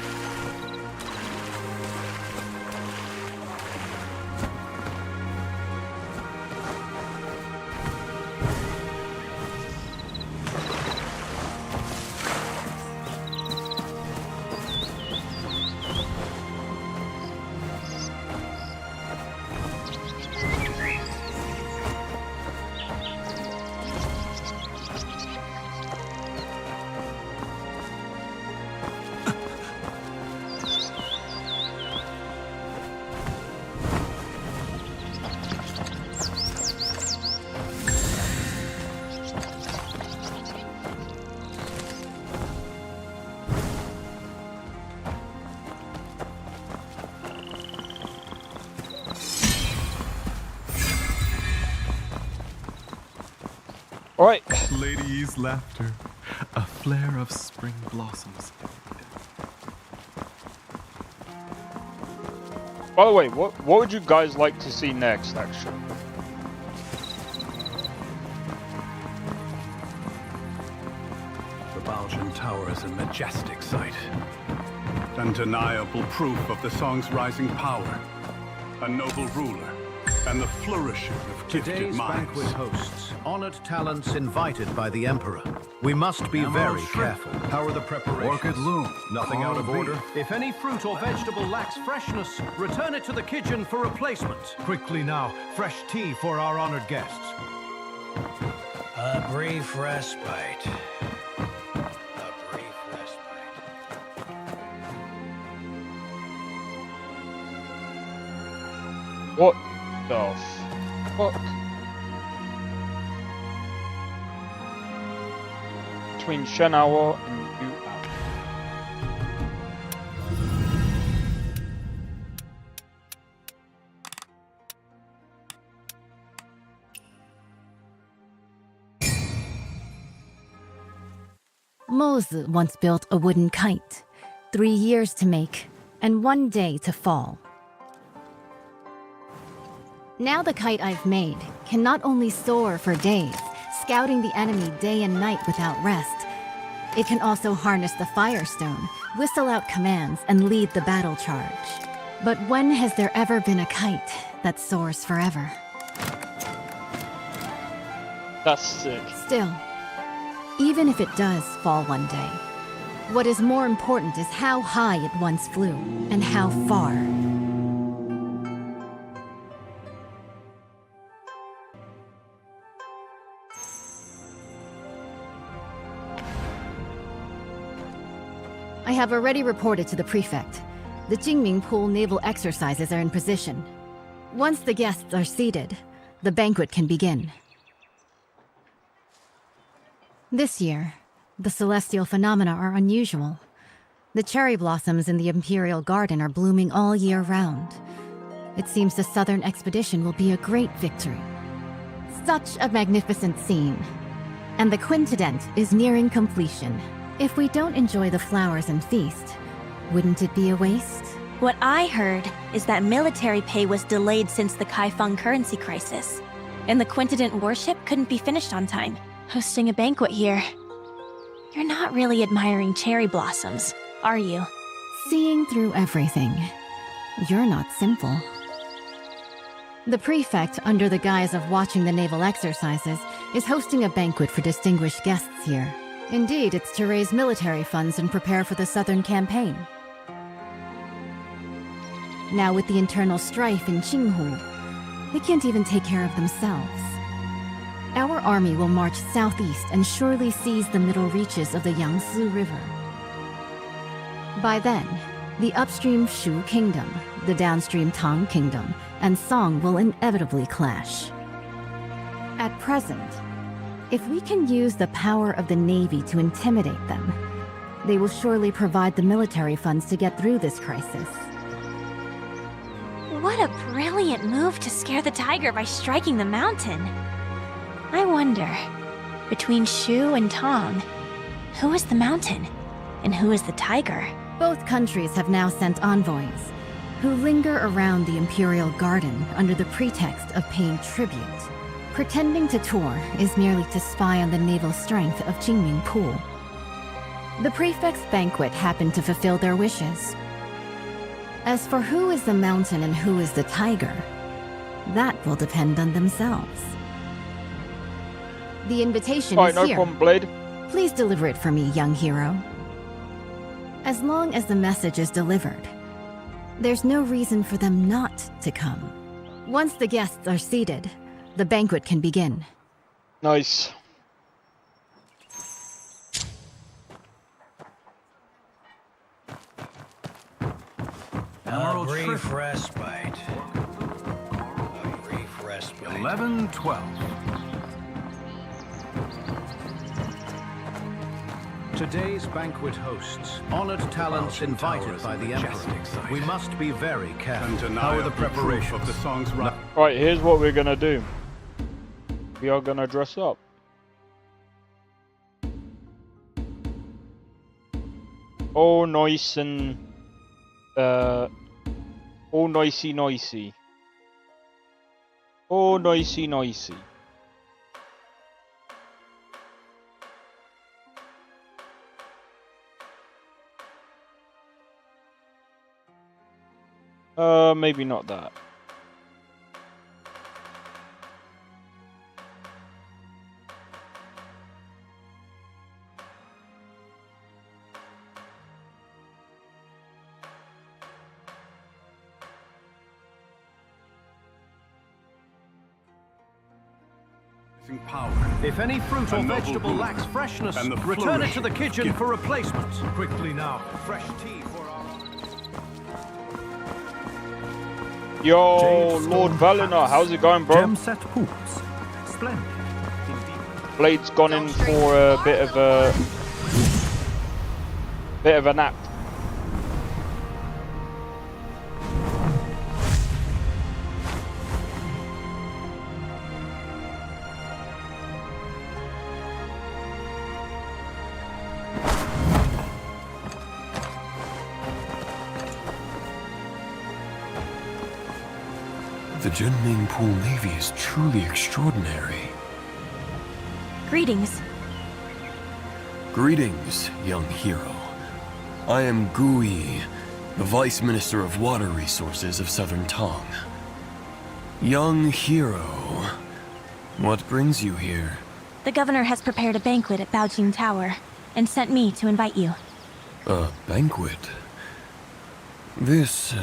Alright. Ladies' laughter, a flare of spring blossoms. By the way, what would you guys like to see next, actually? The Baljan Tower is a majestic sight. Undeniable proof of the song's rising power. A noble ruler, and the flourishing of gifted Today's minds. banquet hosts honored talents invited by the Emperor. We must be very careful. How are the preparations? Orchid loom. Nothing out of order? If any fruit or vegetable lacks freshness, return it to the kitchen for replacement. Quickly now, fresh tea for our honored guests. A brief respite. A brief respite. What the fuck? Between Shenhua and Yu. Mozu once built a wooden kite, 3 years to make, and 1 day to fall. Now the kite I've made can not only soar for days, scouting the enemy day and night without rest, it can also harness the Firestone, whistle out commands, and lead the battle charge. But when has there ever been a kite that soars forever? That's sick. Still, even if it does fall one day, what is more important is how high it once flew, and how far. I have already reported to the prefect. The Jingming Pool naval exercises are in position. Once the guests are seated, the banquet can begin. This year, the celestial phenomena are unusual. The cherry blossoms in the Imperial Garden are blooming all year round. It seems the Southern expedition will be a great victory. Such a magnificent scene. And the quintessence is nearing completion. If we don't enjoy the flowers and feast, wouldn't it be a waste? What I heard is that military pay was delayed since the Kaifeng currency crisis, and the Quintident warship couldn't be finished on time. Hosting a banquet here. You're not really admiring cherry blossoms, are you? Seeing through everything. You're not simple. The prefect, under the guise of watching the naval exercises, is hosting a banquet for distinguished guests here. Indeed, it's to raise military funds and prepare for the Southern campaign. Now with the internal strife in Qinghu, they can't even take care of themselves. Our army will march southeast and surely seize the middle reaches of the Yangtze River. By then, the upstream Shu Kingdom, the downstream Tang Kingdom, and Song will inevitably clash. At present, if we can use the power of the Navy to intimidate them, they will surely provide the military funds to get through this crisis. What a brilliant move to scare the tiger by striking the mountain. I wonder, between Shu and Tong, who is the mountain and who is the tiger? Both countries have now sent envoys, who linger around the Imperial Garden under the pretext of paying tribute. Pretending to tour is merely to spy on the naval strength of Jingming Pool. The prefect's banquet happened to fulfill their wishes. As for who is the mountain and who is the tiger, that will depend on themselves. The invitation is no here. problem, Blade. Please deliver it for me, young hero. As long as the message is delivered, there's no reason for them not to come. Once the guests are seated, the banquet can begin. Nice. Emerald brief Trip. respite. A brief respite. 11-12. Today's banquet hosts, honored talents invited by the Emperor. We must be very careful. How are the preparations of the song's right? Right, here's what we're gonna do. We are gonna dress up. All nice and all nicey nicey. All nicey nicey. Maybe not that. Power. If any fruit or vegetable lacks freshness, return it to the kitchen for replacement. Quickly now, fresh tea for our... Yo, Lord Valinor, how's it going, bro? Gem set pools. Splendid. Blade's gone in for a bit of a nap. The Jingming Pool Navy is truly extraordinary. Greetings. Greetings, young hero. I am Gui, the Vice Minister of Water Resources of Southern Tong. Young hero, what brings you here? The governor has prepared a banquet at Baojing Tower and sent me to invite you. A banquet? This,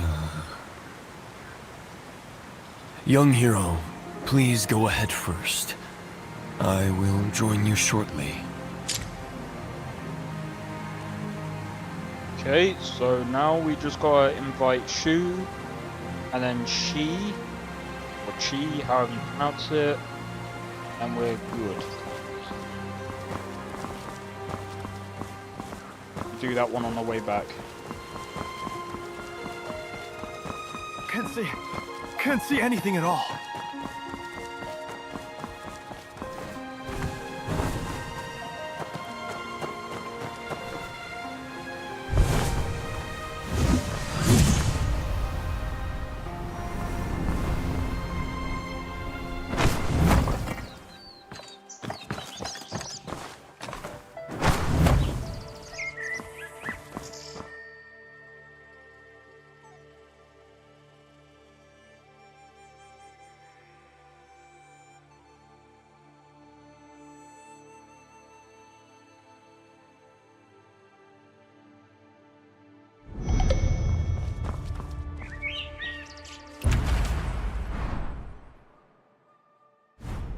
Young hero, please go ahead first. I will join you shortly. Okay, so now we just gotta invite Shu, and then Shi, or Chi, however you pronounce it, and we're good. Do that one on the way back. Can't see anything at all.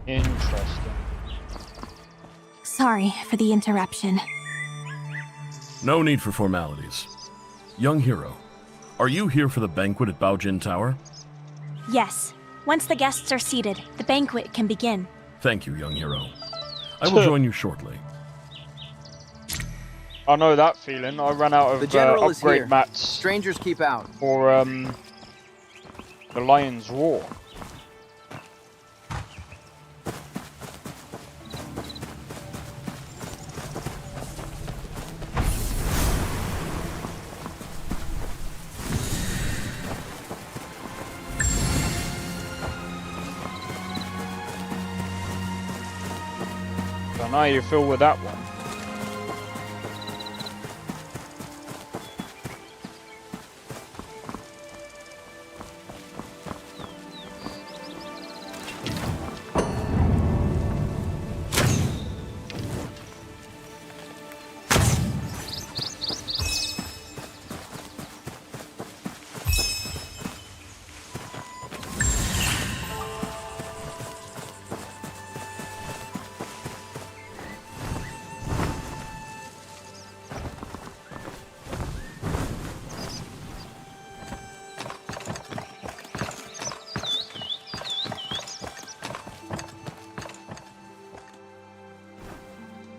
Interesting. Sorry for the interruption. No need for formalities. Young hero, are you here for the banquet at Baojin Tower? Yes. Once the guests are seated, the banquet can begin. Thank you, young hero. I will join you shortly. I know that feeling. I ran out of The general is upgrade here. mats Strangers keep out. for the Lion's Roar. Don't know how you feel with that one.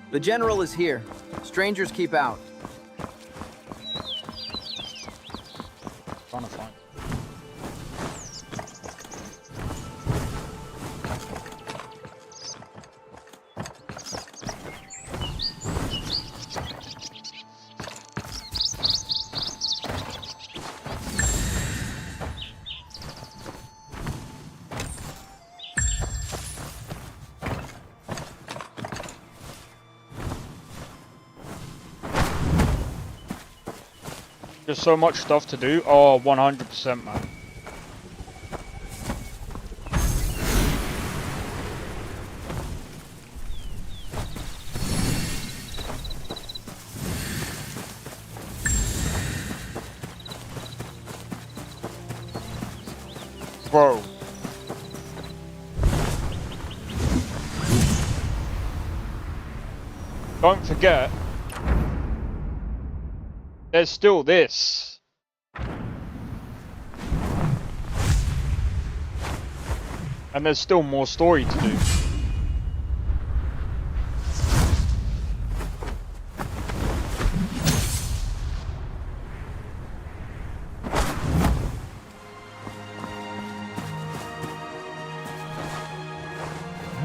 The general is here. Strangers keep out. Trying to find. There's so much stuff to do. Oh, 100%, man. Bro. Don't forget, there's still this. And there's still more story to do.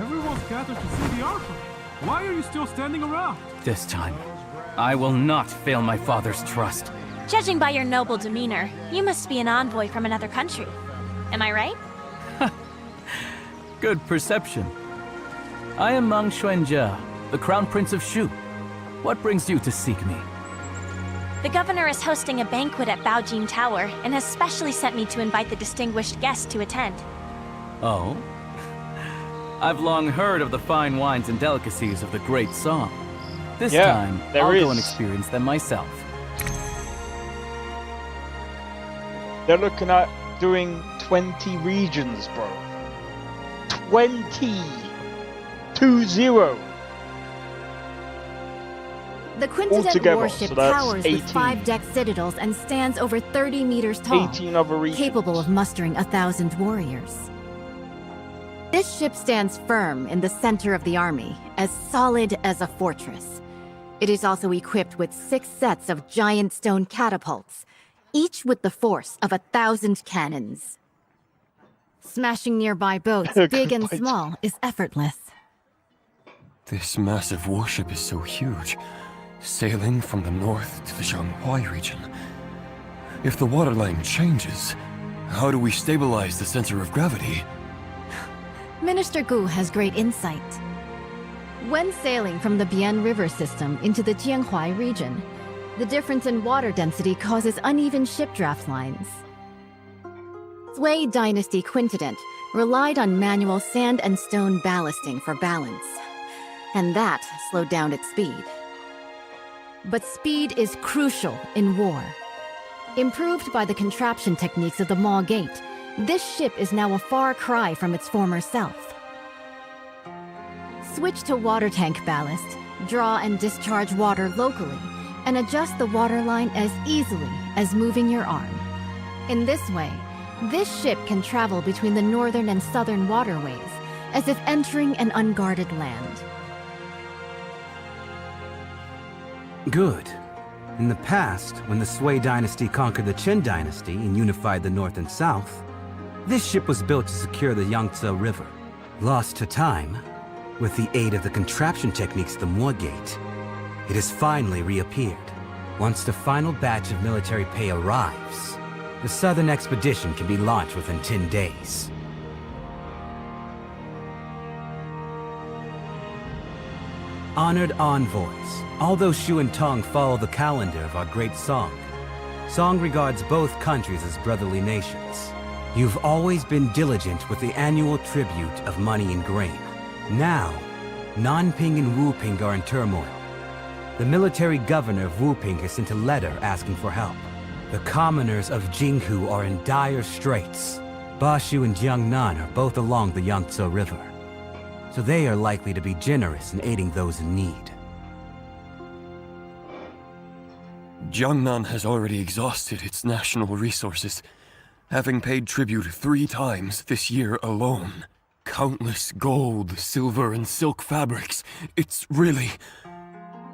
Everyone's gathered to see the archery. Why are you still standing around? This time, I will not fail my father's trust. Judging by your noble demeanor, you must be an envoy from another country. Am I right? Good perception. I am Mang Xuanjia, the Crown Prince of Shu. What brings you to seek me? The governor is hosting a banquet at Baojin Tower and has specially sent me to invite the distinguished guests to attend. Oh? I've long heard of the fine wines and delicacies of the Great Song. This time, I'll go and experience them myself. They're looking at doing 20 regions, bro. 20! 2-0. The Quintident Altogether, warship so that's towers 18. with 5 deck citadels and stands over 30 meters tall, 18 other regions. capable of mustering 1,000 warriors. This ship stands firm in the center of the army, as solid as a fortress. It is also equipped with 6 sets of giant stone catapults, each with the force of 1,000 cannons. Smashing nearby boats, big and small, is effortless. This massive warship is so huge, sailing from the north to the Zhanghuai region. If the waterline changes, how do we stabilize the center of gravity? Minister Gu has great insight. When sailing from the Bian River system into the Jianghuai region, the difference in water density causes uneven ship draft lines. Sui Dynasty Quintident relied on manual sand and stone ballasting for balance, and that slowed down its speed. But speed is crucial in war. Improved by the contraption techniques of the Maw Gate, this ship is now a far cry from its former self. Switch to water tank ballast, draw and discharge water locally, and adjust the water line as easily as moving your arm. In this way, this ship can travel between the northern and southern waterways, as if entering an unguarded land. Good. In the past, when the Sui dynasty conquered the Qin dynasty and unified the north and south, this ship was built to secure the Yangtze River. Lost to time, with the aid of the contraption techniques of the Moorgate, it has finally reappeared. Once the final batch of military pay arrives, the southern expedition can be launched within 10 days. Honored envoys, although Shu and Tong follow the calendar of our great Song, Song regards both countries as brotherly nations. You've always been diligent with the annual tribute of money and grain. Now, Nanping and Wuping are in turmoil. The military governor of Wuping has sent a letter asking for help. The commoners of Jinghu are in dire straits. Bashu and Jiangnan are both along the Yangtze River, so they are likely to be generous in aiding those in need. Jiangnan has already exhausted its national resources, having paid tribute 3 times this year alone. Countless gold, silver, and silk fabrics. It's really...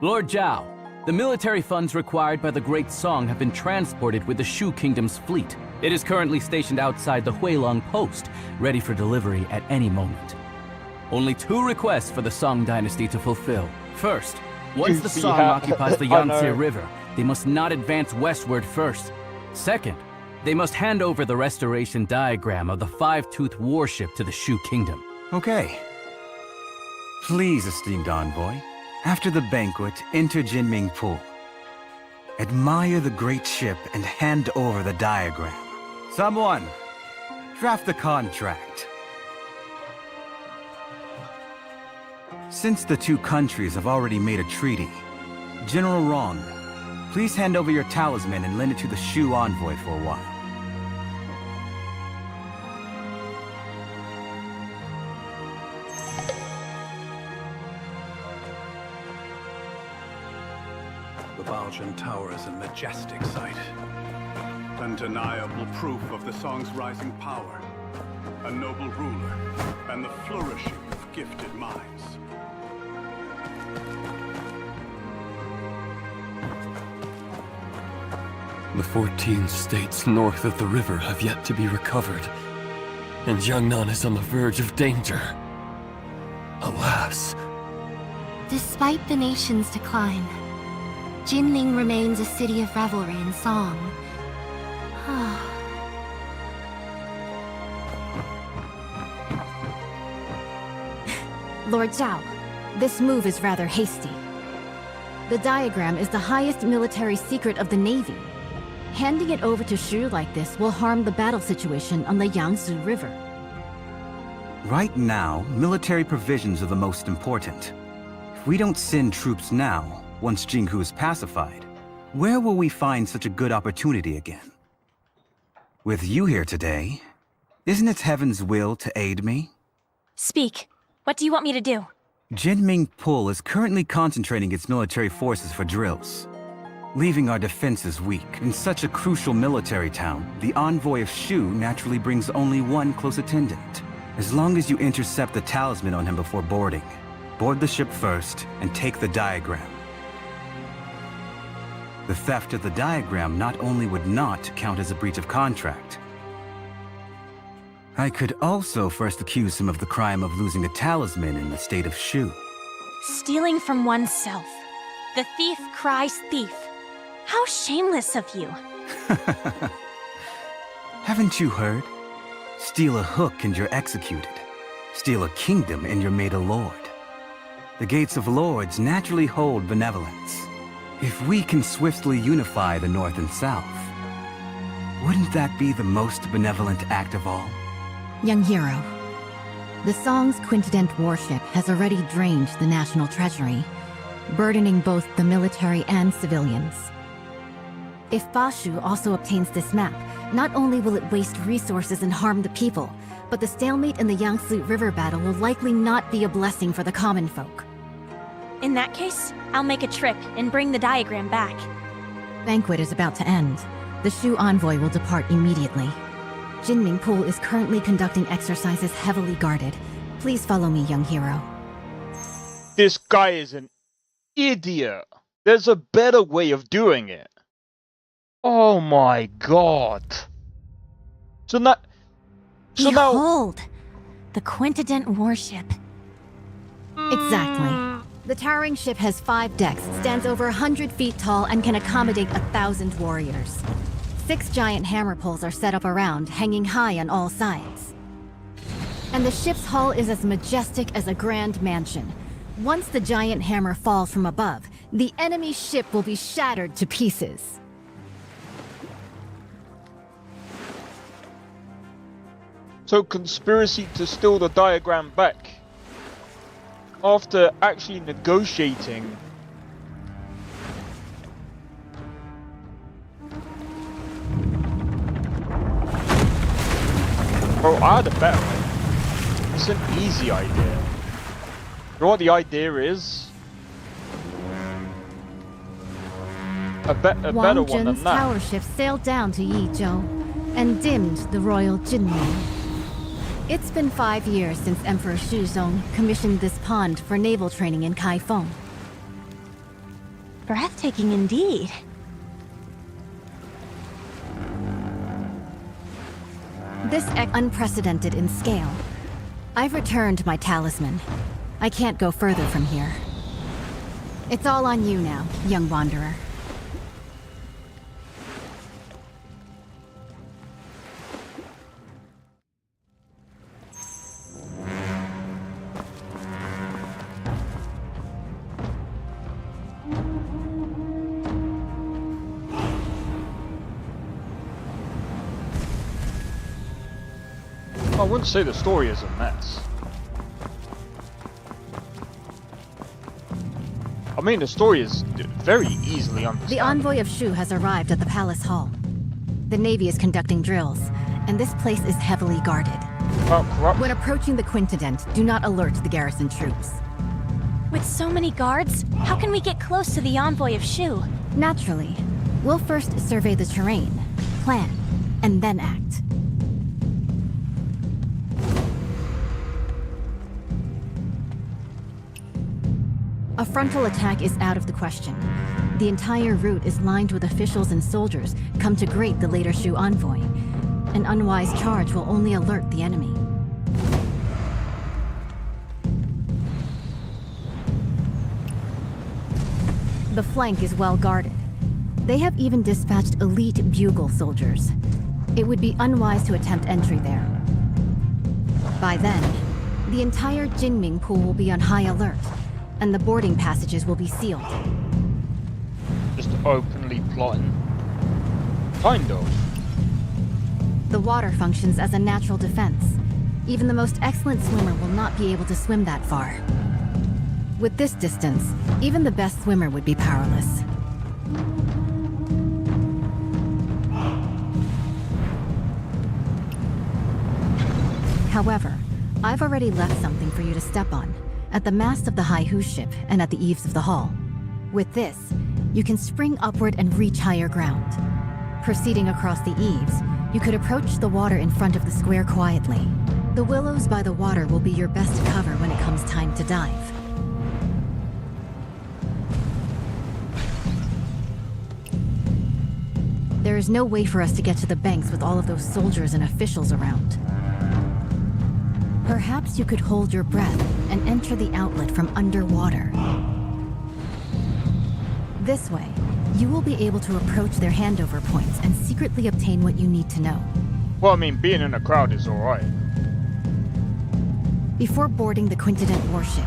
Lord Zhao, the military funds required by the Great Song have been transported with the Shu Kingdom's fleet. It is currently stationed outside the Huilong Post, ready for delivery at any moment. Only 2 requests for the Song dynasty to fulfill. First, once the Song occupies the Yangtze River, they must not advance westward first. Second, they must hand over the restoration diagram of the Five-Toothed warship to the Shu Kingdom. Okay. Please, esteemed envoy, after the banquet, enter Jinming Pool. Admire the great ship and hand over the diagram. Someone, draft the contract. Since the 2 countries have already made a treaty, General Rong, please hand over your talisman and lend it to the Shu envoy for a while. The Baojun Tower is a majestic sight. Undeniable proof of the Song's rising power. A noble ruler, and the flourishing of gifted minds. The 14 states north of the river have yet to be recovered, and Jiangnan is on the verge of danger. Alas. Despite the nation's decline, Jinling remains a city of revelry and song. Lord Zhao, this move is rather hasty. The diagram is the highest military secret of the Navy. Handing it over to Shu like this will harm the battle situation on the Yangtze River. Right now, military provisions are the most important. If we don't send troops now, once Jinghu is pacified, where will we find such a good opportunity again? With you here today, isn't it heaven's will to aid me? Speak. What do you want me to do? Jinming Pul is currently concentrating its military forces for drills, leaving our defenses weak. In such a crucial military town, the envoy of Shu naturally brings only one close attendant. As long as you intercept the talisman on him before boarding, board the ship first and take the diagram. The theft of the diagram not only would not count as a breach of contract, I could also first accuse him of the crime of losing a talisman in the state of Shu. Stealing from oneself. The thief cries thief. How shameless of you. Haven't you heard? Steal a hook and you're executed. Steal a kingdom and you're made a lord. The gates of lords naturally hold benevolence. If we can swiftly unify the North and South, wouldn't that be the most benevolent act of all? Young hero, the Song's Quintident warship has already drained the national treasury, burdening both the military and civilians. If Bashu also obtains this map, Not only will it waste resources and harm the people, but the stalemate in the Yangtze River battle will likely not be a blessing for the common folk. In that case, I'll make a trip and bring the diagram back. Banquet is about to end. The Shu envoy will depart immediately. Jinming Pool is currently conducting exercises heavily guarded. Please follow me, young hero. This guy is an idiot. There's a better way of doing it. Oh my god. So now... Behold! The Quintident warship. Exactly. The towering ship has 5 decks, stands over 100 feet tall, and can accommodate 1,000 warriors. 6 giant hammer poles are set up around, hanging high on all sides. And the ship's hull is as majestic as a grand mansion. Once the giant hammer falls from above, the enemy ship will be shattered to pieces. So conspiracy to steal the diagram back. After actually negotiating. Bro, I had a better way. It's an easy idea. You know what the idea is? A better one Wang than Zhen's that. tower ship sailed down to Yizhou and dimmed the royal Jinling. It's been 5 years since Emperor Shuzong commissioned this pond for naval training in Kaifeng. Breathtaking indeed. This unprecedented in scale. I've returned my talisman. I can't go further from here. It's all on you now, young wanderer. I wouldn't say the story is a mess. I mean, the story is very easily understood. The envoy of Shu has arrived at the palace hall. The Navy is conducting drills, and this place is heavily guarded. When approaching the Quintident, do not alert the garrison troops. With so many guards, how can we get close to the envoy of Shu? Naturally. We'll first survey the terrain, plan, and then act. A frontal attack is out of the question. The entire route is lined with officials and soldiers come to greet the later Shu envoy. An unwise charge will only alert the enemy. The flank is well guarded. They have even dispatched elite bugle soldiers. It would be unwise to attempt entry there. By then, the entire Jinming Pool will be on high alert, and the boarding passages will be sealed. Just openly plotting. Kind of. The water functions as a natural defense. Even the most excellent swimmer will not be able to swim that far. With this distance, even the best swimmer would be powerless. However, I've already left something for you to step on, at the mast of the Haihu ship and at the eaves of the hall. With this, you can spring upward and reach higher ground. Proceeding across the eaves, you could approach the water in front of the square quietly. The willows by the water will be your best cover when it comes time to dive. There is no way for us to get to the banks with all of those soldiers and officials around. Perhaps you could hold your breath and enter the outlet from underwater. This way, you will be able to approach their handover points and secretly obtain what you need to know. Well, I mean, being in a crowd is alright. Before boarding the Quintident warship,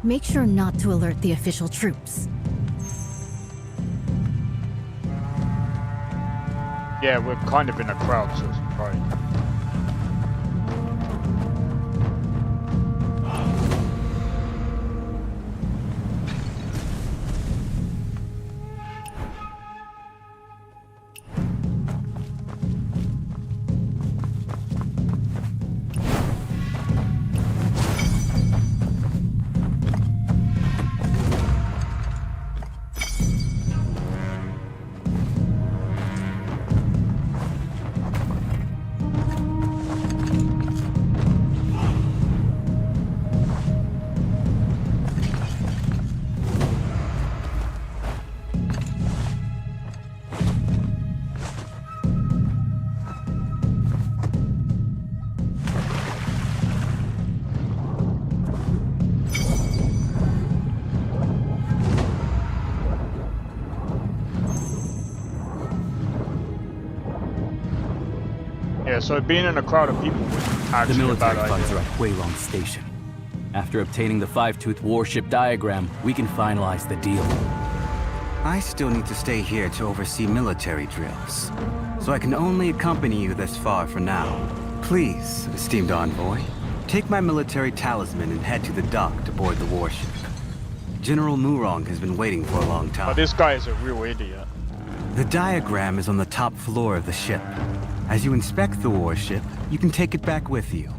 make sure not to alert the official troops. Yeah, we're kind of in a crowd, so it's right. Yeah, so being in a crowd of people was The actually a military bad funds idea. are at Huilong Station. After obtaining the Five-Tooth warship diagram, we can finalize the deal. I still need to stay here to oversee military drills, so I can only accompany you this far for now. Please, esteemed envoy, take my military talisman and head to the dock to board the warship. General Murong has been waiting for a long time. But this guy is a real idiot. The diagram is on the top floor of the ship. As you inspect the warship, you can take it back with you.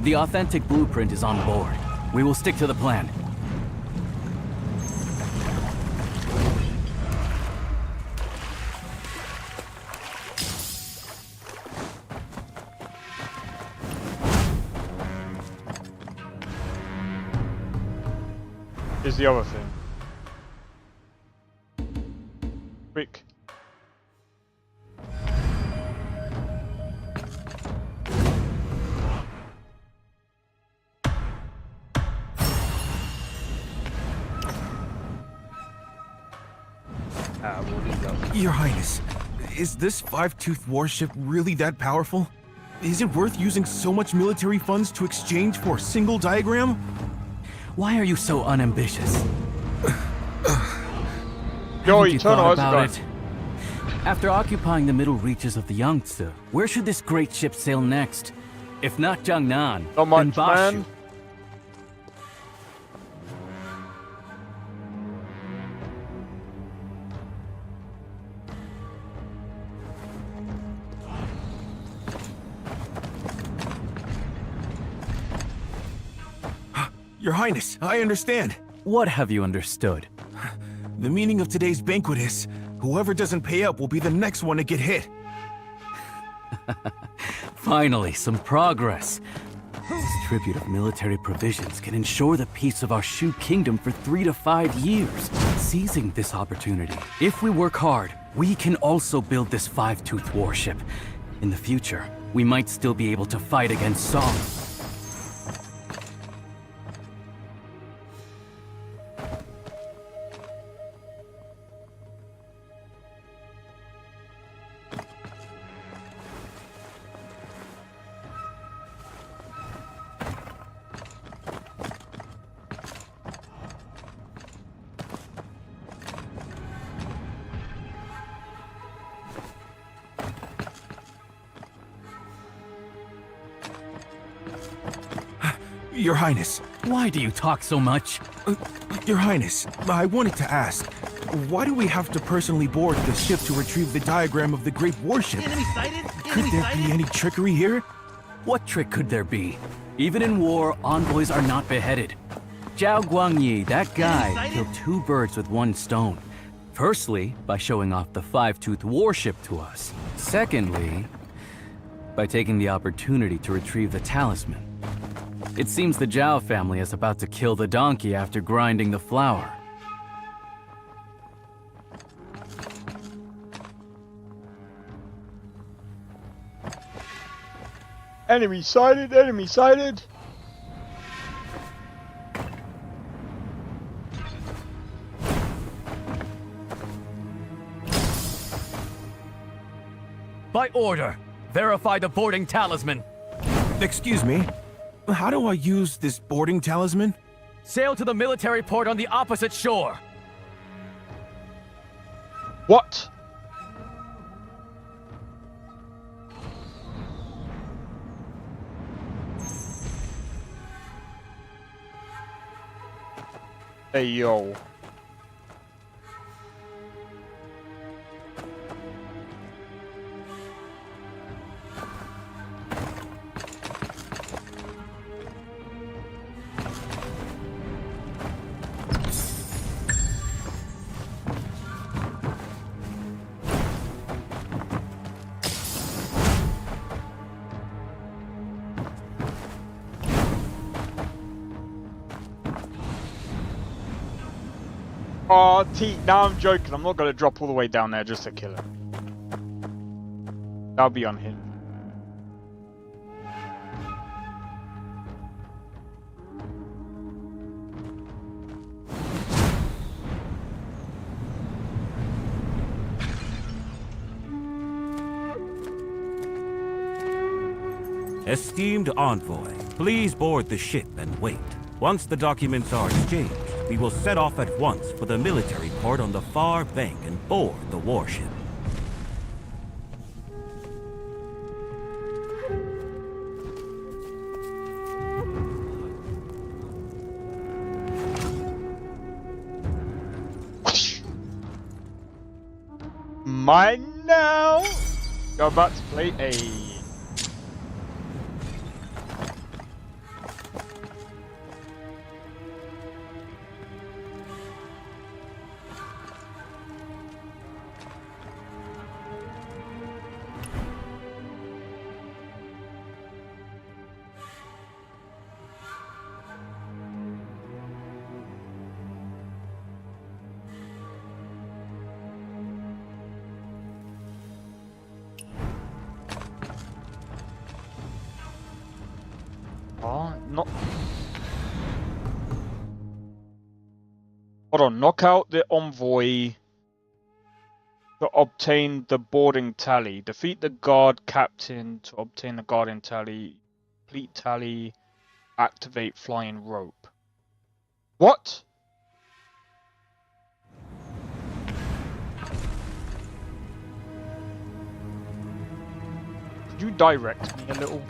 The authentic blueprint is on board. We will stick to the plan. Is the other thing. Quick. Your Highness, is this Five-Tooth warship really that powerful? Is it worth using so much military funds to exchange for a single diagram? Why are you so unambitious? Yo, Haven't you Eternal, thought how's it about going? it? After occupying the middle reaches of the Yangtze, where should this great ship sail next? If not Jiangnan, Not much, then Bashu. man. Your Highness, I understand. What have you understood? The meaning of today's banquet is, whoever doesn't pay up will be the next one to get hit. Finally, some progress. This tribute of military provisions can ensure the peace of our Shu Kingdom for 3 to 5 years. Seizing this opportunity, if we work hard, we can also build this Five-Tooth warship. In the future, we might still be able to fight against Song. Your Highness. Why do you talk so much? Your Highness, I wanted to ask, why do we have to personally board the ship to retrieve the diagram of the great warship? Could there be any trickery here? What trick could there be? Even in war, envoys are not beheaded. Zhao Guangyi, that guy, killed 2 birds with 1 stone. Firstly, by showing off the Five-Tooth warship to us. Secondly, by taking the opportunity to retrieve the talisman. It seems the Zhao family is about to kill the donkey after grinding the flour. Enemy sighted, enemy sighted. By order, verify the boarding talisman. Excuse me, how do I use this boarding talisman? Sail to the military port on the opposite shore. What? Hey, yo. Oh, now I'm joking. I'm not gonna drop all the way down there just to kill him. That'll be on him. Esteemed envoy, please board the ship and wait. Once the documents are exchanged, we will set off at once for the military port on the far bank and board the warship. Mine now! You're about to play a... Not... Hold on, knock out the envoy to obtain the boarding tally. Defeat the guard captain to obtain the guarding tally. Complete tally. Activate flying rope. What? Could you direct me a little?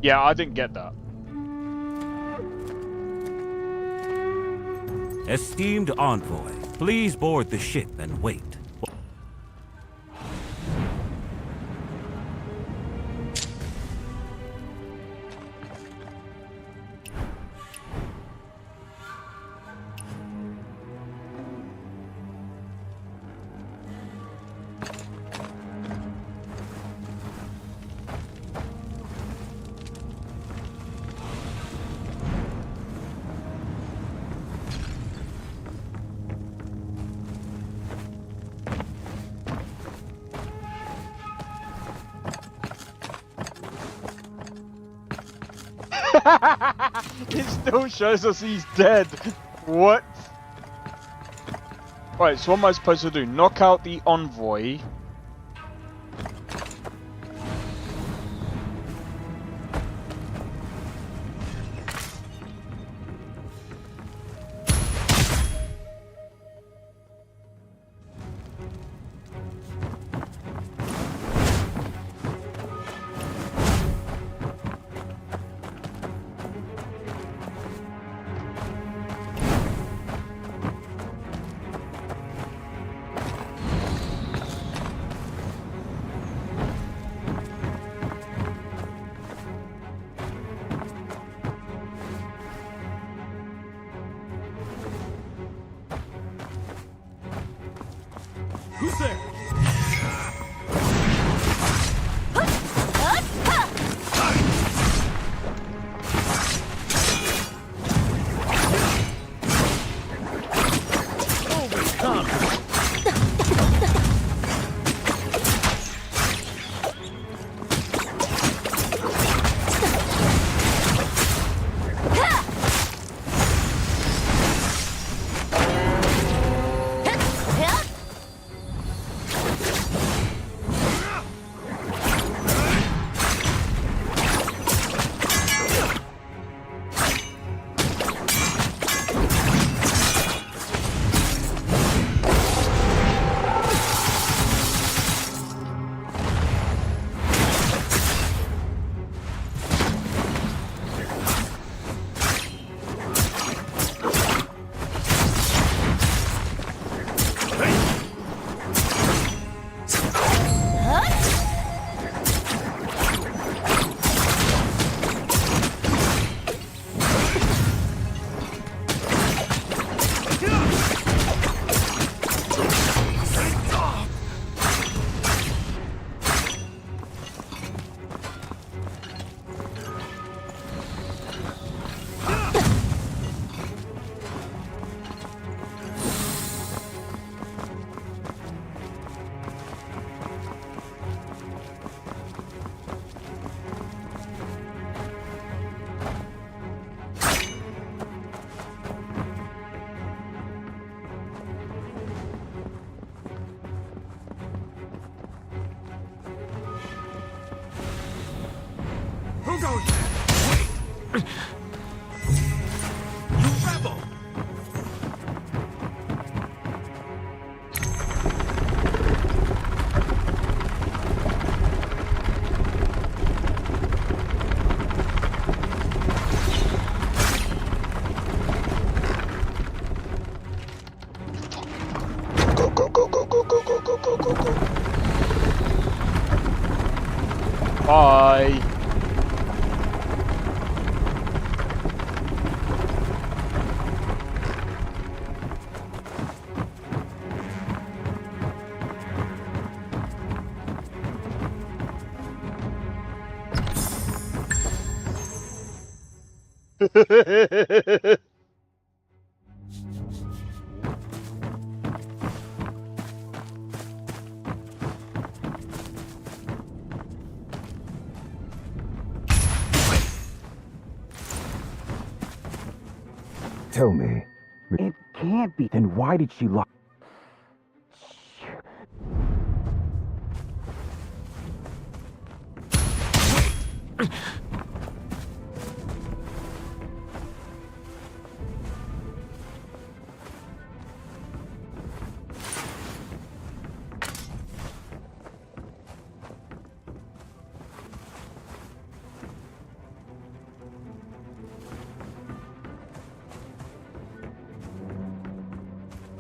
Yeah, I didn't get that. Esteemed envoy, please board the ship and wait. It still shows us he's dead. What? Right, so what am I supposed to do? Knock out the envoy. Who's there? goes there? Wait! You rebel! Bye. Tell me. It can't be. Then why did she lock?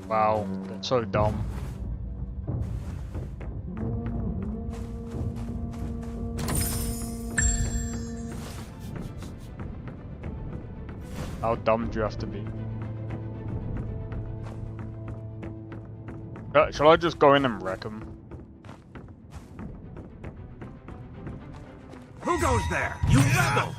Wow, that's so dumb. How dumb do you have to be? Shall I just go in and wreck him? Who goes there? You rebel!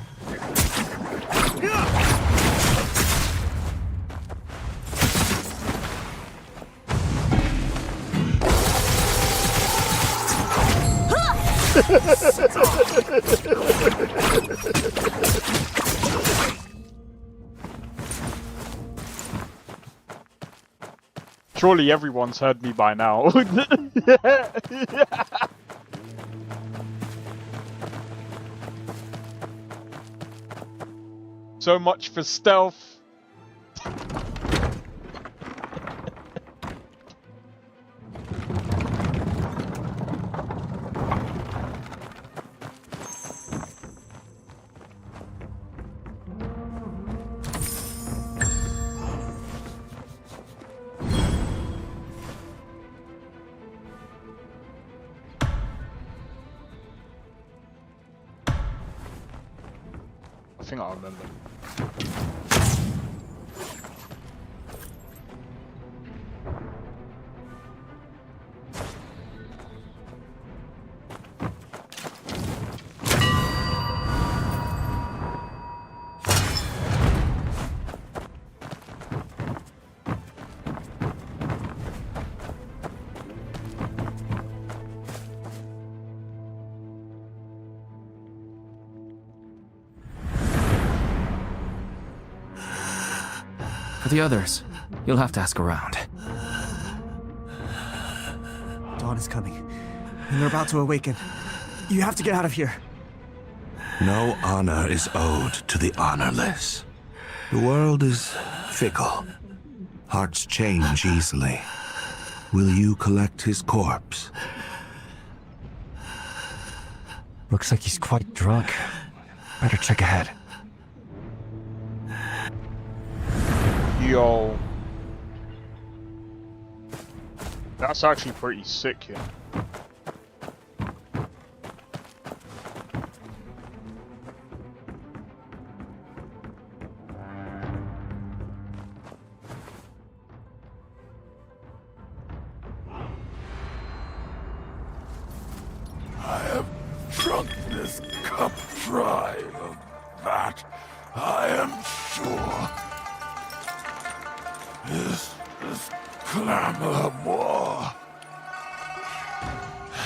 Surely everyone's heard me by now. So much for stealth. I think I remember. For the others, you'll have to ask around. Dawn is coming, and they're about to awaken. You have to get out of here. No honor is owed to the honorless. The world is fickle. Hearts change easily. Will you collect his corpse? Looks like he's quite drunk. Better check ahead. Yo. That's actually pretty sick here. I have drunk this cup dry of that, I am sure. This clamor of war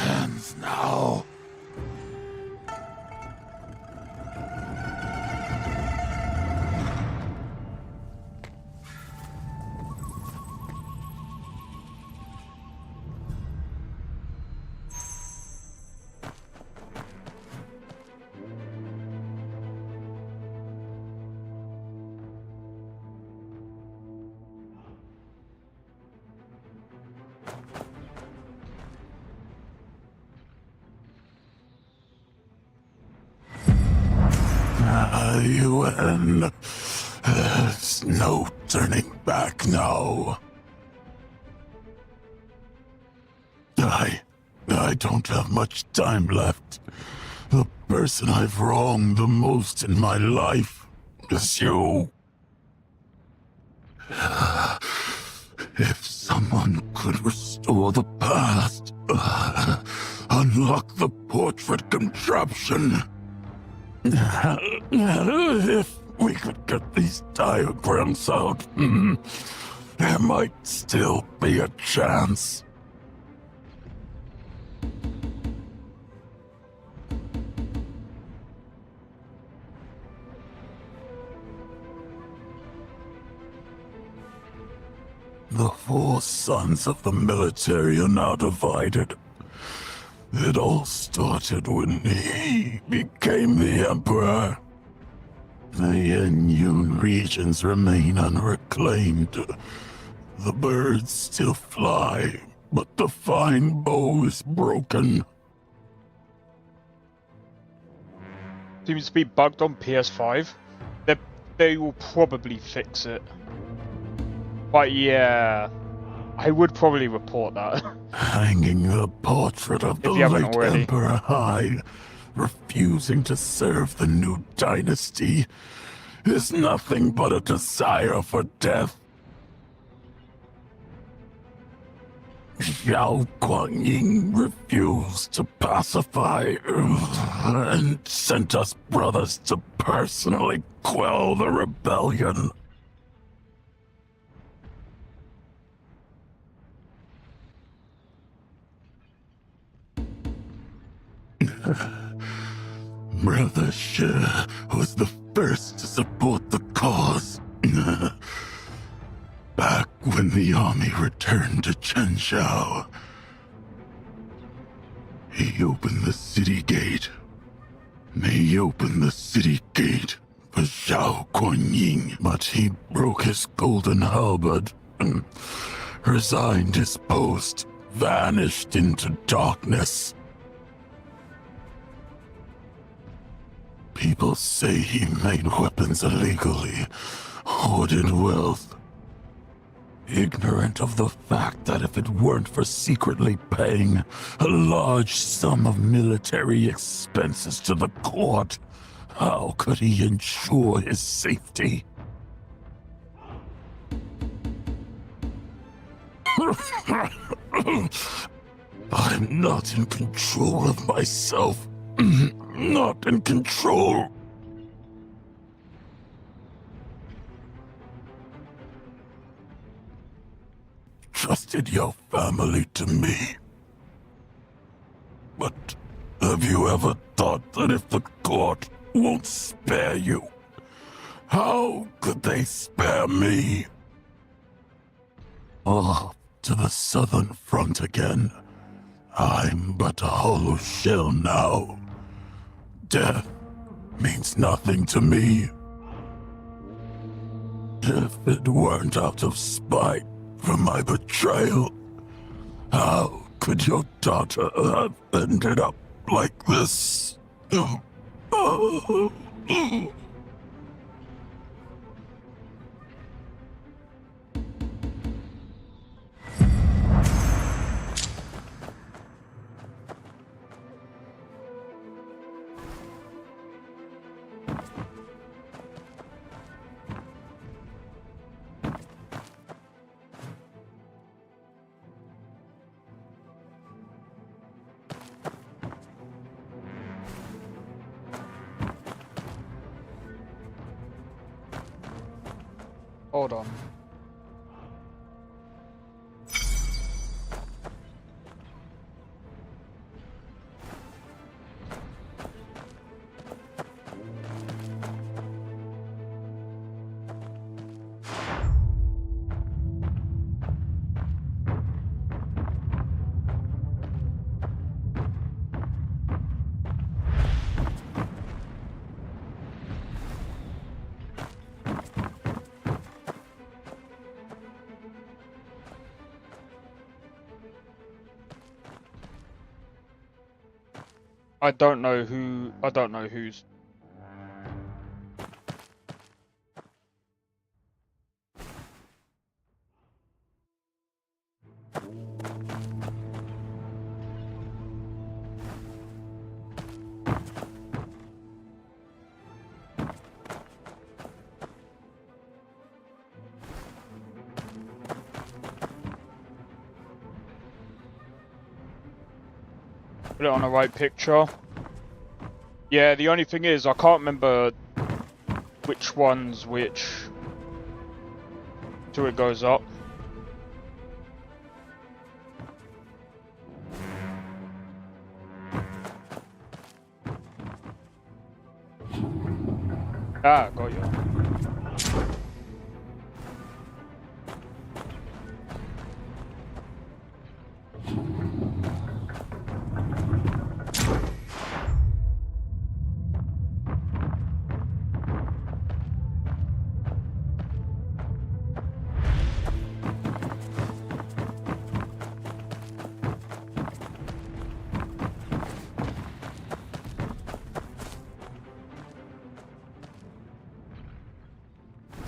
ends now. Yuan. There's no turning back now. I don't have much time left. The person I've wronged the most in my life is you. If someone could restore the past, unlock the portrait contraption. If we could get these diagrams out, there might still be a chance. The 4 sons of the military are now divided. It all started when he became the Emperor. The Yenyun regions remain unreclaimed. The birds still fly, but the fine bow is broken. Seems to be bugged on PS5. They will probably fix it. But yeah, I would probably report that. Hanging the portrait of the late Emperor high, refusing to serve the new dynasty, is nothing but a desire for death. Zhao Guangying refused to pacify and sent us brothers to personally quell the rebellion. Brother Shi was the first to support the cause. Back when the army returned to Chenzhou, he opened the city gate. He opened the city gate for Zhao Guangying, but he broke his golden halberd and resigned his post, vanished into darkness. People say he made weapons illegally, hoarded wealth, ignorant of the fact that if it weren't for secretly paying a large sum of military expenses to the court, how could he ensure his safety? I'm not in control of myself. Not in control. Trusted your family to me. But have you ever thought that if the court won't spare you, how could they spare me? Off to the southern front again. I'm but a hollow shell now. Death means nothing to me. If it weren't out of spite for my betrayal, how could your daughter have ended up like this? Hold on. I don't know who's. Put it on the right picture. Yeah, the only thing is I can't remember which one's which. Till it goes up. Ah, got you.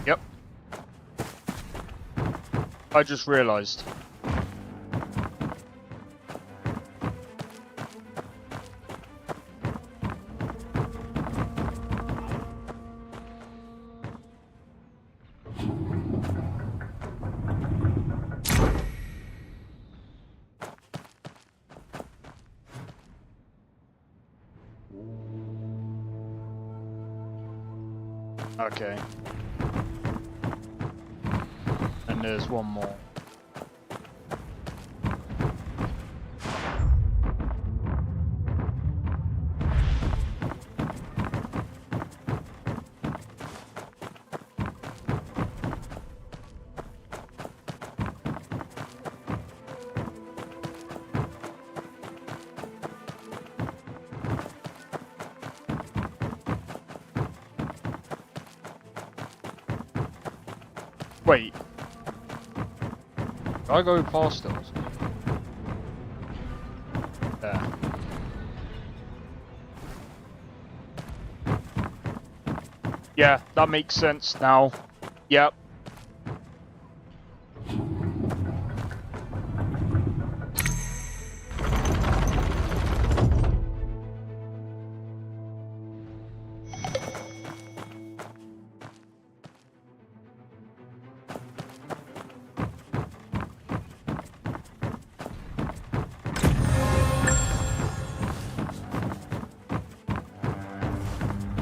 Yep. I just realized. Okay. And there's one more. Wait. Did I go past it or something? There. Yeah, that makes sense now. Yep.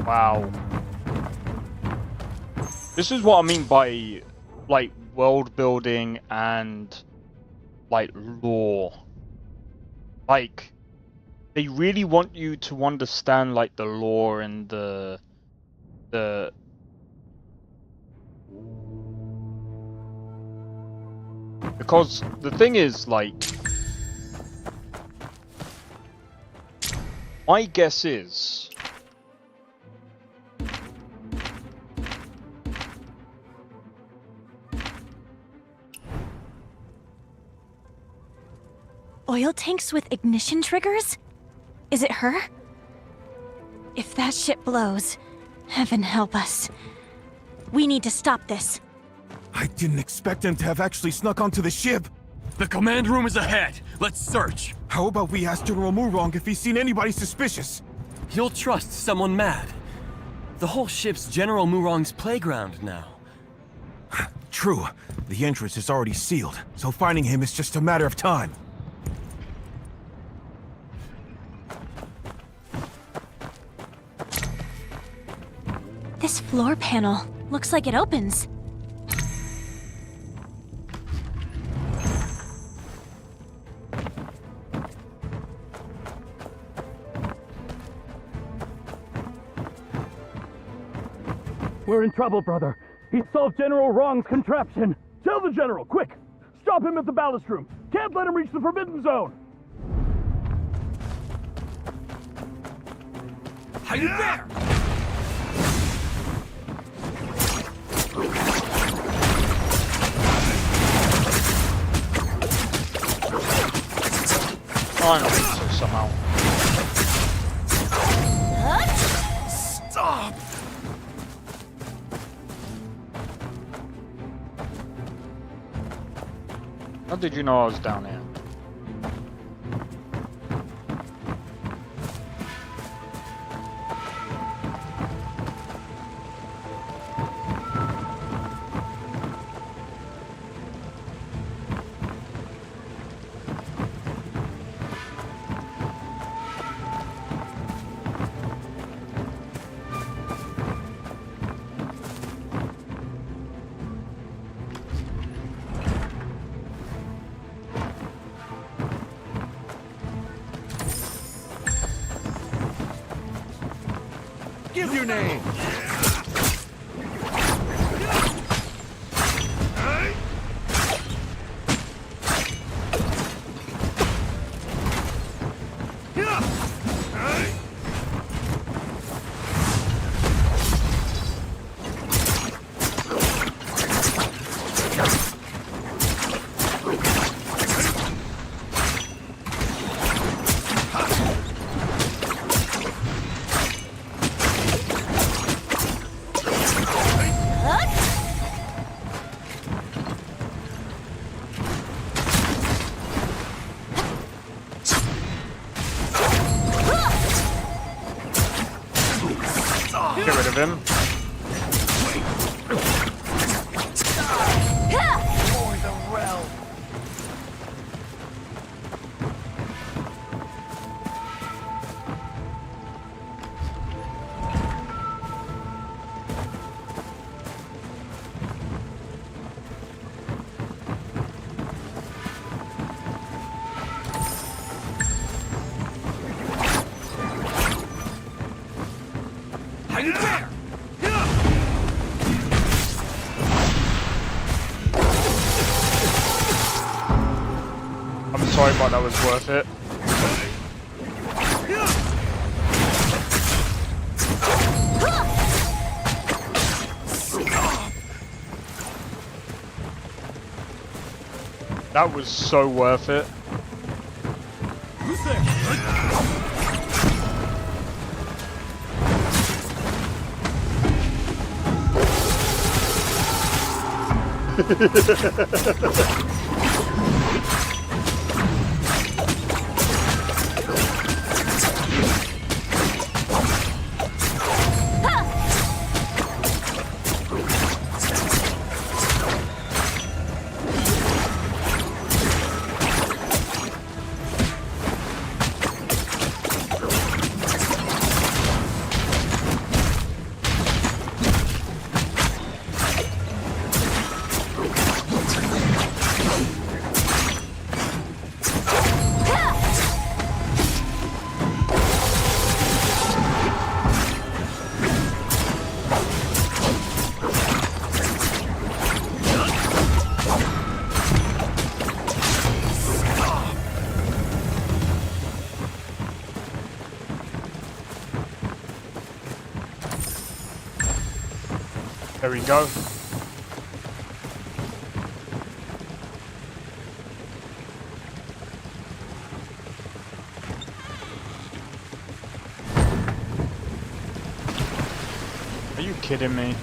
Wow. This is what I mean by, like, world building and, like, lore. Like, they really want you to understand, like, the lore and the... Because the thing is, like... My guess is... Oil tanks with ignition triggers? Is it her? If that ship blows, heaven help us. We need to stop this. I didn't expect him to have actually snuck onto the ship. The command room is ahead. Let's search. How about we ask General Murong if he's seen anybody suspicious? He'll trust someone mad. The whole ship's General Murong's playground now. True. The entrance is already sealed, so finding him is just a matter of time. This floor panel looks like it opens. We're in trouble, brother. He solved General Wrong's contraption. Tell the General, quick! Stop him at the ballast room. Can't let him reach the Forbidden Zone. Are you there? I don't think so somehow. Stop! How did you know I was down here? Give your name! Get rid of him. I'm sorry, but that was worth it. That was so worth it. Who's there? There we go. Are you kidding me?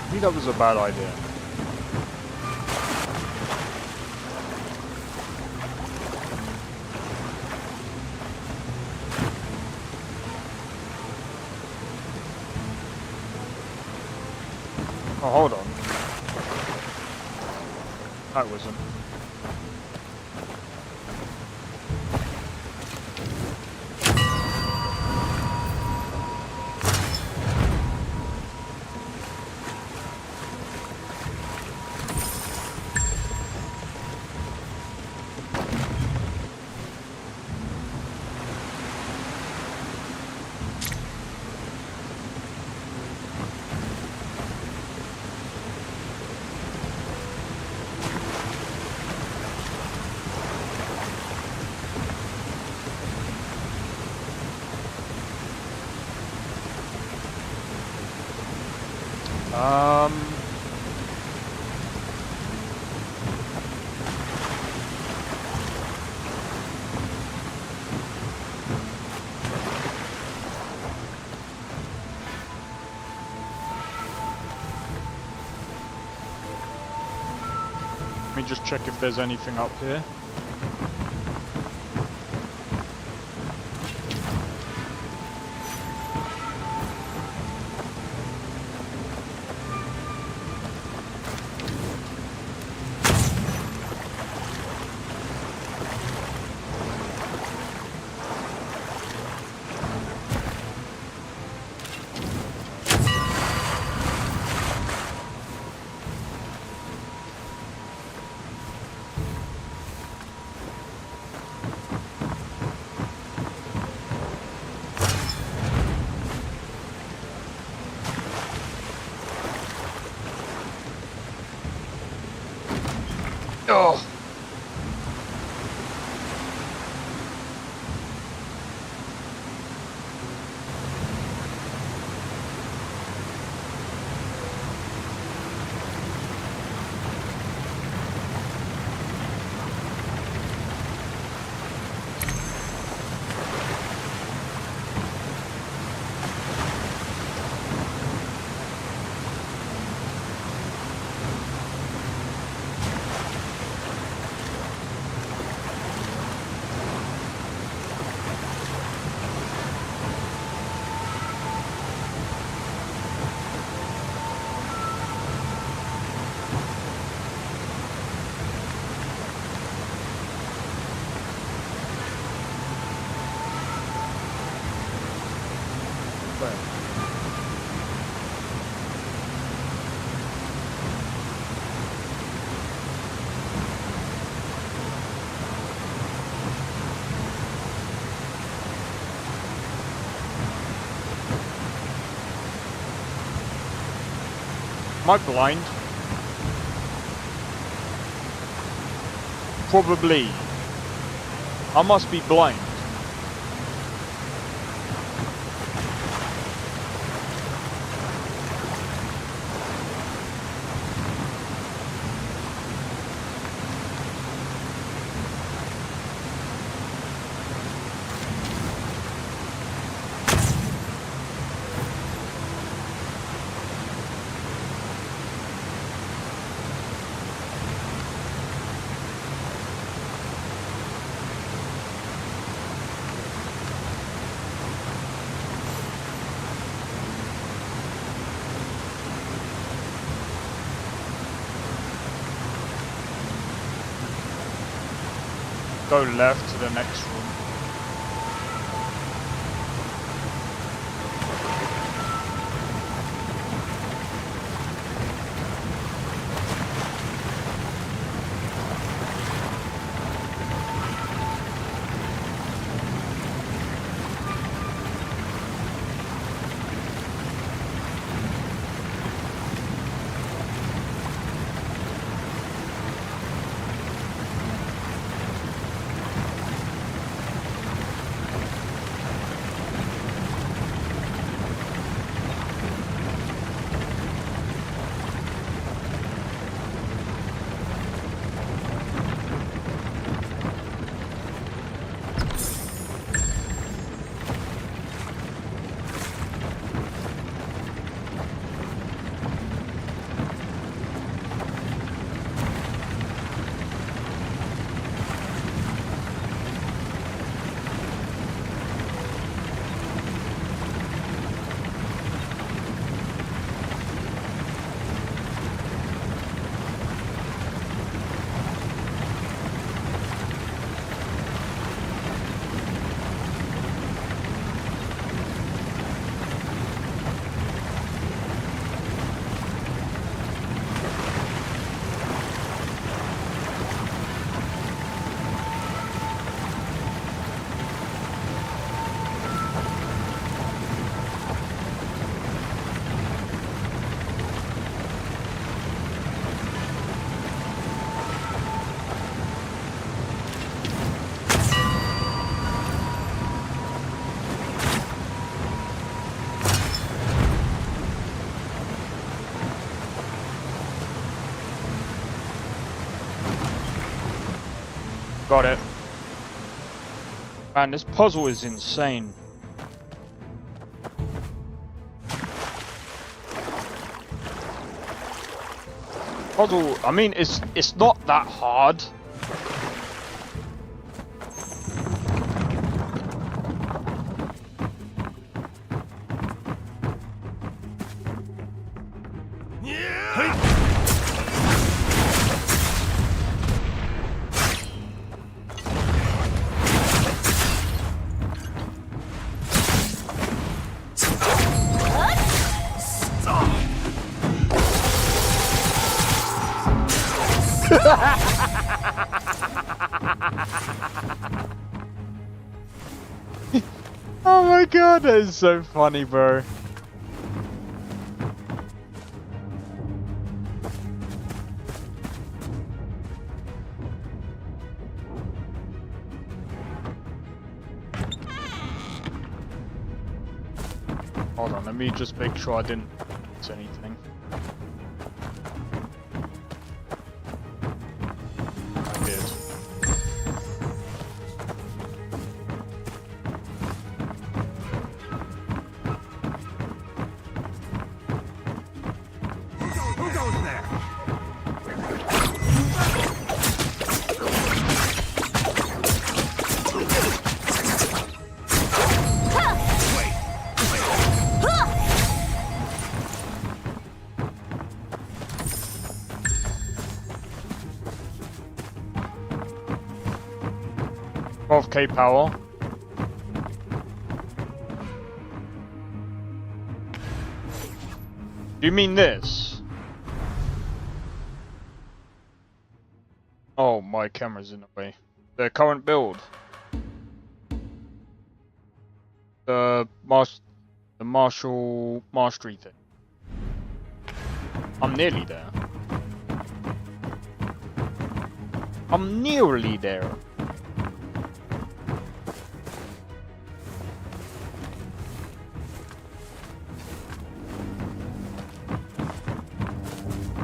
I think that was a bad idea. Oh, hold on. That wasn't. me just check if there's anything up here. Oh. Am I blind? Probably. I must be blind. Go left to the next room. Got it. Man, this puzzle is insane. puzzle, I mean, it's not that hard. Oh my god, that is so funny, bro. Hold on, let me just make sure I didn't miss anything. I did. Who goes there? K power. Do you mean this? Oh, my camera's in the way. The current build. The Marshall Mastery thing. I'm nearly there. I'm nearly there.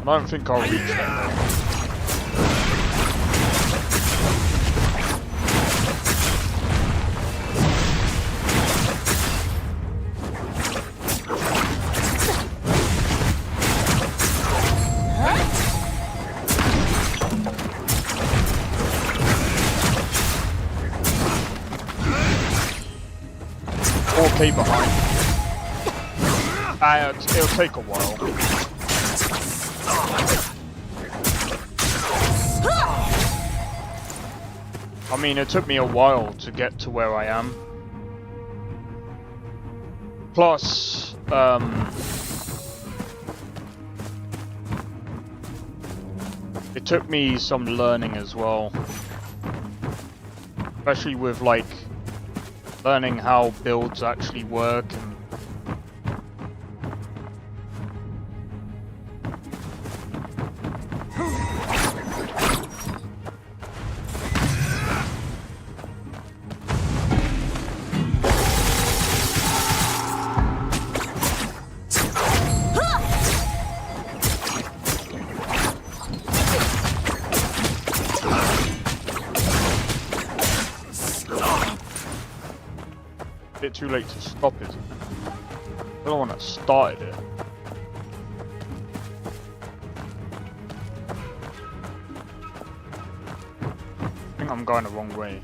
I don't think I'll reach that. Okay, behind. It'll take a while. I mean, it took me a while to get to where I am. Plus, it took me some learning as well. Especially with, like, learning how builds actually work and bit too late to stop it. I don't want to start it. I think I'm going the wrong way.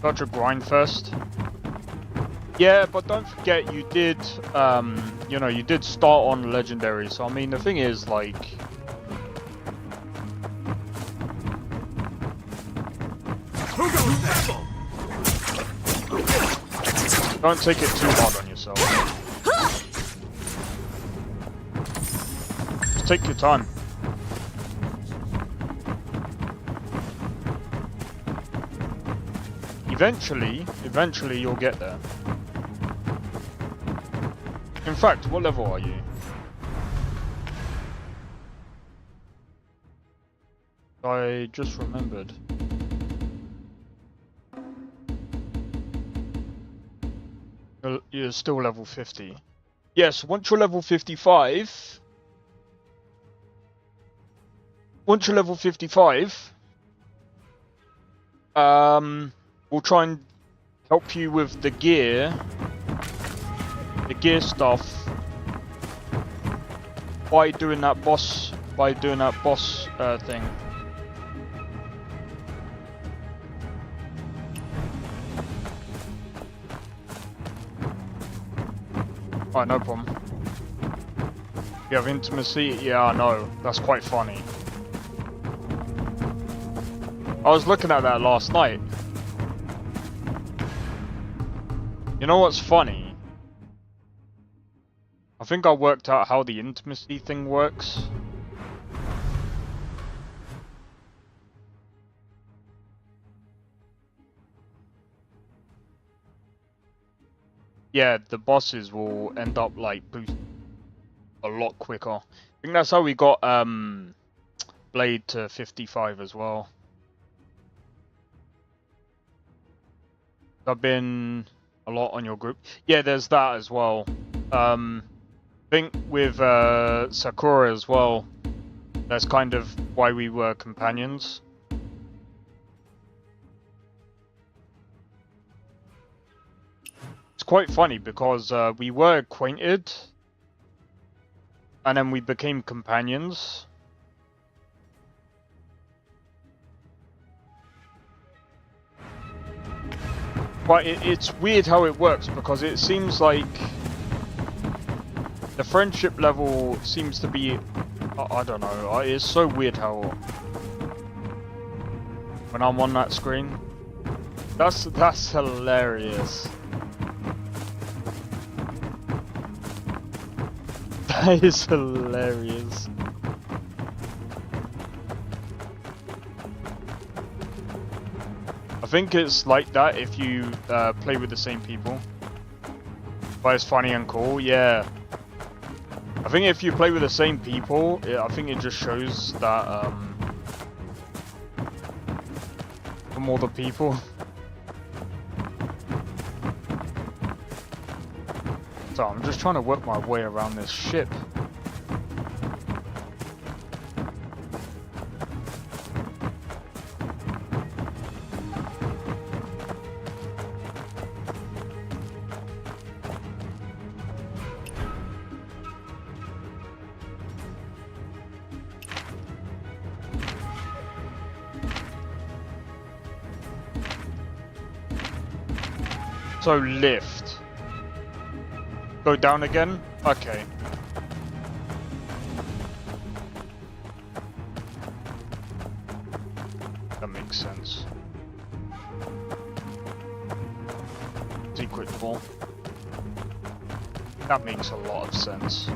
Got your grind first. Yeah, but don't forget you did, you know, you did start on legendary. So I mean, the thing is, like, don't take it too hard on yourself. Just take your time. Eventually you'll get there. In fact, what level are you? I just remembered. You're still level 50. Yes, once you're level 55, once you're level 55, we'll try and help you with the gear stuff by doing that boss thing. Alright, no problem. You have intimacy? Yeah, I know. That's quite funny. I was looking at that last night. You know what's funny? I think I worked out how the intimacy thing works. Yeah, the bosses will end up like boost a lot quicker. I think that's how we got Blade to 55 as well. I've been a lot on your group. Yeah, there's that as well. I think with Sakura as well, that's kind of why we were companions. It's quite funny because we were acquainted and then we became companions. But it's weird how it works because it seems like the friendship level seems to be, I don't know, it's so weird how when I'm on that screen. That's hilarious. That is hilarious. I think it's like that if you play with the same people. But it's funny and cool, yeah. I think if you play with the same people, I think it just shows that from all the people. So I'm just trying to work my way around this ship. So lift. Go down again? Okay. That makes sense. Secret ball. That makes a lot of sense.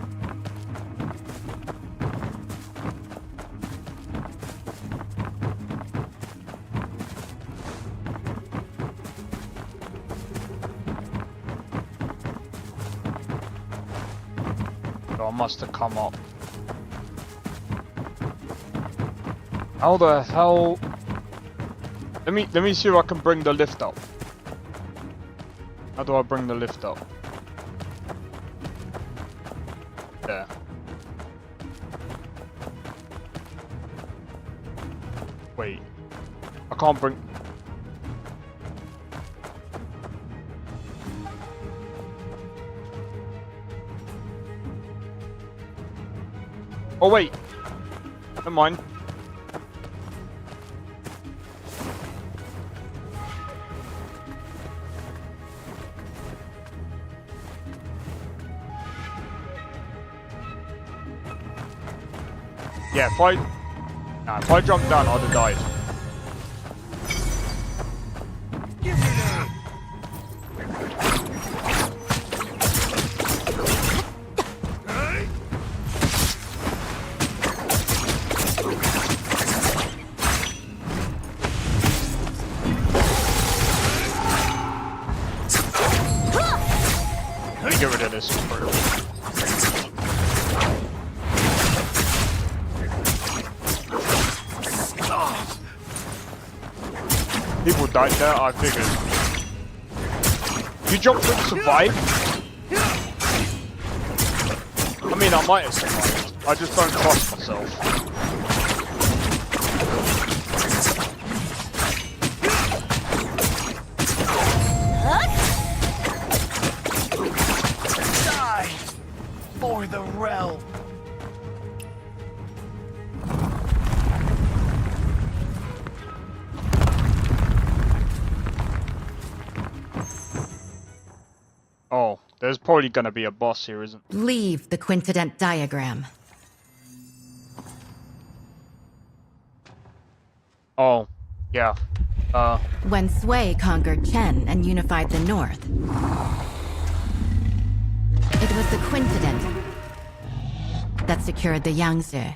I must have come up. How the hell? Let me see if I can bring the lift up. How do I bring the lift up? There. Wait. I can't bring. Oh wait, never mind. Yeah, if I jumped down, I'd have died. Get rid of this first. People died there, I figured. You jumped and survived? I mean, I might have survived. I just don't trust myself. Oh, there's probably gonna be a boss here, isn't there? Leave the quintident diagram. Oh, yeah. When Sui conquered Chen and unified the North, it was the quintident that secured the Yangtze.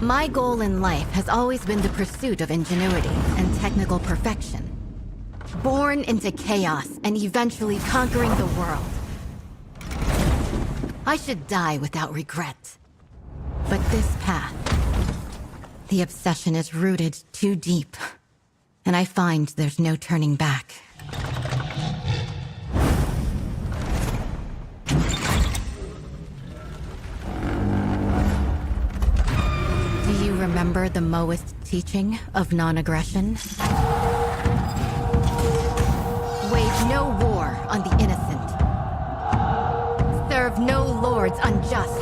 My goal in life has always been the pursuit of ingenuity and technical perfection. Born into chaos and eventually conquering the world. I should die without regret. But this path, the obsession is rooted too deep, and I find there's no turning back. Do you remember the Moist teaching of non-aggression? Wage no war on the innocent. Serve no lords unjust.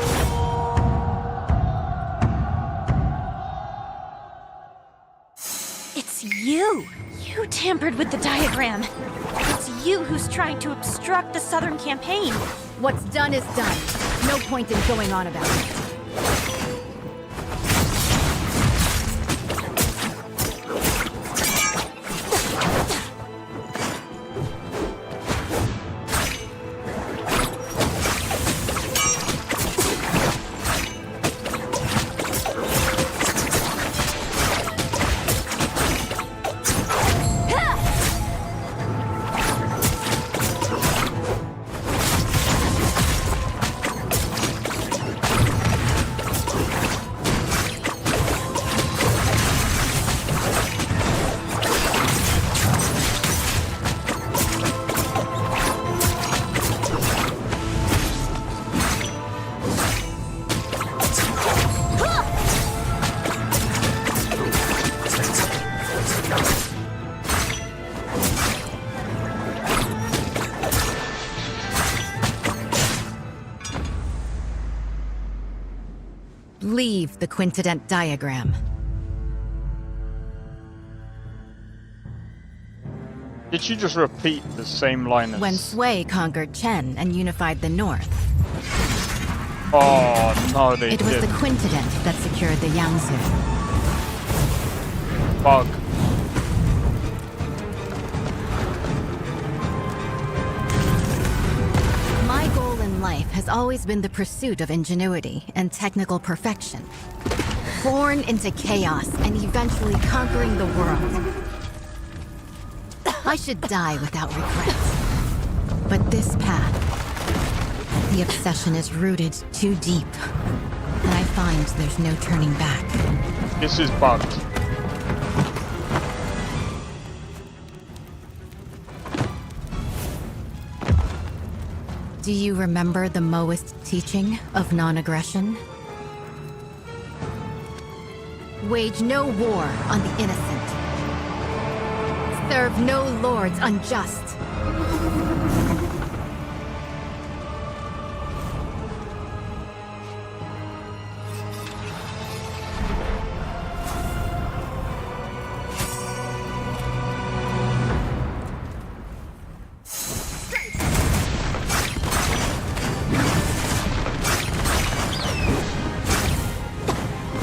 It's you! You tampered with the diagram. It's you who's trying to obstruct the Southern campaign. What's done is done. No point in going on about it. Leave the quintident diagram. Did she just repeat the same line as... When Sui conquered Chen and unified the North, Oh, no, they it was didn't. the quintident that secured the Yangtze. Bug. My goal in life has always been the pursuit of ingenuity and technical perfection. Born into chaos and eventually conquering the world. I should die without regret. But this path, the obsession is rooted too deep. And I find there's no turning back. This is bugged. Do you remember the Moist teaching of non-aggression? Wage no war on the innocent. Serve no lords unjust.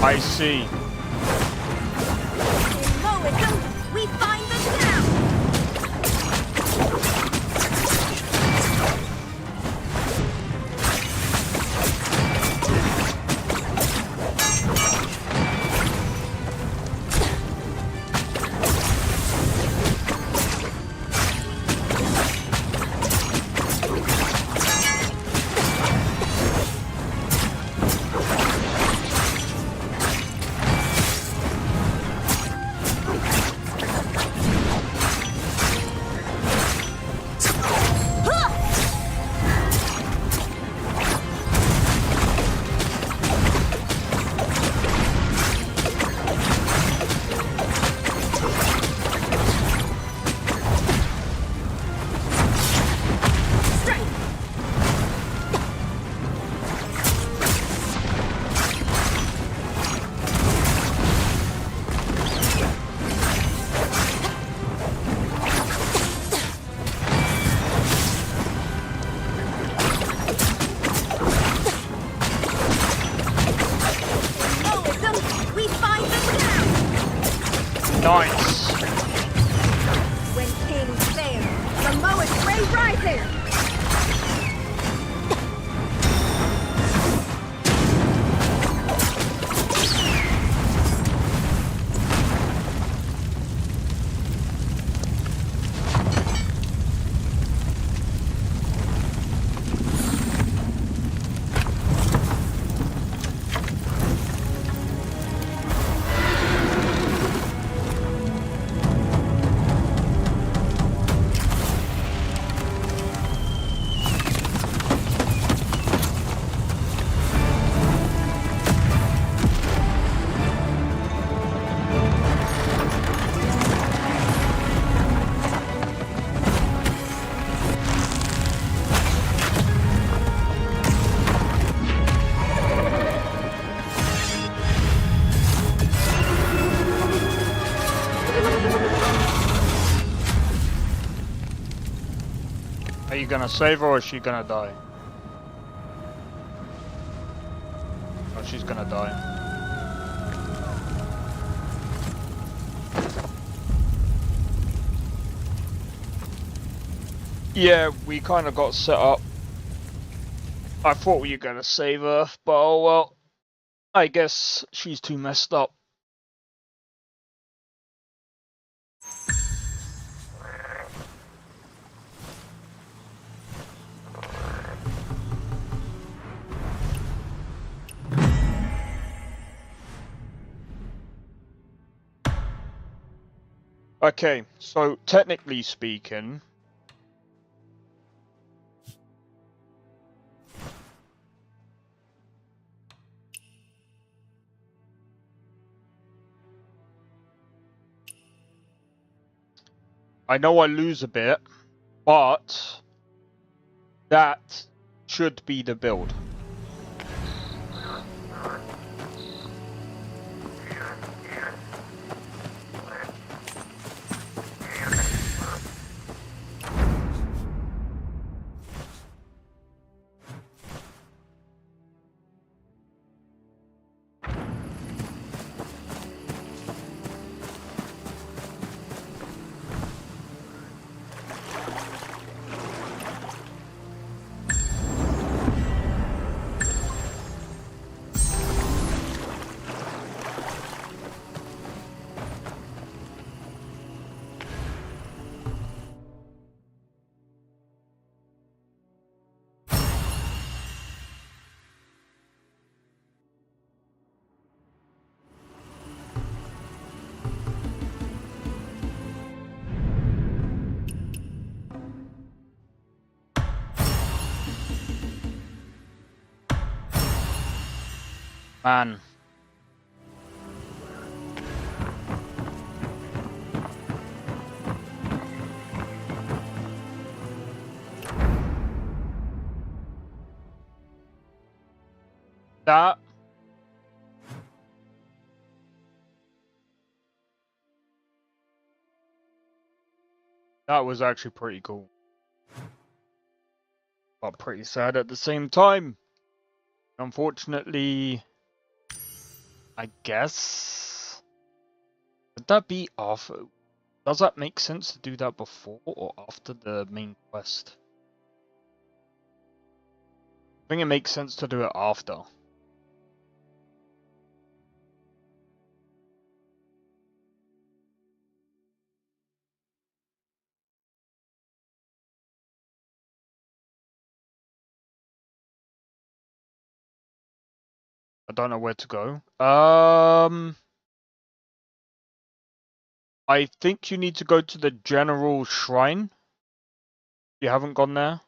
I see. We find the town! Nice. When kings fail, the lowest ray rises! Are you gonna save her or is she gonna die? Oh, she's gonna die. Yeah, we kind of got set up. I thought we were gonna save her, but oh well. I guess she's too messed up. Okay, so technically speaking, I know I lose a bit, but that should be the build. Man. That was actually pretty cool. But pretty sad at the same time. Unfortunately, I guess... Would that be after? Does that make sense to do that before or after the main quest? I think it makes sense to do it after. I don't know where to go. I think you need to go to the General Shrine. You haven't gone there?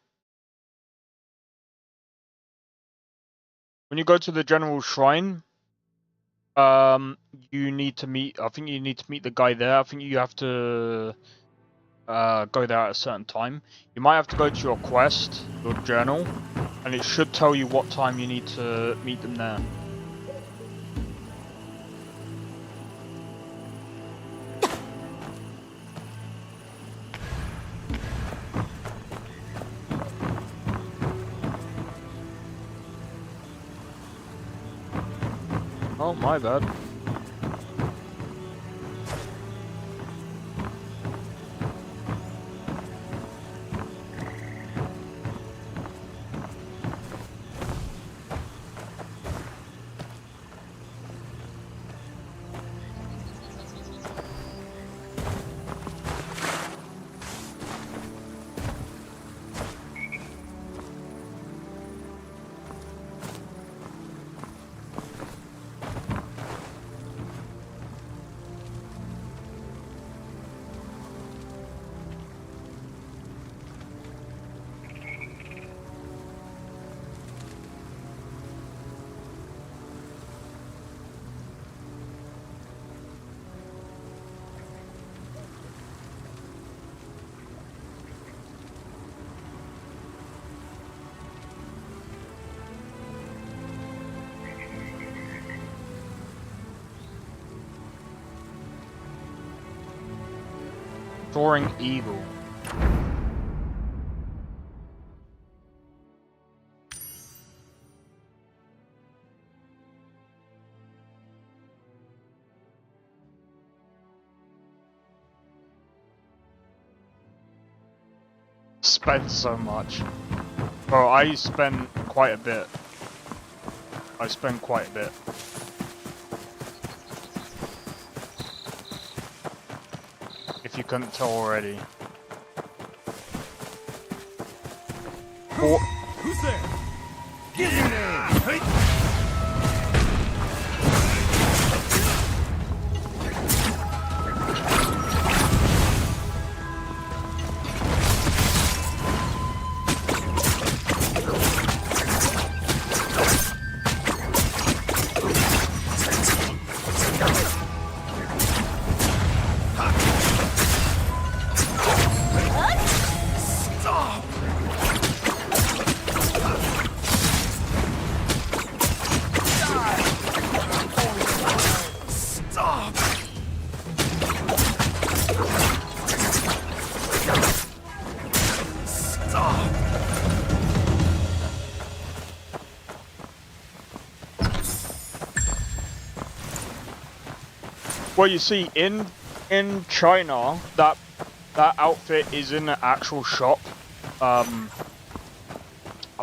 When you go to the General Shrine, you need to meet, I think you need to meet the guy there. I think you have to go there at a certain time. You might have to go to your quest, your journal, and it should tell you what time you need to meet them there. Oh, my bad. Soaring Eagle. Spend so much. Bro, I spend quite a bit. I spend quite a bit. If you couldn't tell already. Who's there? Give me name. Well, you see, in China, that outfit is in an actual shop. I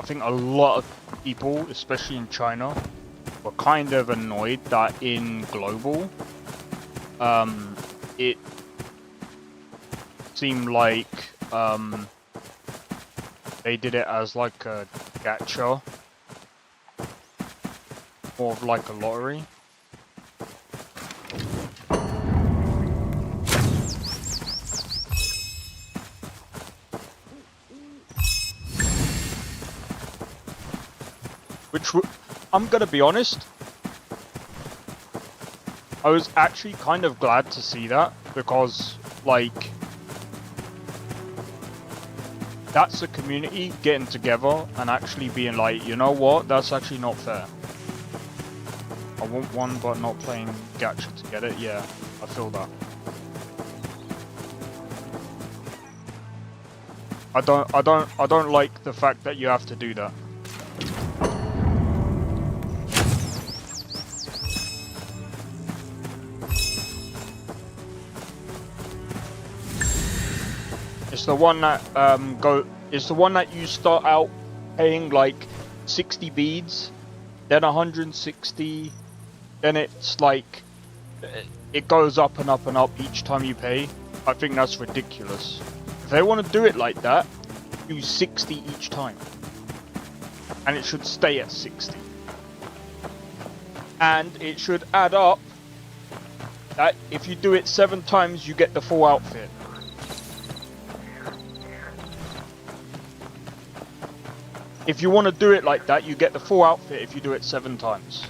think a lot of people, especially in China, were kind of annoyed that in Global, it seemed like they did it as like a gacha, more of like a lottery. Which, I'm gonna be honest, I was actually kind of glad to see that, because, like, that's a community getting together and actually being like, you know what, that's actually not fair. I want one, but not playing gacha to get it. Yeah, I feel that. I don't like the fact that you have to do that. It's the one that it's the one that you start out paying like 60 beads, then 160, then it's like it goes up and up and up each time you pay. I think that's ridiculous. If they want to do it like that, do 60 each time, and it should stay at 60, and it should add up. That if you do it 7 times, you get the full outfit. If you want to do it like that, you get the full outfit if you do it 7 times.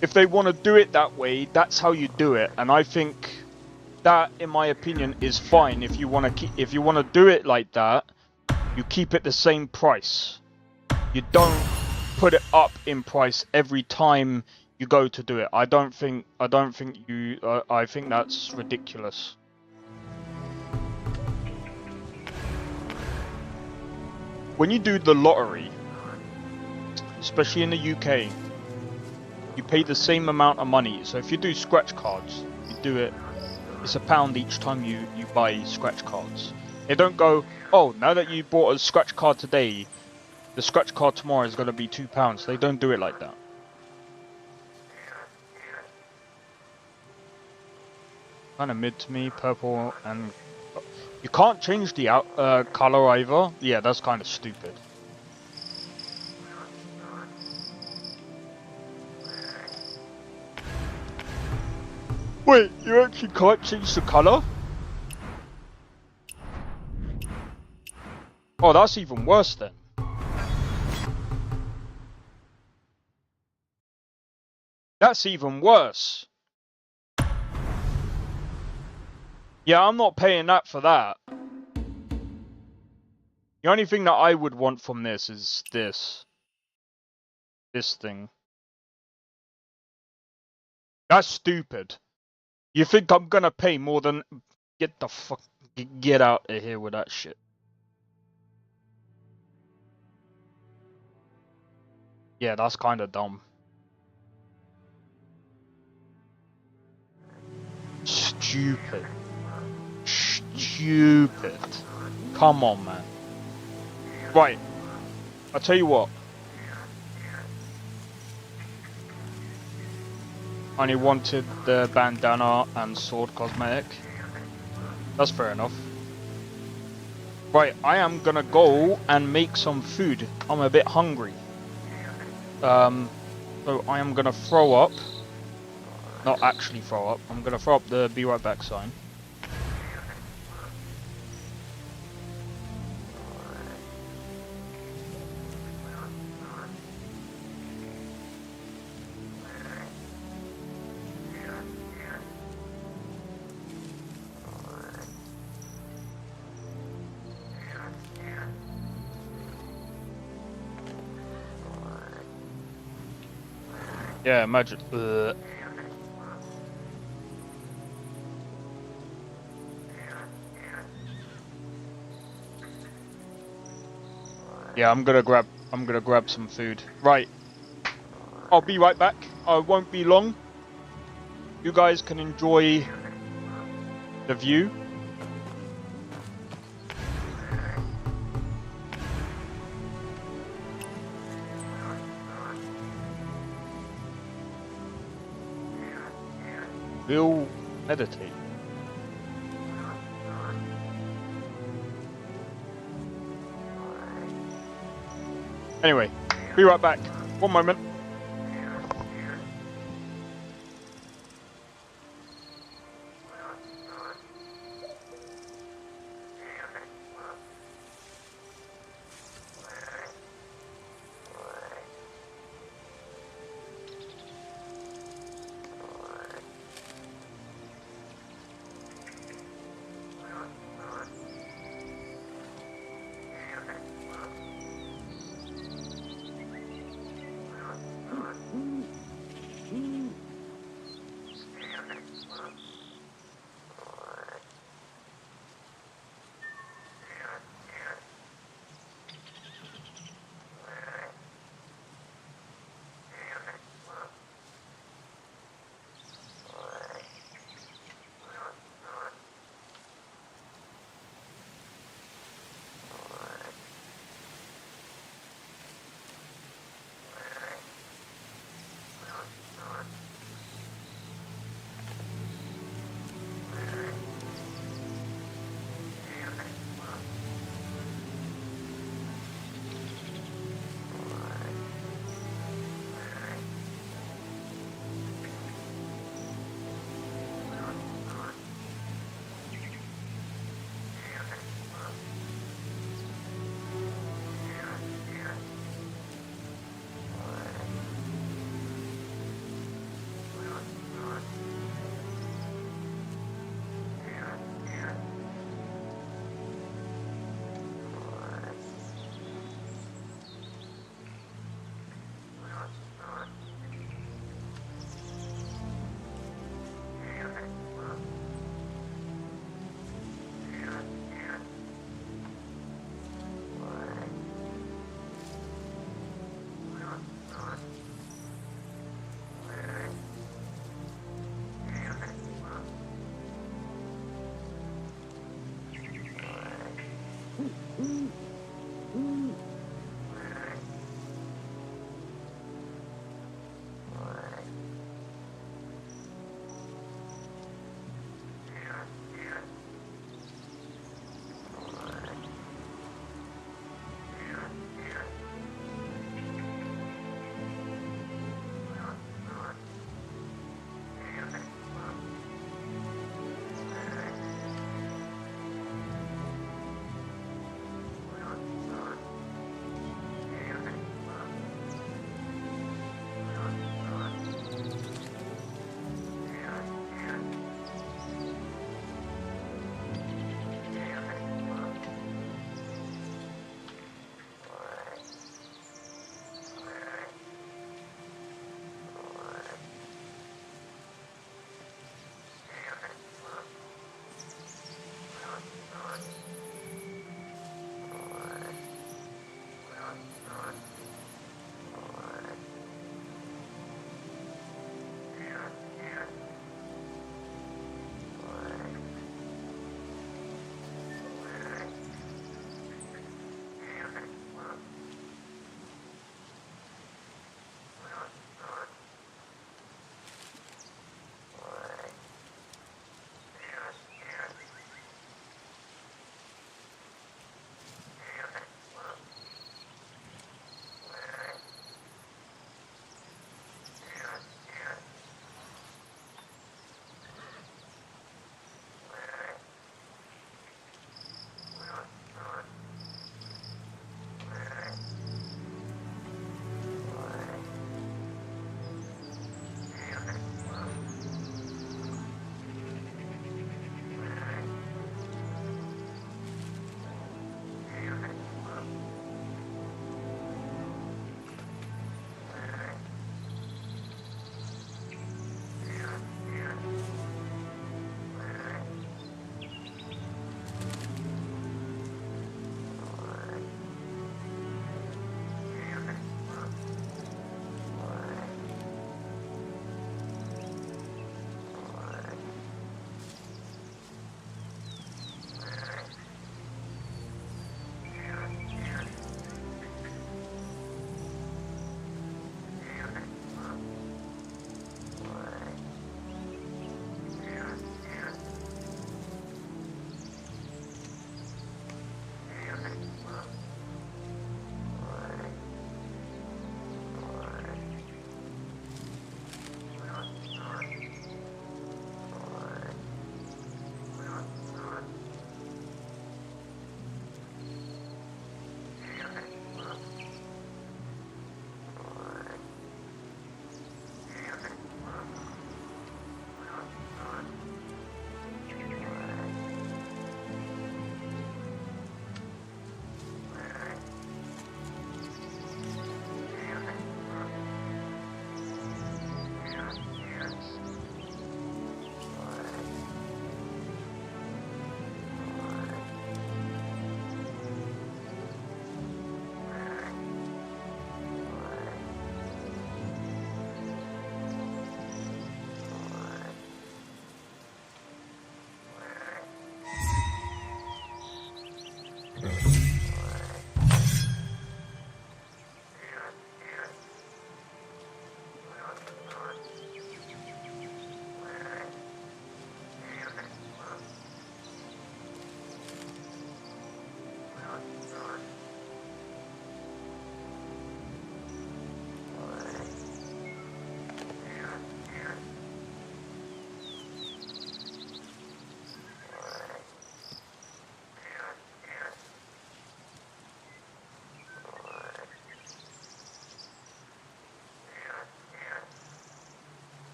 If they want to do it that way, that's how you do it, and I think that, in my opinion, is fine. If you want to do it like that, you keep it the same price. You don't put it up in price every time you go to do it. I think that's ridiculous. When you do the lottery, especially in the UK, you pay the same amount of money. So if you do scratch cards, you do it, it's £1 each time you buy scratch cards. They don't go, oh, now that you bought a scratch card today, the scratch card tomorrow is going to be £2. They don't do it like that. Kind of mid to me, purple and... You can't change the color either. Yeah, that's kind of stupid. Wait, you actually can't change the color? Oh, that's even worse then. That's even worse. Yeah, I'm not paying that for that. The only thing that I would want from this is this. This thing. That's stupid. You think I'm gonna pay more than... Get the fuck... Get out of here with that shit. Yeah, that's kind of dumb. Stupid. Stupid. Come on, man. Right. I'll tell you what. I only wanted the bandana and sword cosmetic. That's fair enough. Right, I am gonna go and make some food. I'm a bit hungry. So I am gonna throw up. Not actually throw up. I'm gonna throw up the be right back sign. Yeah, imagine. Yeah, I'm gonna grab some food. Right. I'll be right back. I won't be long. You guys can enjoy the view. We'll meditate. Anyway, be right back. One moment.